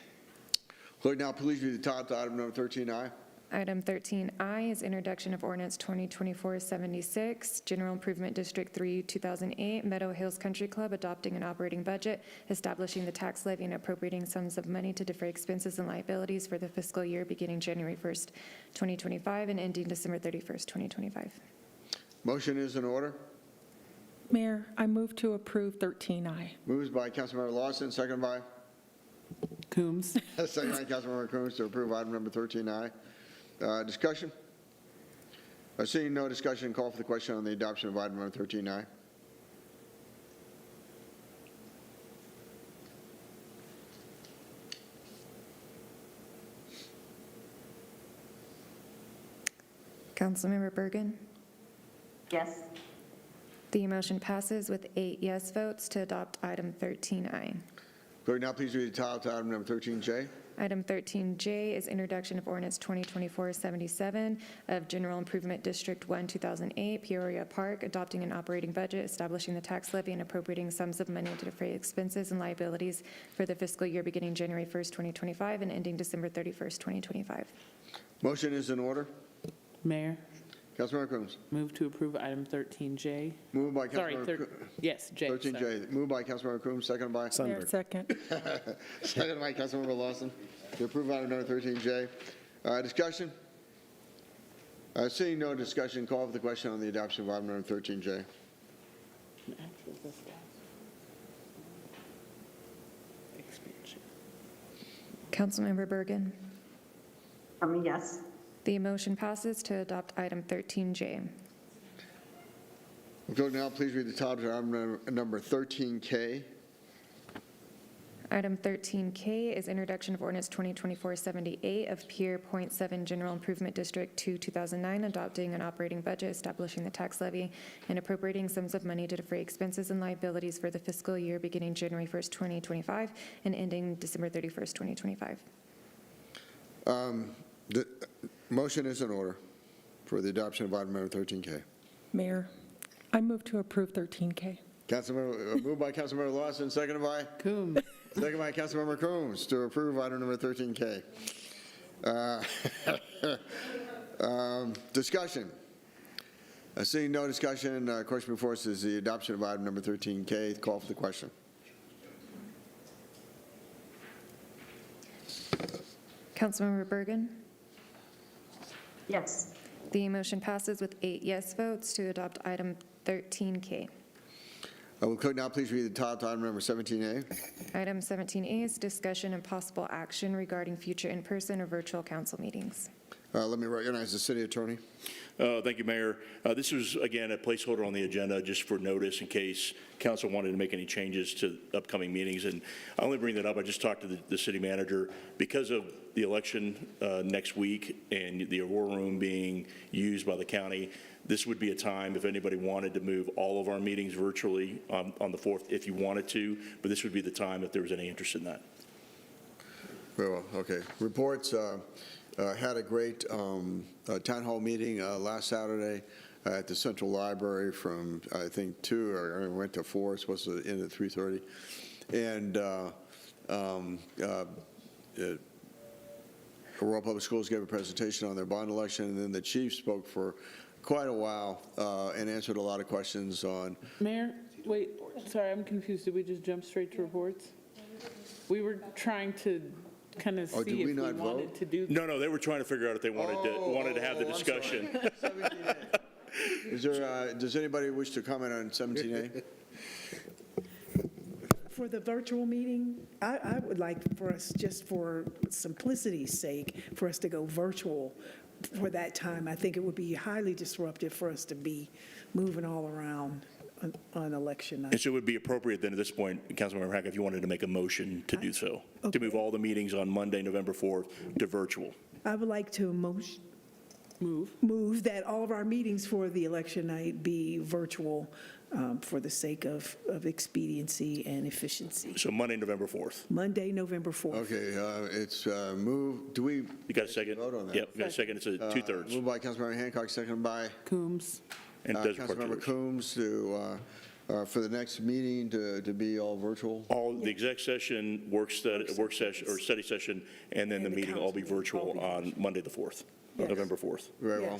Clerk, now please read the title to item number 13I. Item 13I is introduction of ordinance 2024-76, General Improvement District 3, 2008, Meadow Hills Country Club adopting an operating budget, establishing the tax levy, and appropriating sums of money to defray expenses and liabilities for the fiscal year beginning January 1st, 2025, and ending December 31st, 2025. Motion is in order. Mayor, I move to approve 13I. Moved by Councilmember Lawson, seconded by? Coombs. Seconded by Councilmember Coombs to approve item number 13I. Discussion? Seeing no discussion, call for the question on the adoption of item number 13I. Councilmember Bergen? Yes. The motion passes with 8 yes votes to adopt item 13I. Clerk, now please read the title to item number 13J. Item 13J is introduction of ordinance 2024-77 of General Improvement District 1, 2008, Peoria Park, adopting an operating budget, establishing the tax levy, and appropriating sums of money to defray expenses and liabilities for the fiscal year beginning January 1st, 2025, and ending December 31st, 2025. Motion is in order. Mayor, Councilmember Coombs. move to approve item 13J. Moved by Sorry, Councilmember. yes, J. 13J. Moved by Councilmember Coombs, seconded by. Mayor, second. Seconded by Councilmember Lawson to approve item number 13J. Discussion? Seeing no discussion, call for the question on the adoption of item number 13J. Councilmember Bergen. Yes. The motion passes to adopt item 13J. Will clerk now please read the title of item number 13K. Item 13K is introduction of ordinance 2024-78 of Pier Point 7 General Improvement District 2, 2009, adopting an operating budget, establishing the tax levy, and appropriating sums of money to defray expenses and liabilities for the fiscal year beginning January 1st, 2025, and ending December 31st, 2025. The motion is in order for the adoption of item number 13K. Mayor, I move to approve 13K. Councilmember, moved by Councilmember Lawson, seconded by? Coombs. Second by Councilmember Coombs to approve item number 13K. Discussion. Seeing no discussion, question before us is the adoption of item number 13K. Call for the question. Councilmember Bergen. Yes. The motion passes with 8 yes votes to adopt item 13K. Will clerk now please read the title to item number 17A? Item 17A is discussion and possible action regarding future in-person or virtual council meetings. Let me recognize the city attorney. Thank you, Mayor. This was, again, a placeholder on the agenda just for notice in case council wanted to make any changes to upcoming meetings. And I only bring that up, I just talked to the city manager. Because of the election next week and the Aurora Room being used by the county, this would be a time if anybody wanted to move all of our meetings virtually on the 4th, if you wanted to, but this would be the time if there was any interest in that. Very well, okay. Reports. Had a great town hall meeting last Saturday at the Central Library from, I think, 2, or I went to 4, supposed to end at 3:30. And Aurora Public Schools gave a presentation on their bond election, and then the chief spoke for quite a while and answered a lot of questions on. Mayor, wait, sorry, I'm confused. Did we just jump straight to reports? We were trying to kind of see if we wanted to do. No, they were trying to figure out if they wanted to have the discussion. Is there, does anybody wish to comment on 17A? For the virtual meeting, I would like for us, just for simplicity's sake, for us to go virtual for that time. I think it would be highly disruptive for us to be moving all around on election night. And so it would be appropriate then at this point, Councilmember Hack, if you wanted to make a motion to do so, to move all the meetings on Monday, November 4th to virtual. I would like to move that all of our meetings for the election night be virtual for the sake of expediency and efficiency. So Monday, November 4th. Monday, November 4th. Okay, it's moved. Do we? You got a second? Vote on that. Yep, got a second. It's a 2/3. Moved by Councilmember Hancock, seconded by Coombs. And Councilmember Coombs to for the next meeting to be all virtual. All the exec session, work session or study session, and then the meeting all be virtual on Monday the 4th, November 4th. Very well.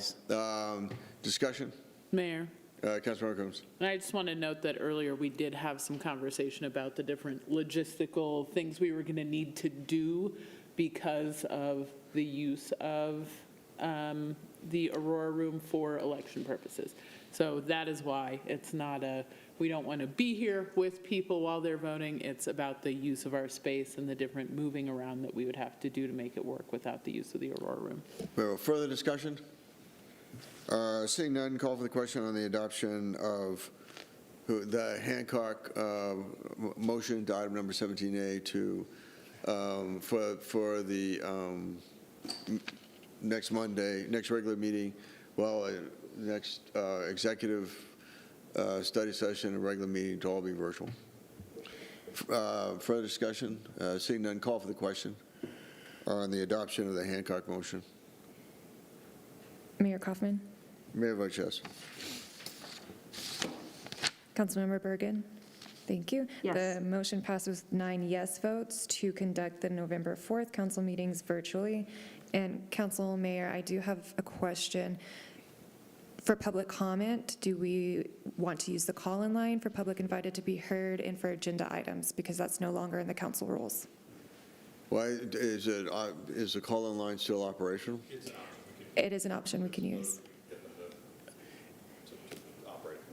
Discussion. Mayor. Councilmember Coombs. And I just want to note that earlier we did have some conversation about the different logistical things we were going to need to do because of the use of the Aurora Room for election purposes. So that is why it's not we don't want to be here with people while they're voting. It's about the use of our space and the different moving around that we would have to do to make it work without the use of the Aurora Room. Very well. Further discussion? Seeing none, call for the question on the adoption of the Hancock motion to item number 17A to for the next Monday, next regular meeting, next executive study session and regular meeting to all be virtual. Further discussion? Seeing none, call for the question. on the adoption of the Hancock motion? Mayor Kaufman, Mayor votes yes. Councilmember Bergen. Thank you. Yes. The motion passes with 9 yes votes to conduct the November 4th council meetings virtually. And Council Mayor, I do have a question. For public comment, do we want to use the call-in line for public invited to be heard and for agenda items? Because that's no longer in the council rules. Why, is the call-in line still operational? It is an option we can use.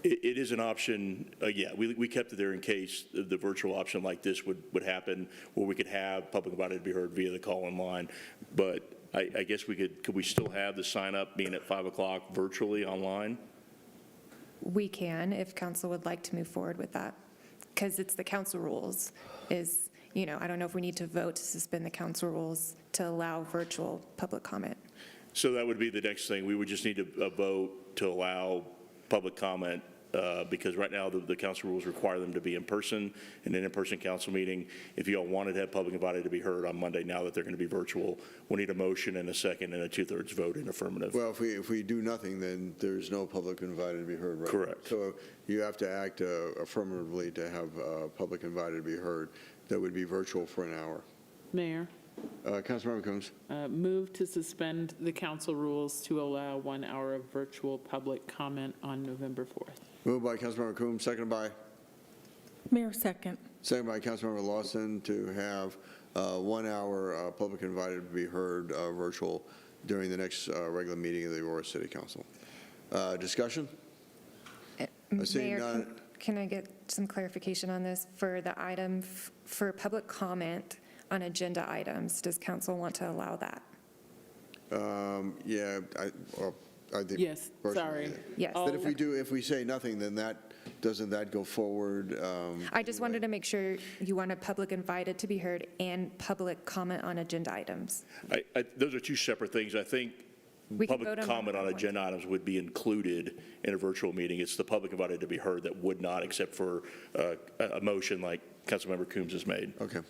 It is an option, yeah, we kept it there in case the virtual option like this would happen, where we could have public invited to be heard via the call-in line. But I guess could we still have the sign-up being at 5 o'clock virtually online? We can, if council would like to move forward with that, because it's the council rules is, I don't know if we need to vote to suspend the council rules to allow virtual public comment. So that would be the next thing. We would just need a vote to allow public comment, because right now the council rules require them to be in person, in an in-person council meeting. If you all wanted to have public invited to be heard on Monday, now that they're going to be virtual, we need a motion and a second and a 2/3 vote in affirmative. Well, if we do nothing, then there's no public invited to be heard, right? Correct. So you have to act affirmatively to have public invited to be heard. That would be virtual for an hour. Mayor, Councilmember Coombs. move to suspend the council rules to allow 1 hour of virtual public comment on November 4th. Moved by Councilmember Coombs, seconded by? Mayor, second. Second by Councilmember Lawson to have 1 hour public invited to be heard virtual during the next regular meeting of the Aurora City Council. Discussion? Seeing Mayor, none. can I get some clarification on this? For the item for public comment on agenda items, does council want to allow that? Yeah, I think. Yes, personally, sorry. yeah. Yes. But if we say nothing, then doesn't that go forward? I just wanted to make sure you want a public invited to be heard and public comment on agenda items. Those are two separate things. I think We can vote public on comment on one. agenda items would be included in a virtual meeting. It's the public invited to be heard that would not, except for a motion like Councilmember Coombs has made. Okay.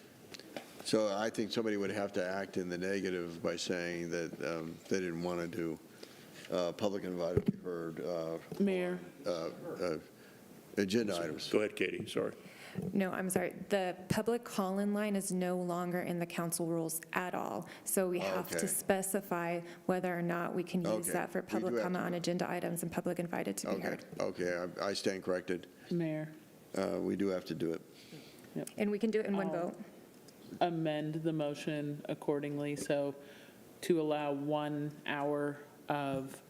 So I think somebody would have to act in the negative by saying that they didn't want to do public invited to be heard Mayor. agenda items. Go ahead, Katie, sorry. No, I'm sorry. The public call-in line is no longer in the council rules at all. So we have Okay. to specify whether or not we can use Okay. that for We do public have comment to. on agenda items and public invited to be Okay, heard. okay, I stand corrected. Mayor. We do have to do it. And we can do it in one I'll vote. Amend the motion accordingly, so to allow 1 hour of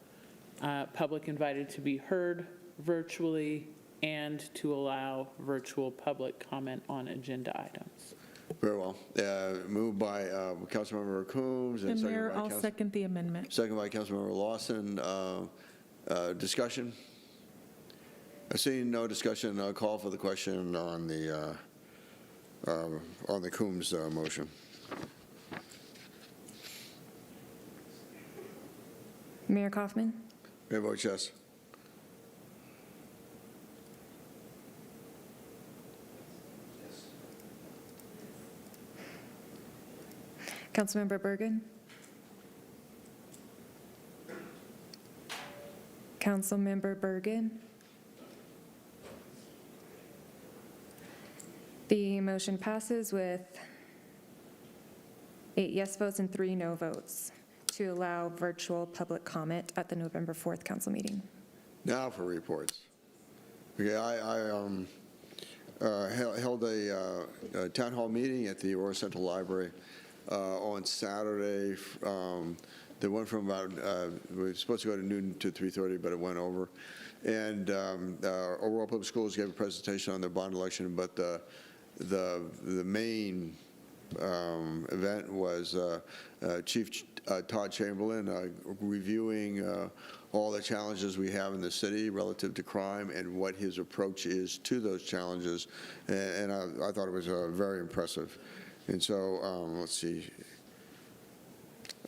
public invited to be heard virtually and to allow virtual public comment on agenda items. Very well. Moved by Councilmember Coombs and And seconded Mayor, by I'll second the amendment. Second by Councilmember Lawson. Discussion? Seeing no discussion, I'll call for the question on the Coombs motion. Mayor Kaufman? Mayor votes yes. Councilmember Bergen? Councilmember Bergen? The motion passes with 8 yes votes and 3 no votes to allow virtual public comment at the November 4th council meeting. Now for reports. Okay, I held a town hall meeting at the Aurora Central Library on Saturday. They went from about, we were supposed to go to noon to 3:30, but it went over. And Aurora Public Schools gave a presentation on their bond election, but the main event was Chief Todd Chamberlain reviewing all the challenges we have in the city relative to crime and what his approach is to those challenges. And I thought it was very impressive. And so, let's see.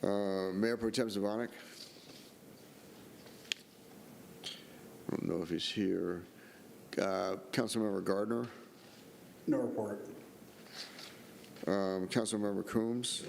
Mayor Pro Tem Zvonek. I don't know if he's here. Councilmember Gardner. No report. Councilmember Coombs.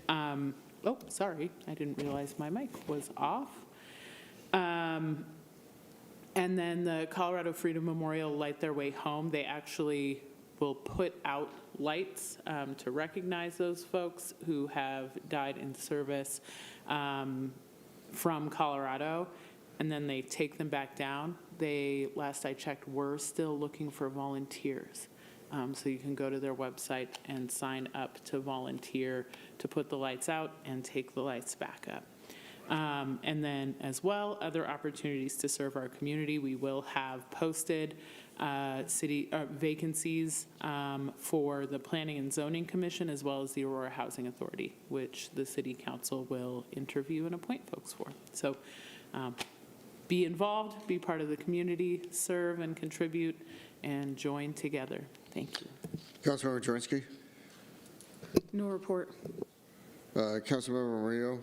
Oh, sorry, I didn't realize my mic was off. And then the Colorado Freedom Memorial Light Their Way Home, they actually will put out lights to recognize those folks who have died in service from Colorado, and then they take them back down. They, last I checked, were still looking for volunteers. So you can go to their website and sign up to volunteer to put the lights out and take the lights back up. And then as well, other opportunities to serve our community. We will have posted city vacancies for the Planning and Zoning Commission as well as the Aurora Housing Authority, which the City Council will interview and appoint folks for. So be involved, be part of the community, serve and contribute, and join together. Thank you. Councilmember Jurenski. No report. Councilmember Murillo.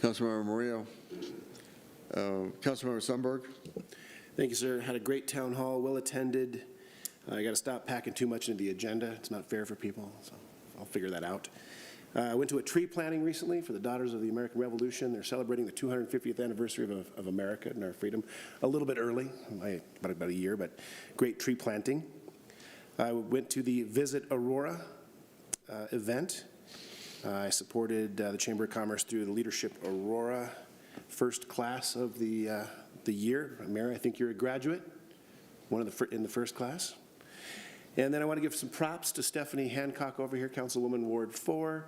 Councilmember Murillo. Councilmember Sundberg. Thank you, sir. Had a great town hall, well attended. I got to stop packing too much into the agenda. It's not fair for people, so I'll figure that out. I went to a tree planting recently for the Daughters of the American Revolution. They're celebrating the 250th anniversary of America and our freedom. A little bit early, about a year, but great tree planting. I went to the Visit Aurora event. I supported the Chamber of Commerce through the Leadership Aurora first class of the year. Mary, I think you're a graduate, in the first class. And then I want to give some props to Stephanie Hancock over here, Councilwoman Ward 4,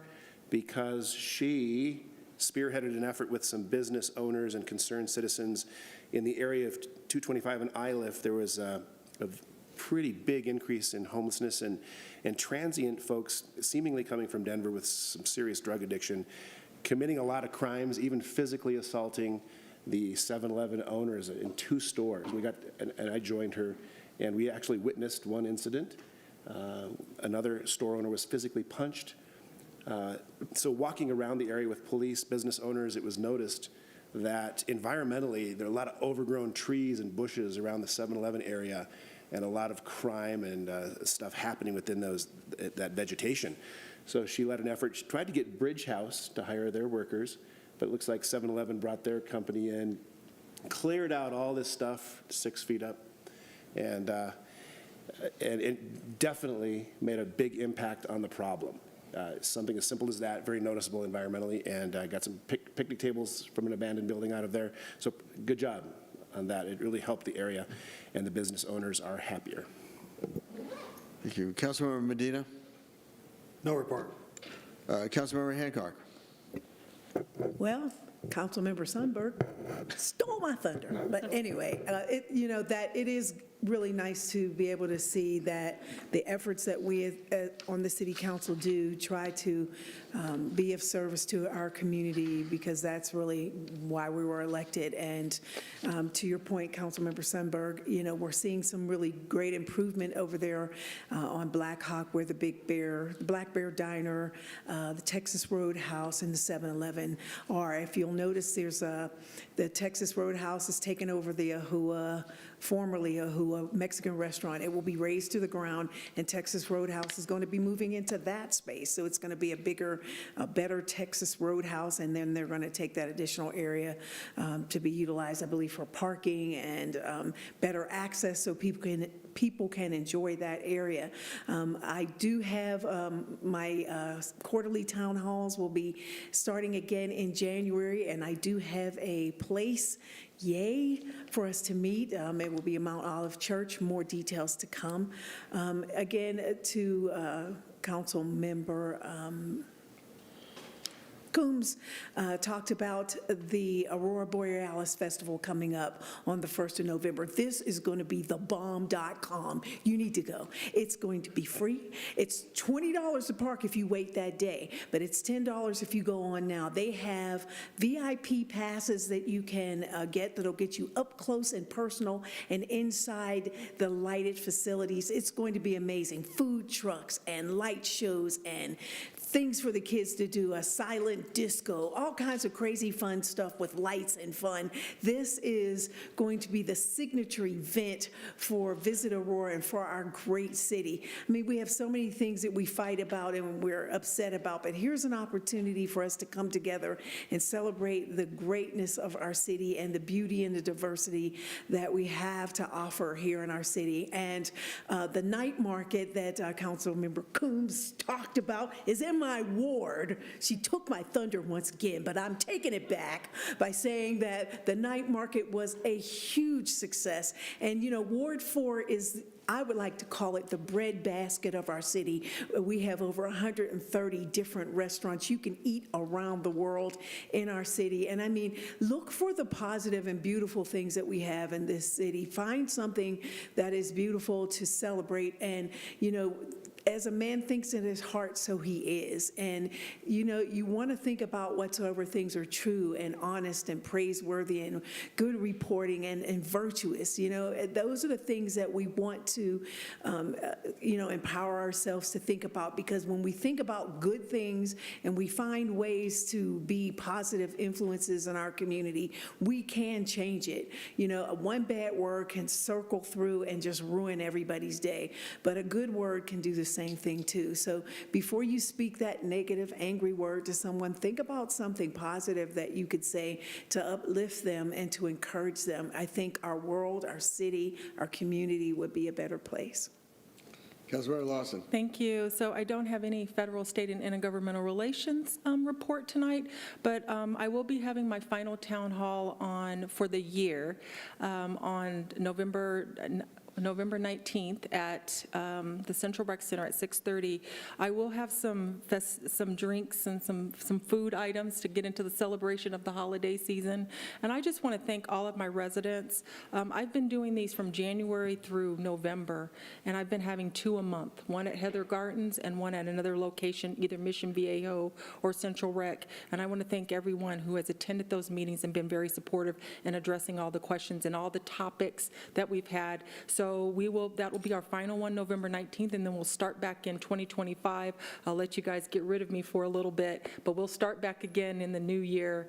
because she spearheaded an effort with some business owners and concerned citizens in the area of 225 and Iliff. There was a pretty big increase in homelessness and transient folks seemingly coming from Denver with some serious drug addiction, committing a lot of crimes, even physically assaulting the 7-Eleven owners in 2 stores. And I joined her, and we actually witnessed one incident. Another store owner was physically punched. So walking around the area with police, business owners, it was noticed that environmentally there are a lot of overgrown trees and bushes around the 7-Eleven area, and a lot of crime and stuff happening within that vegetation. So she led an effort. She tried to get Bridge House to hire their workers, but it looks like 7-Eleven brought their company in, cleared out all this stuff 6 feet up, and it definitely made a big impact on the problem. Something as simple as that, very noticeable environmentally, and got some picnic tables from an abandoned building out of there. So good job on that. It really helped the area, and the business owners are happier. Thank you. Councilmember Medina. No report. Councilmember Hancock. Well, Councilmember Sundberg stole my thunder. But anyway, it is really nice to be able to see that the efforts that we on the City Council do try to be of service to our community, because that's really why we were elected. And to your point, Councilmember Sundberg, we're seeing some really great improvement over there on Black Hawk, where the Black Bear Diner, the Texas Roadhouse, and the 7-Eleven are. If you'll notice, there's the Texas Roadhouse is taking over the formerly Ahua Mexican restaurant. It will be razed to the ground, and Texas Roadhouse is going to be moving into that space. So it's going to be a bigger, better Texas Roadhouse, and then they're going to take that additional area to be utilized, I believe, for parking and better access so people can enjoy that area. I do have my quarterly town halls will be starting again in January, and I do have a place, yay, for us to meet. It will be a Mount Olive Church. More details to come. Again, to Council Member Coombs talked about the Aurora Borealis Festival coming up on the 1st of November. This is going to be thebomb.com. You need to go. It's going to be free. It's $20 to park if you wait that day, but it's $10 if you go on now. They have VIP passes that you can get that'll get you up close and personal and inside the lighted facilities. It's going to be amazing. Food trucks and light shows and things for the kids to do, a silent disco, all kinds of crazy fun stuff with lights and fun. This is going to be the signature event for Visit Aurora and for our great city. I mean, we have so many things that we fight about and we're upset about, but here's an opportunity for us to come together and celebrate the greatness of our city and the beauty and the diversity that we have to offer here in our city. And the night market that Councilmember Coombs talked about is in my ward. She took my thunder once again, but I'm taking it back by saying that the night market was a huge success. And, you know, Ward 4 is, I would like to call it the breadbasket of our city. We have over 130 different restaurants. You can eat around the world in our city. And I mean, look for the positive and beautiful things that we have in this city. Find something that is beautiful to celebrate. And, you know, as a man thinks in his heart, so he is. And, you know, you want to think about whatsoever things are true and honest and praiseworthy and good reporting and virtuous. You know, those are the things that we want to, you know, empower ourselves to think about, because when we think about good things and we find ways to be positive influences in our community, we can change it. You know, one bad word can circle through and just ruin everybody's day, but a good word can do the same thing too. So before you speak that negative, angry word to someone, think about something positive that you could say to uplift them and to encourage them. I think our world, our city, our community would be a better place. Councilmember Lawson. Thank you. So I don't have any federal, state, and intergovernmental relations report tonight, but I will be having my final town hall for the year on November 19th at the Central Rec Center at 6:30. I will have some drinks and some food items to get into the celebration of the holiday season. And I just want to thank all of my residents. I've been doing these from January through November, and I've been having 2 a month, one at Heather Gardens and one at another location, either Mission Viejo or Central Rec. And I want to thank everyone who has attended those meetings and been very supportive in addressing all the questions and all the topics that we've had. So that will be our final one, November 19th, and then we'll start back in 2025. I'll let you guys get rid of me for a little bit, but we'll start back again in the new year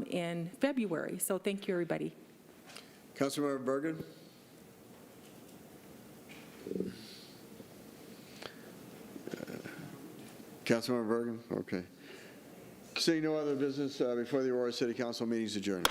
in February. So thank you, everybody. Councilmember Bergen. Councilmember Bergen, okay. Seeing no other business before the Aurora City Council, meeting is adjourned.